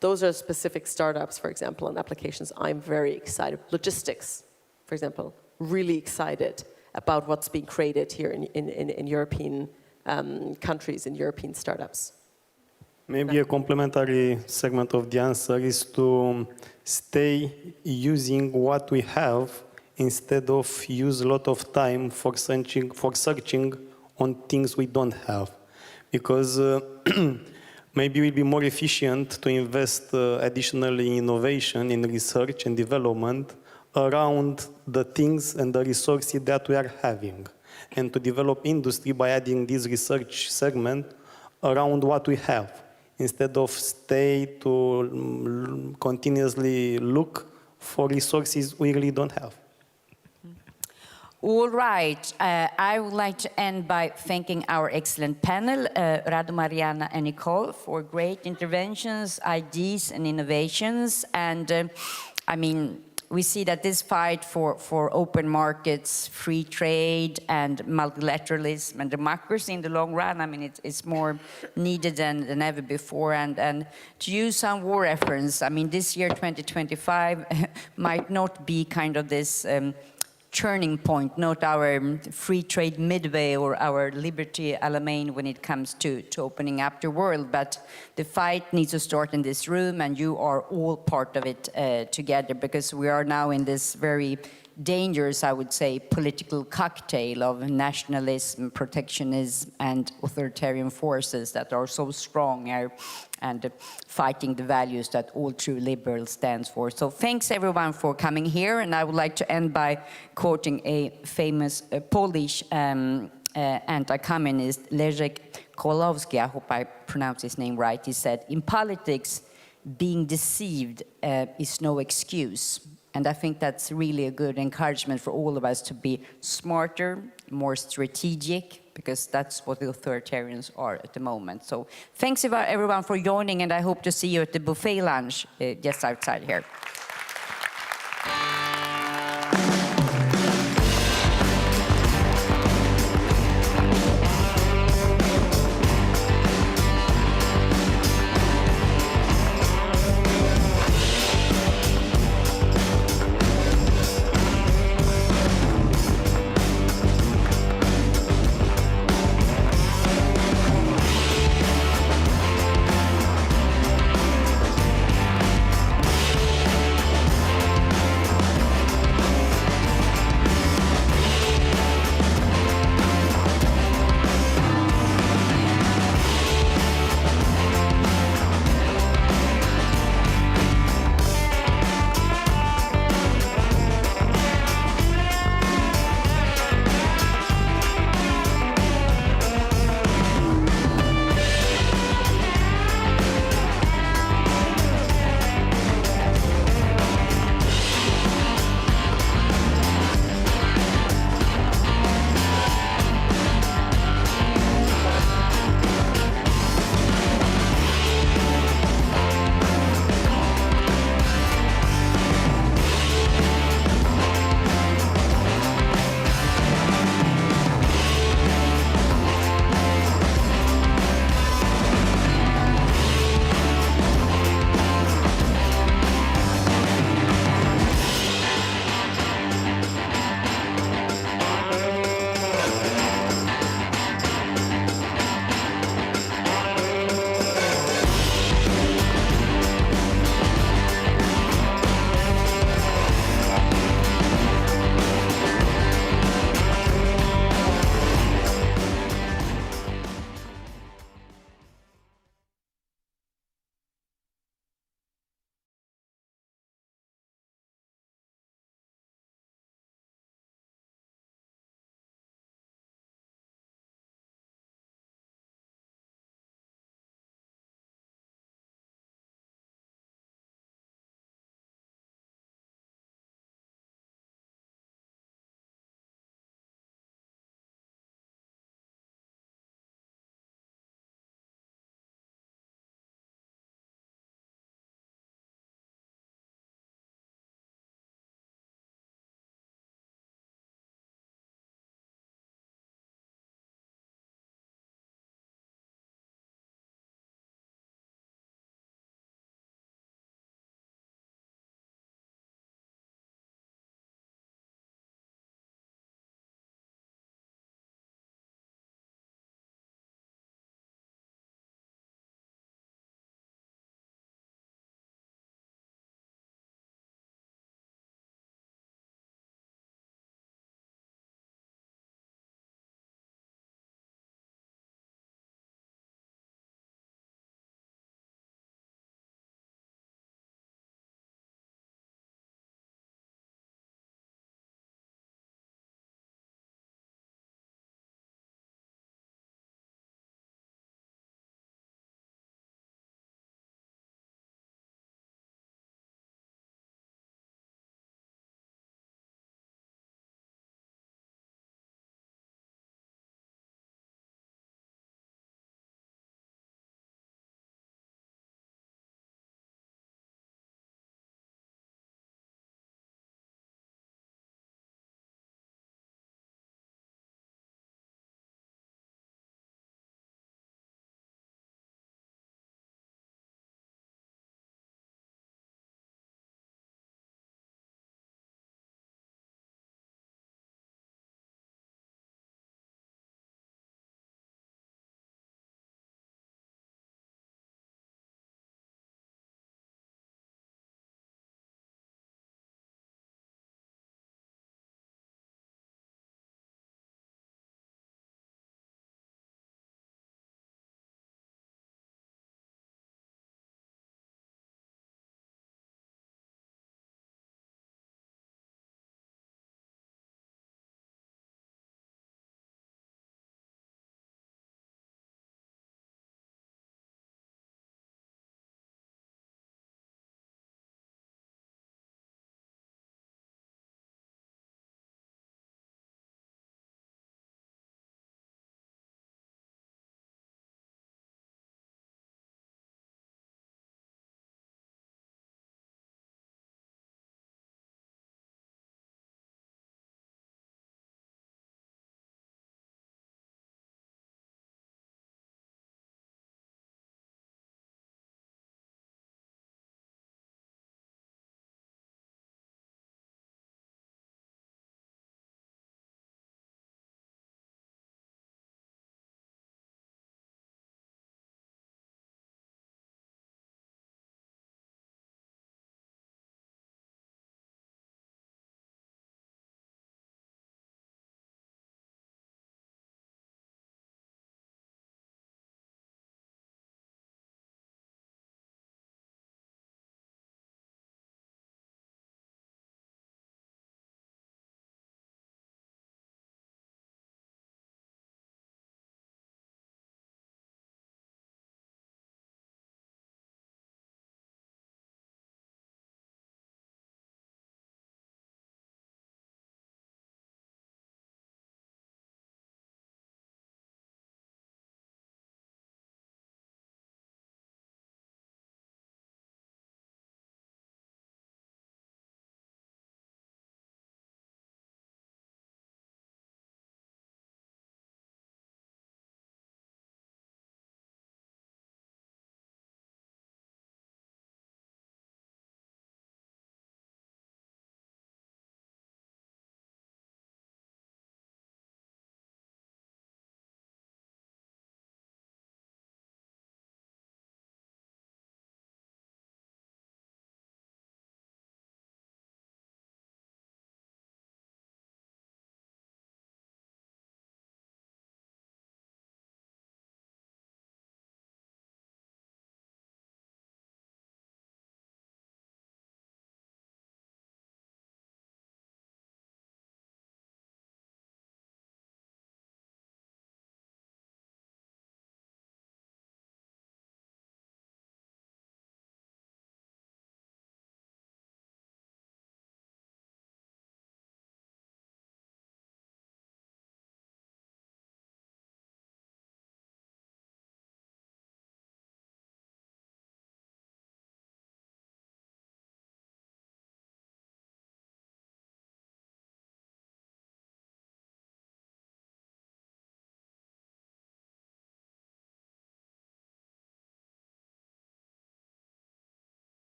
Those are specific startups, for example, and applications I'm very excited. Logistics, for example, really excited about what's being created here in European countries, in European startups. Maybe a complementary segment of the answer is to stay using what we have instead of use a lot of time for searching on things we don't have. Because maybe it will be more efficient to invest additionally in innovation, in research and development around the things and the resources that we are having, and to develop industry by adding this research segment around what we have, instead of stay to continuously look for resources we really don't have. All right. I would like to end by thanking our excellent panel, Radu, Mariana, and Nicole, for great interventions, ideas, and innovations. And I mean, we see that this fight for open markets, free trade, and multilateralism and democracy in the long run, I mean, it's more needed than ever before. And to use some war reference, I mean, this year, 2025, might not be kind of this turning point, not our free trade midway or our liberty Alamein when it comes to opening up the world, but the fight needs to start in this room, and you are all part of it together, because we are now in this very dangerous, I would say, political cocktail of nationalism, protectionism, and authoritarian forces that are so strong and fighting the values that all true liberals stands for. So thanks everyone for coming here, and I would like to end by quoting a famous Polish anti-communist, Leszek Kołakowski, I hope I pronounce his name right. He said, "In politics, being deceived is no excuse." And I think that's really a good encouragement for all of us to be smarter, more strategic, because that's what the authoritarians are at the moment. So thanks everyone for joining, and I hope to see you at the buffet lunch just outside here.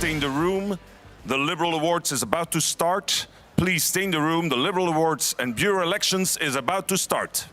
stay in the room. The Liberal Awards is about to start. Please stay in the room. The Liberal Awards and Bureau elections is about to start.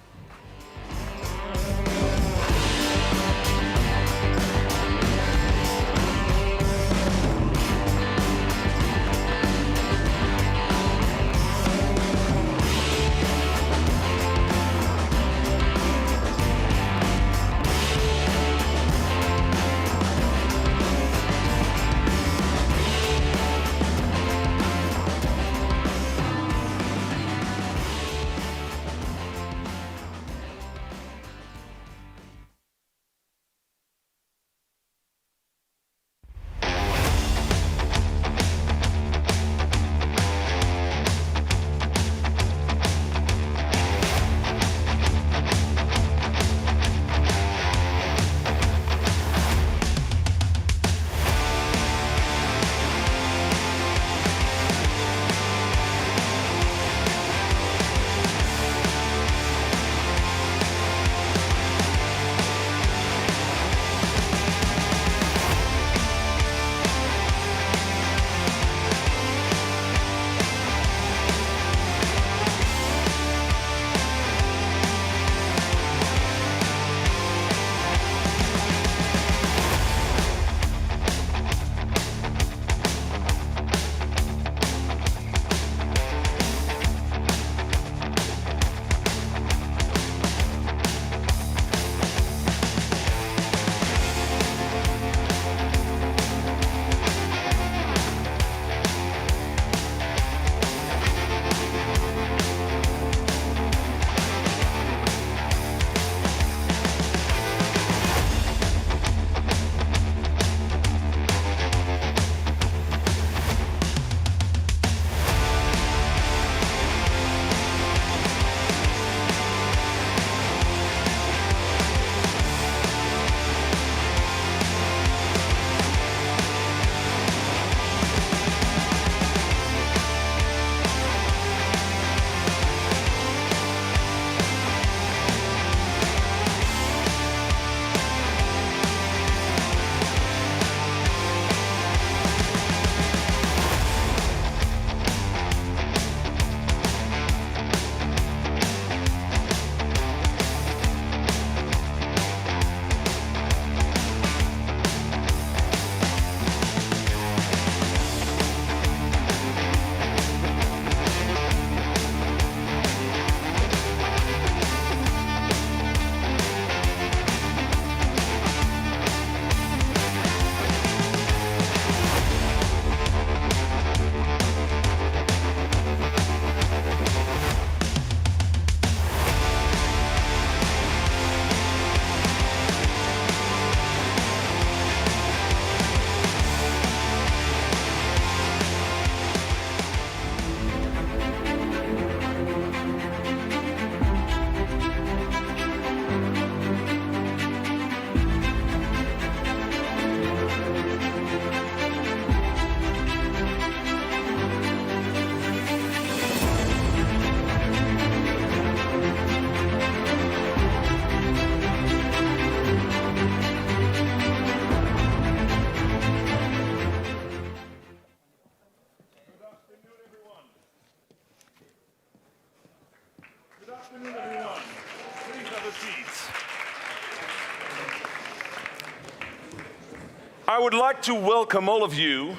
I would like to welcome all of you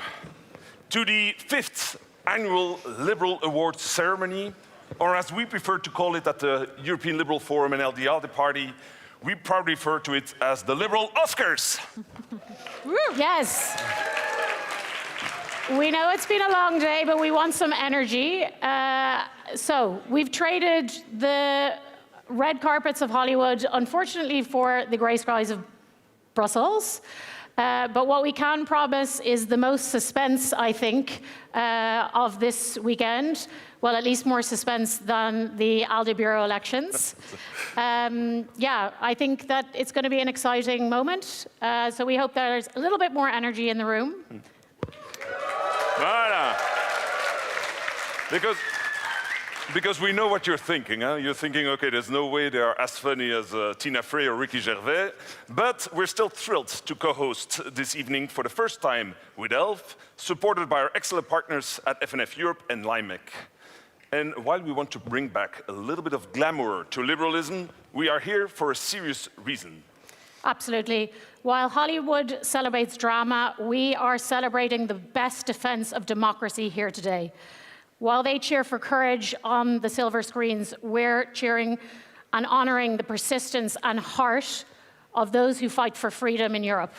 to the 5th Annual Liberal Awards ceremony, or as we prefer to call it at the European Liberal Forum and ALDE Party, we proudly refer to it as the Liberal Oscars. Yes. We know it's been a long day, but we want some energy. So we've traded the red carpets of Hollywood, unfortunately, for the grey skies of Brussels. But what we can promise is the most suspense, I think, of this weekend. Well, at least more suspense than the ALDE Bureau elections. Yeah, I think that it's going to be an exciting moment. So we hope there's a little bit more energy in the room. Voilà. Because Because we know what you're thinking. Huh? You're thinking, okay, there's no way they are as funny as Tina Fey or Ricky Gervais. But we're still thrilled to co-host this evening for the first time with ALDE, supported by our excellent partners at FNF Europe and LIMEC. And while we want to bring back a little bit of glamour to liberalism, we are here for a serious reason. Absolutely. While Hollywood celebrates drama, we are celebrating the best defense of democracy here today. While they cheer for courage on the silver screens, we're cheering and honoring the persistence and heart of those who fight for freedom in Europe.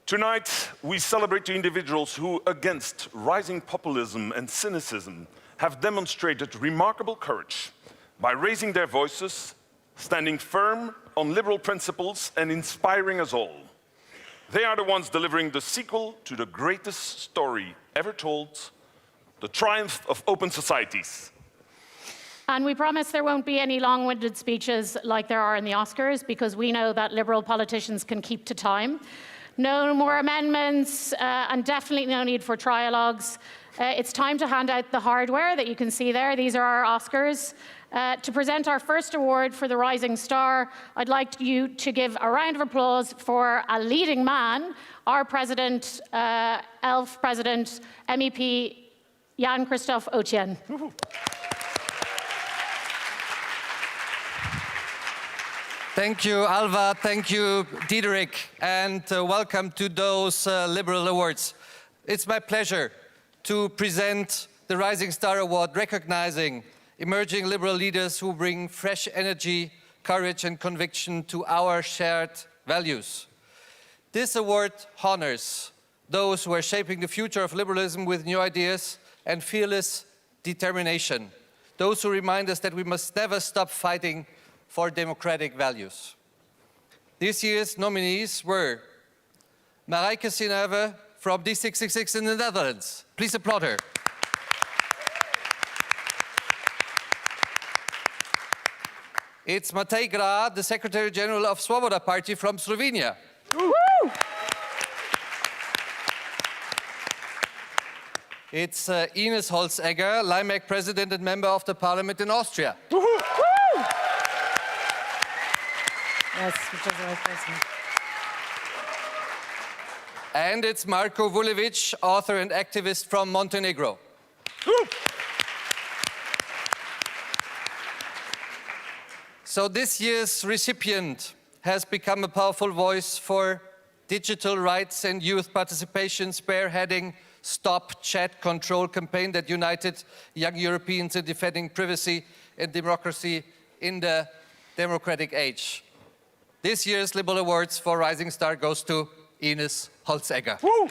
Tonight, we celebrate the individuals who, against rising populism and cynicism, have demonstrated remarkable courage by raising their voices, standing firm on liberal principles and inspiring us all. They are the ones delivering the sequel to the greatest story ever told, the triumph of open societies. And we promise there won't be any long-winded speeches like there are in the Oscars, because we know that liberal politicians can keep to time. No more amendments, and definitely no need for trialogues. It's time to hand out the hardware that you can see there. These are our Oscars. To present our first award for the Rising Star, I'd like you to give a round of applause for a leading man, our President, ALDE President, MEP Jan-Christophe Oetjen. Thank you, Alva. Thank you, Diederik. And welcome to those Liberal Awards. It's my pleasure to present the Rising Star Award, recognizing emerging liberal leaders who bring fresh energy, courage, and conviction to our shared values. This award honors those who are shaping the future of liberalism with new ideas and fearless determination. Those who remind us that we must never stop fighting for democratic values. This year's nominees were Marijke Sineuve from D666 in the Netherlands. Please applaud her. It's Matej Grad, the Secretary General of Svoboda Party from Slovenia. Woo! It's Ines Holzegger, LIMEC President and Member of the Parliament in Austria. Yes, which is our president. And it's Marko Vulevic, author and activist from Montenegro. So this year's recipient has become a powerful voice for digital rights and youth participation, spearheading Stop Chat Control campaign that united young Europeans in defending privacy and democracy in the democratic age. This year's Liberal Awards for Rising Star goes to Ines Holzegger. Woo!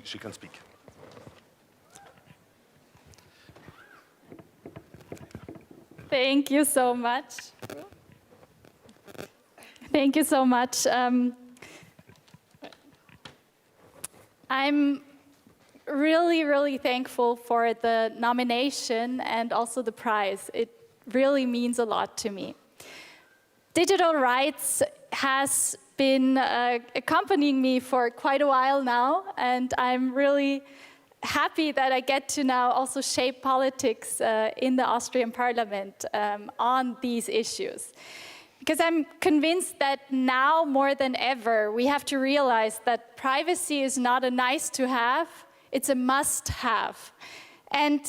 She can speak. Thank you so much. Thank you so much. I'm really thankful for the nomination and also the prize. It really means a lot to me. Digital rights has been accompanying me for quite a while now, and I'm really happy that I get to now also shape politics in the Austrian parliament on these issues. Because I'm convinced that now more than ever, we have to realize that privacy is not a nice to have, it's a must have. And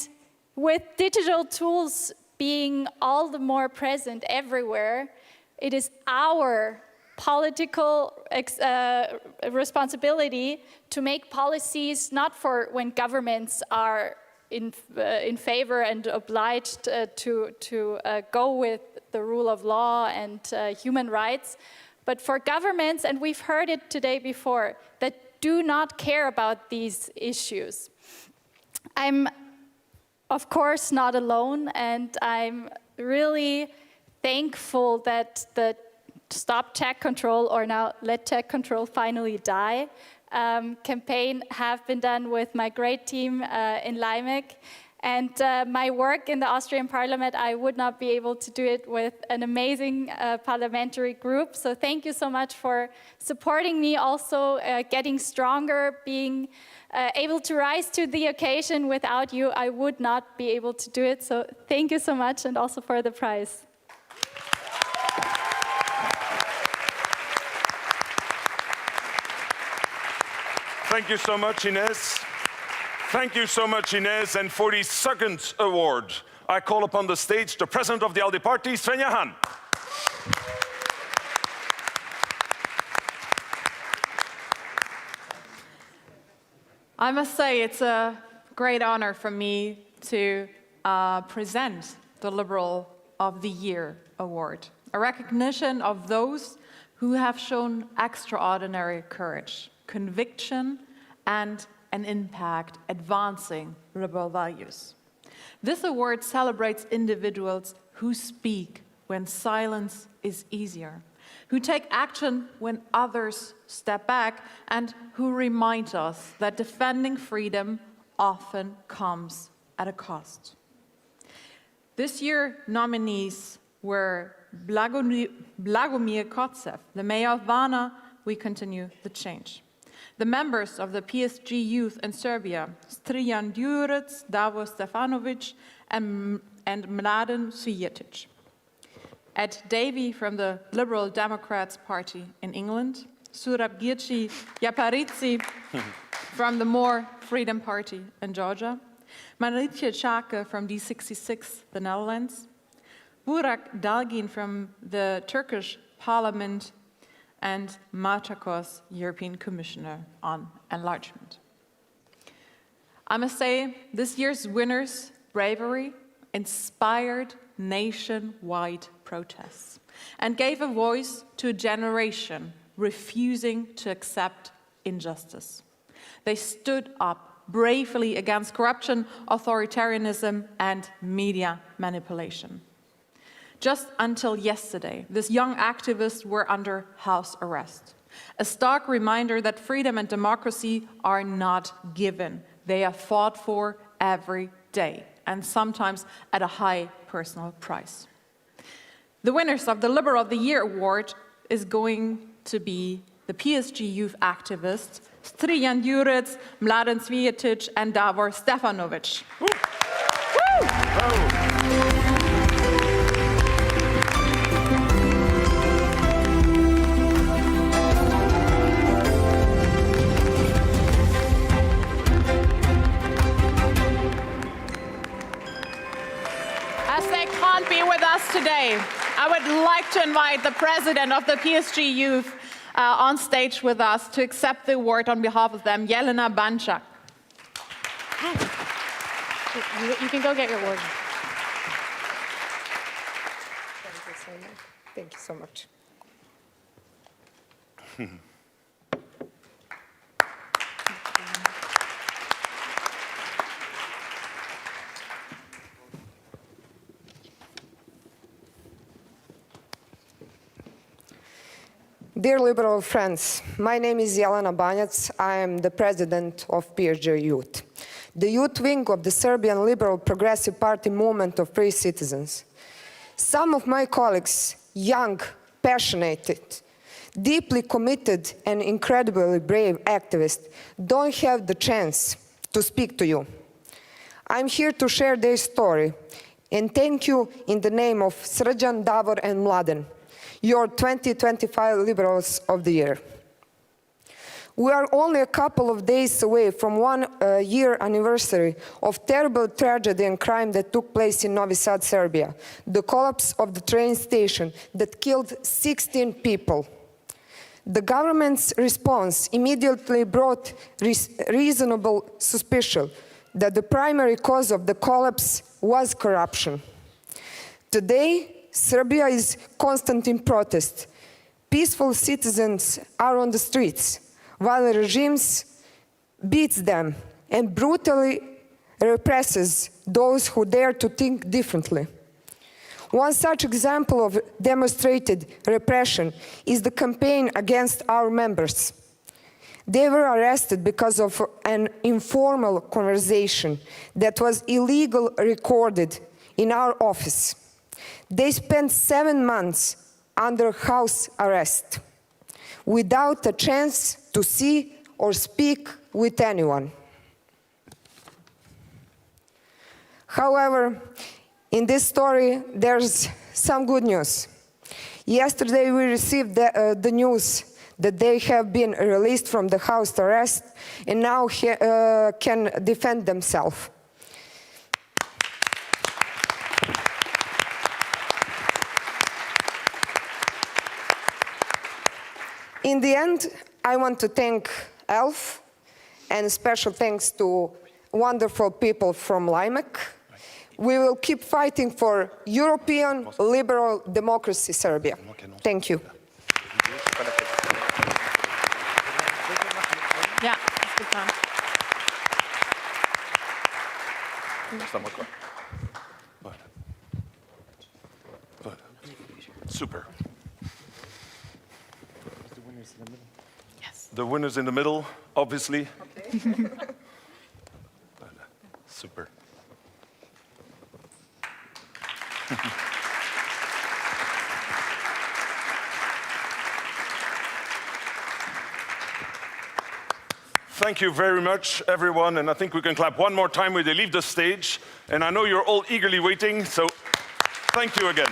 with digital tools being all the more present everywhere, it is our political responsibility to make policies not for when governments are in favor and obliged to go with the rule of law and human rights, But for governments, and we've heard it today before, that do not care about these issues, I'm of course not alone, and I'm really thankful that the Stop Tech Control, or now Let Tech Control Finally Die campaign have been done with my great team in Leimek. And my work in the Austrian Parliament, I would not be able to do it with an amazing parliamentary group. So thank you so much for supporting me, also getting stronger, being able to rise to the occasion. Without you, I would not be able to do it. So thank you so much, and also for the prize. Thank you so much, Ines. Thank you so much, Ines. And for the second award, I call upon the stage the President of the ALDE Party, Svenja Hahn. I must say it's a great honor for me to present the Liberal of the Year award, a recognition of those who have shown extraordinary courage, conviction, and an impact advancing liberal values. This award celebrates individuals who speak when silence is easier, who take action when others step back, and who remind us that defending freedom often comes at a cost. This year, nominees were Blagomir Kotsev, the mayor of Varna, We Continue the Change. The members of the PSG youth in Serbia, Strijan Djurec, Davor Stefanovic, and Mladen Cvijetic. Ed Davey from the Liberal Democrats Party in England, Surab Girci Yaparici from the More Freedom Party in Georgia, Marietje Schaake from D66, the Netherlands, Burak Dalgin from the Turkish Parliament, and Matakos, European Commissioner on Enlargement. I must say, this year's winners' bravery inspired nationwide protests and gave a voice to a generation refusing to accept injustice. They stood up bravely against corruption, authoritarianism, and media manipulation. Just until yesterday, these young activists were under house arrest. A stark reminder that freedom and democracy are not given. They are fought for every day, and sometimes at a high personal price. The winners of the Liberal of the Year award is going to be the PSG youth activists Strijan Djurec, Mladen Cvijetic, and Davor Stefanovic. Be with us today. I would like to invite the president of the PSG Youth on stage with us to accept the award on behalf of them, Jelena Banchak. You can go get your award. Thank you so much. Dear Liberal friends, my name is Jelena Banjac. I am the president of PSG Youth, the youth wing of the Serbian Liberal Progressive Party movement of free citizens. Some of my colleagues, young, passionate, deeply committed and incredibly brave activists, don't have the chance to speak to you. I'm here to share their story and thank you in the name of Srđan, Davor and Mladen, your 2025 Liberals of the Year. We are only a couple of days away from 1 year anniversary of terrible tragedy and crime that took place in Novi Sad, Serbia, the collapse of the train station that killed 16 people. The government's response immediately brought reasonable suspicion that the primary cause of the collapse was corruption. Today, Serbia is constant in protest. peaceful citizens are on the streets, while regimes beats them and brutally represses those who dare to think differently. One such example of demonstrated repression is the campaign against our members. They were arrested because of an informal conversation that was illegally recorded in our office. They spent 7 months under house arrest, without a chance to see or speak with anyone. However, in this story, there's some good news. Yesterday, we received the news that they have been released from the house arrest and now can defend themselves. In the end, I want to thank ALDE, and special thanks to wonderful people from Limek. We will keep fighting for European liberal democracy, Serbia. Thank you. Yeah, that's good time. Super. The winners in the middle, obviously. Okay. Super. Thank you very much, everyone, and I think we can clap one more time when they leave the stage. And I know you're all eagerly waiting, so thank you again.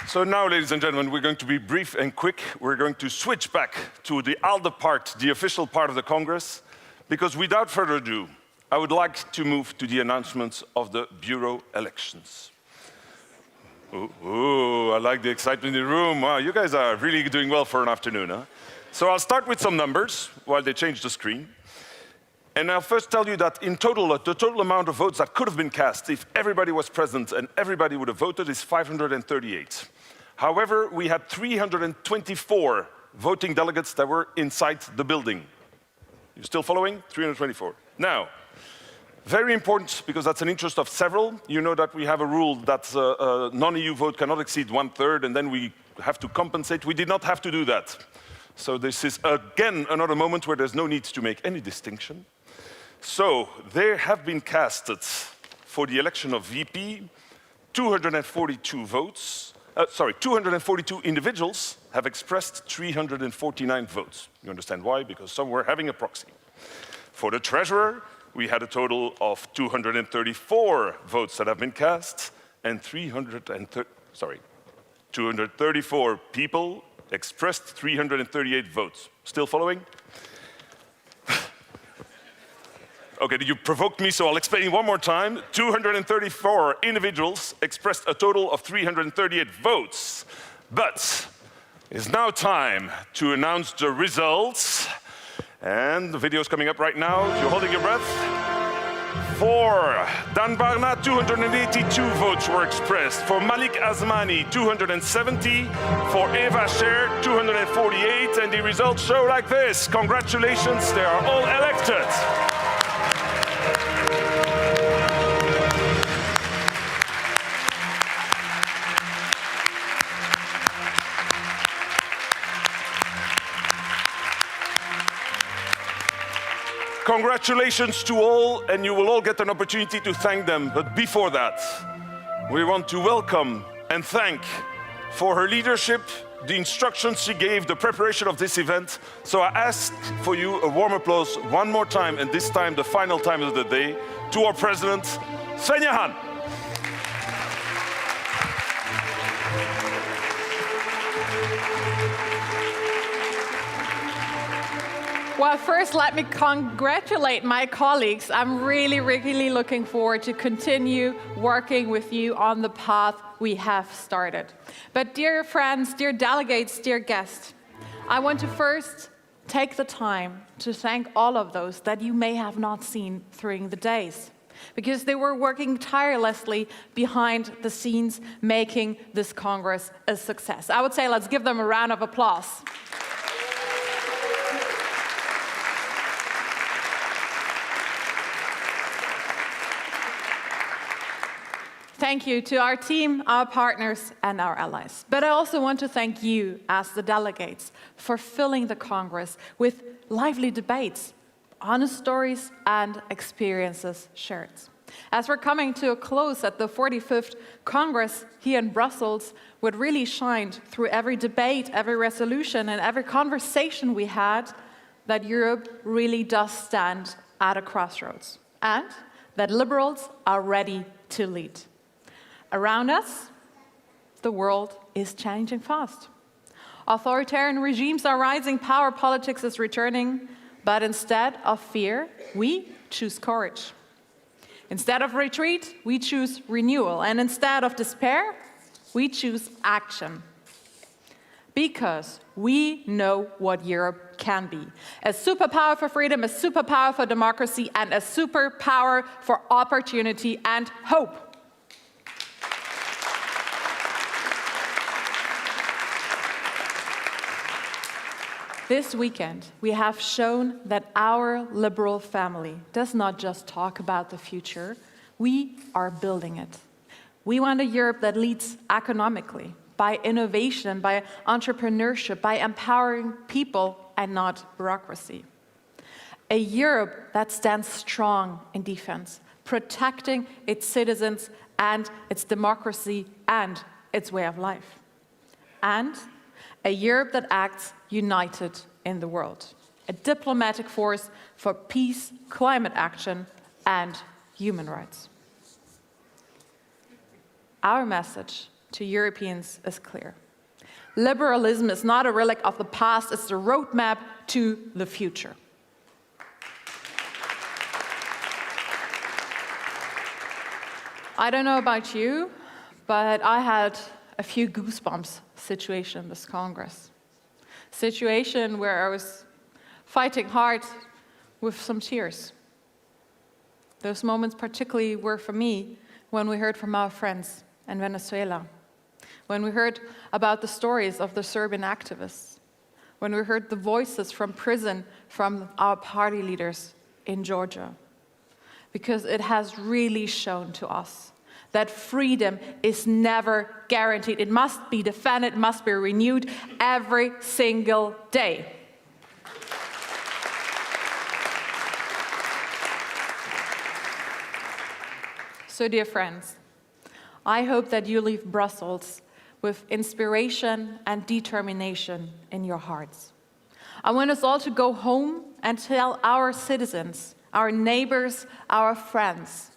So now, ladies and gentlemen, we're going to be brief and quick. We're going to switch back to the ALDE part, the official part of the Congress, because without further ado, I would like to move to the announcements of the Bureau elections. Ooh, I like the excitement in the room. Wow, you guys are really doing well for an afternoon, huh? So I'll start with some numbers while they change the screen. And I'll first tell you that in total, the total amount of votes that could have been cast if everybody was present and everybody would have voted is 538. However, we had 324 voting delegates that were inside the building. You still following? 324. Now, very important, because that's an interest of several. You know that we have a rule that a non-EU vote cannot exceed 1/3, and then we have to compensate. We did not have to do that. So this is, again, another moment where there's no need to make any distinction. So there have been casted for the election of VP 242 votes. 242 individuals have expressed 349 votes. You understand why? Because some were having a proxy. For the treasurer, we had a total of 234 votes that have been cast, and 234 people expressed 338 votes. Still following? Okay, you provoked me, so I'll explain one more time. 234 individuals expressed a total of 338 votes. But it's now time to announce the results. And the video is coming up right now. If you're holding your breath. For Dan Barna, 282 votes were expressed. For Malik Azmani, 270. For Eva Scher, 248. And the results show like this. Congratulations, they are all elected. Congratulations to all, and you will all get an opportunity to thank them. But before that, we want to welcome and thank for her leadership, the instructions she gave, the preparation of this event. So I ask for you a warm applause one more time, and this time the final time of the day, to our President, Svenja Hahn. Well, first, let me congratulate my colleagues. I'm really, really looking forward to continue working with you on the path we have started. But dear friends, dear delegates, dear guests, I want to first take the time to thank all of those that you may have not seen during the days. because they were working tirelessly behind the scenes, making this Congress a success. I would say let's give them a round of applause. Thank you to our team, our partners, and our allies. But I also want to thank you, as the delegates, for filling the Congress with lively debates, honest stories, and experiences shared. As we're coming to a close at the 45th Congress here in Brussels, what really shined through every debate, every resolution, and every conversation we had, that Europe really does stand at a crossroads, and that liberals are ready to lead. Around us, the world is changing fast. Authoritarian regimes are rising, power politics is returning, but instead of fear, we choose courage. Instead of retreat, we choose renewal, and instead of despair, we choose action. Because we know what Europe can be. A superpower for freedom, a superpower for democracy, and a superpower for opportunity and hope. This weekend, we have shown that our liberal family does not just talk about the future, we are building it. We want a Europe that leads economically, by innovation, by entrepreneurship, by empowering people and not bureaucracy. A Europe that stands strong in defense, protecting its citizens and its democracy and its way of life. And a Europe that acts united in the world, a diplomatic force for peace, climate action, and human rights. Our message to Europeans is clear. Liberalism is not a relic of the past, it's the roadmap to the future. I don't know about you, but I had a few goosebumps situation this Congress. Situation where I was fighting hard with some tears. Those moments particularly were for me when we heard from our friends in Venezuela, when we heard about the stories of the Serbian activists, when we heard the voices from prison from our party leaders in Georgia. Because it has really shown to us that freedom is never guaranteed. It must be defended, it must be renewed every single day. So, dear friends, I hope that you leave Brussels with inspiration and determination in your hearts. I want us all to go home and tell our citizens, our neighbors, our friends,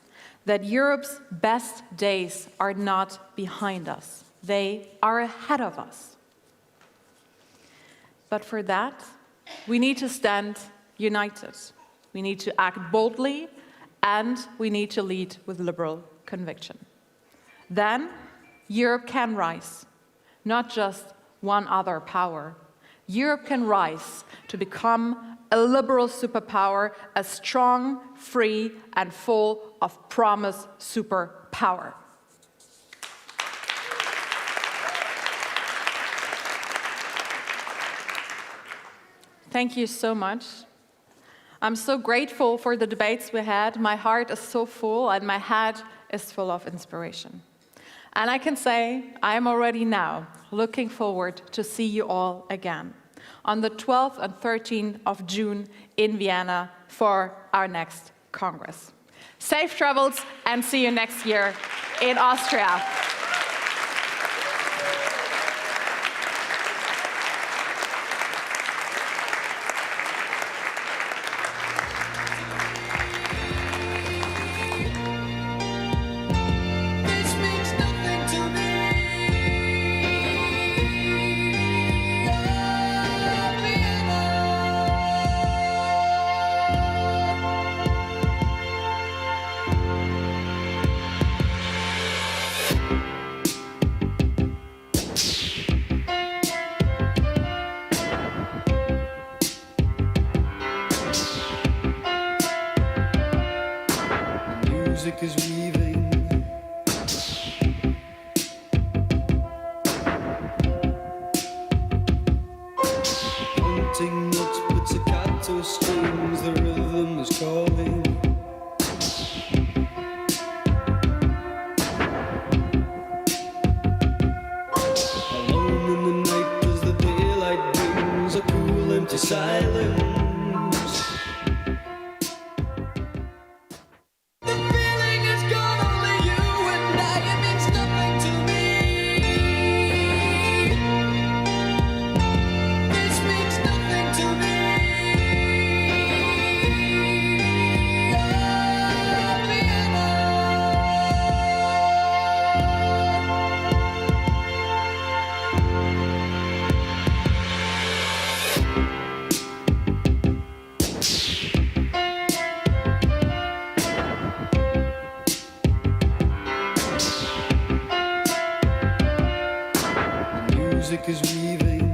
that Europe's best days are not behind us. They are ahead of us. But for that, we need to stand united. We need to act boldly, and we need to lead with liberal conviction. Then Europe can rise, not just one other power. Europe can rise to become a liberal superpower, a strong, free, and full of promise superpower. Thank you so much. I'm so grateful for the debates we had. My heart is so full and my head is full of inspiration. And I can say I am already now looking forward to see you all again on the 12th and 13th of June in Vienna for our next Congress. Safe travels and see you next year in Austria. music is weaving. Hunting notes, pizzicato strings, the rhythm is calling. Alone in the night as the daylight brings a cool empty silence. Music is weaving.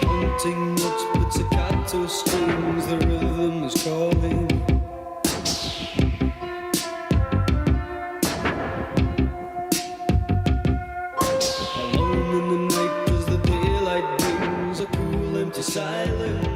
Hunting notes, pizzicato strings, the rhythm is calling. Alone in the night as the daylight brings a cool empty silence.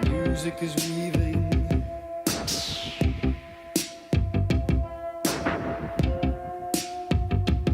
Music is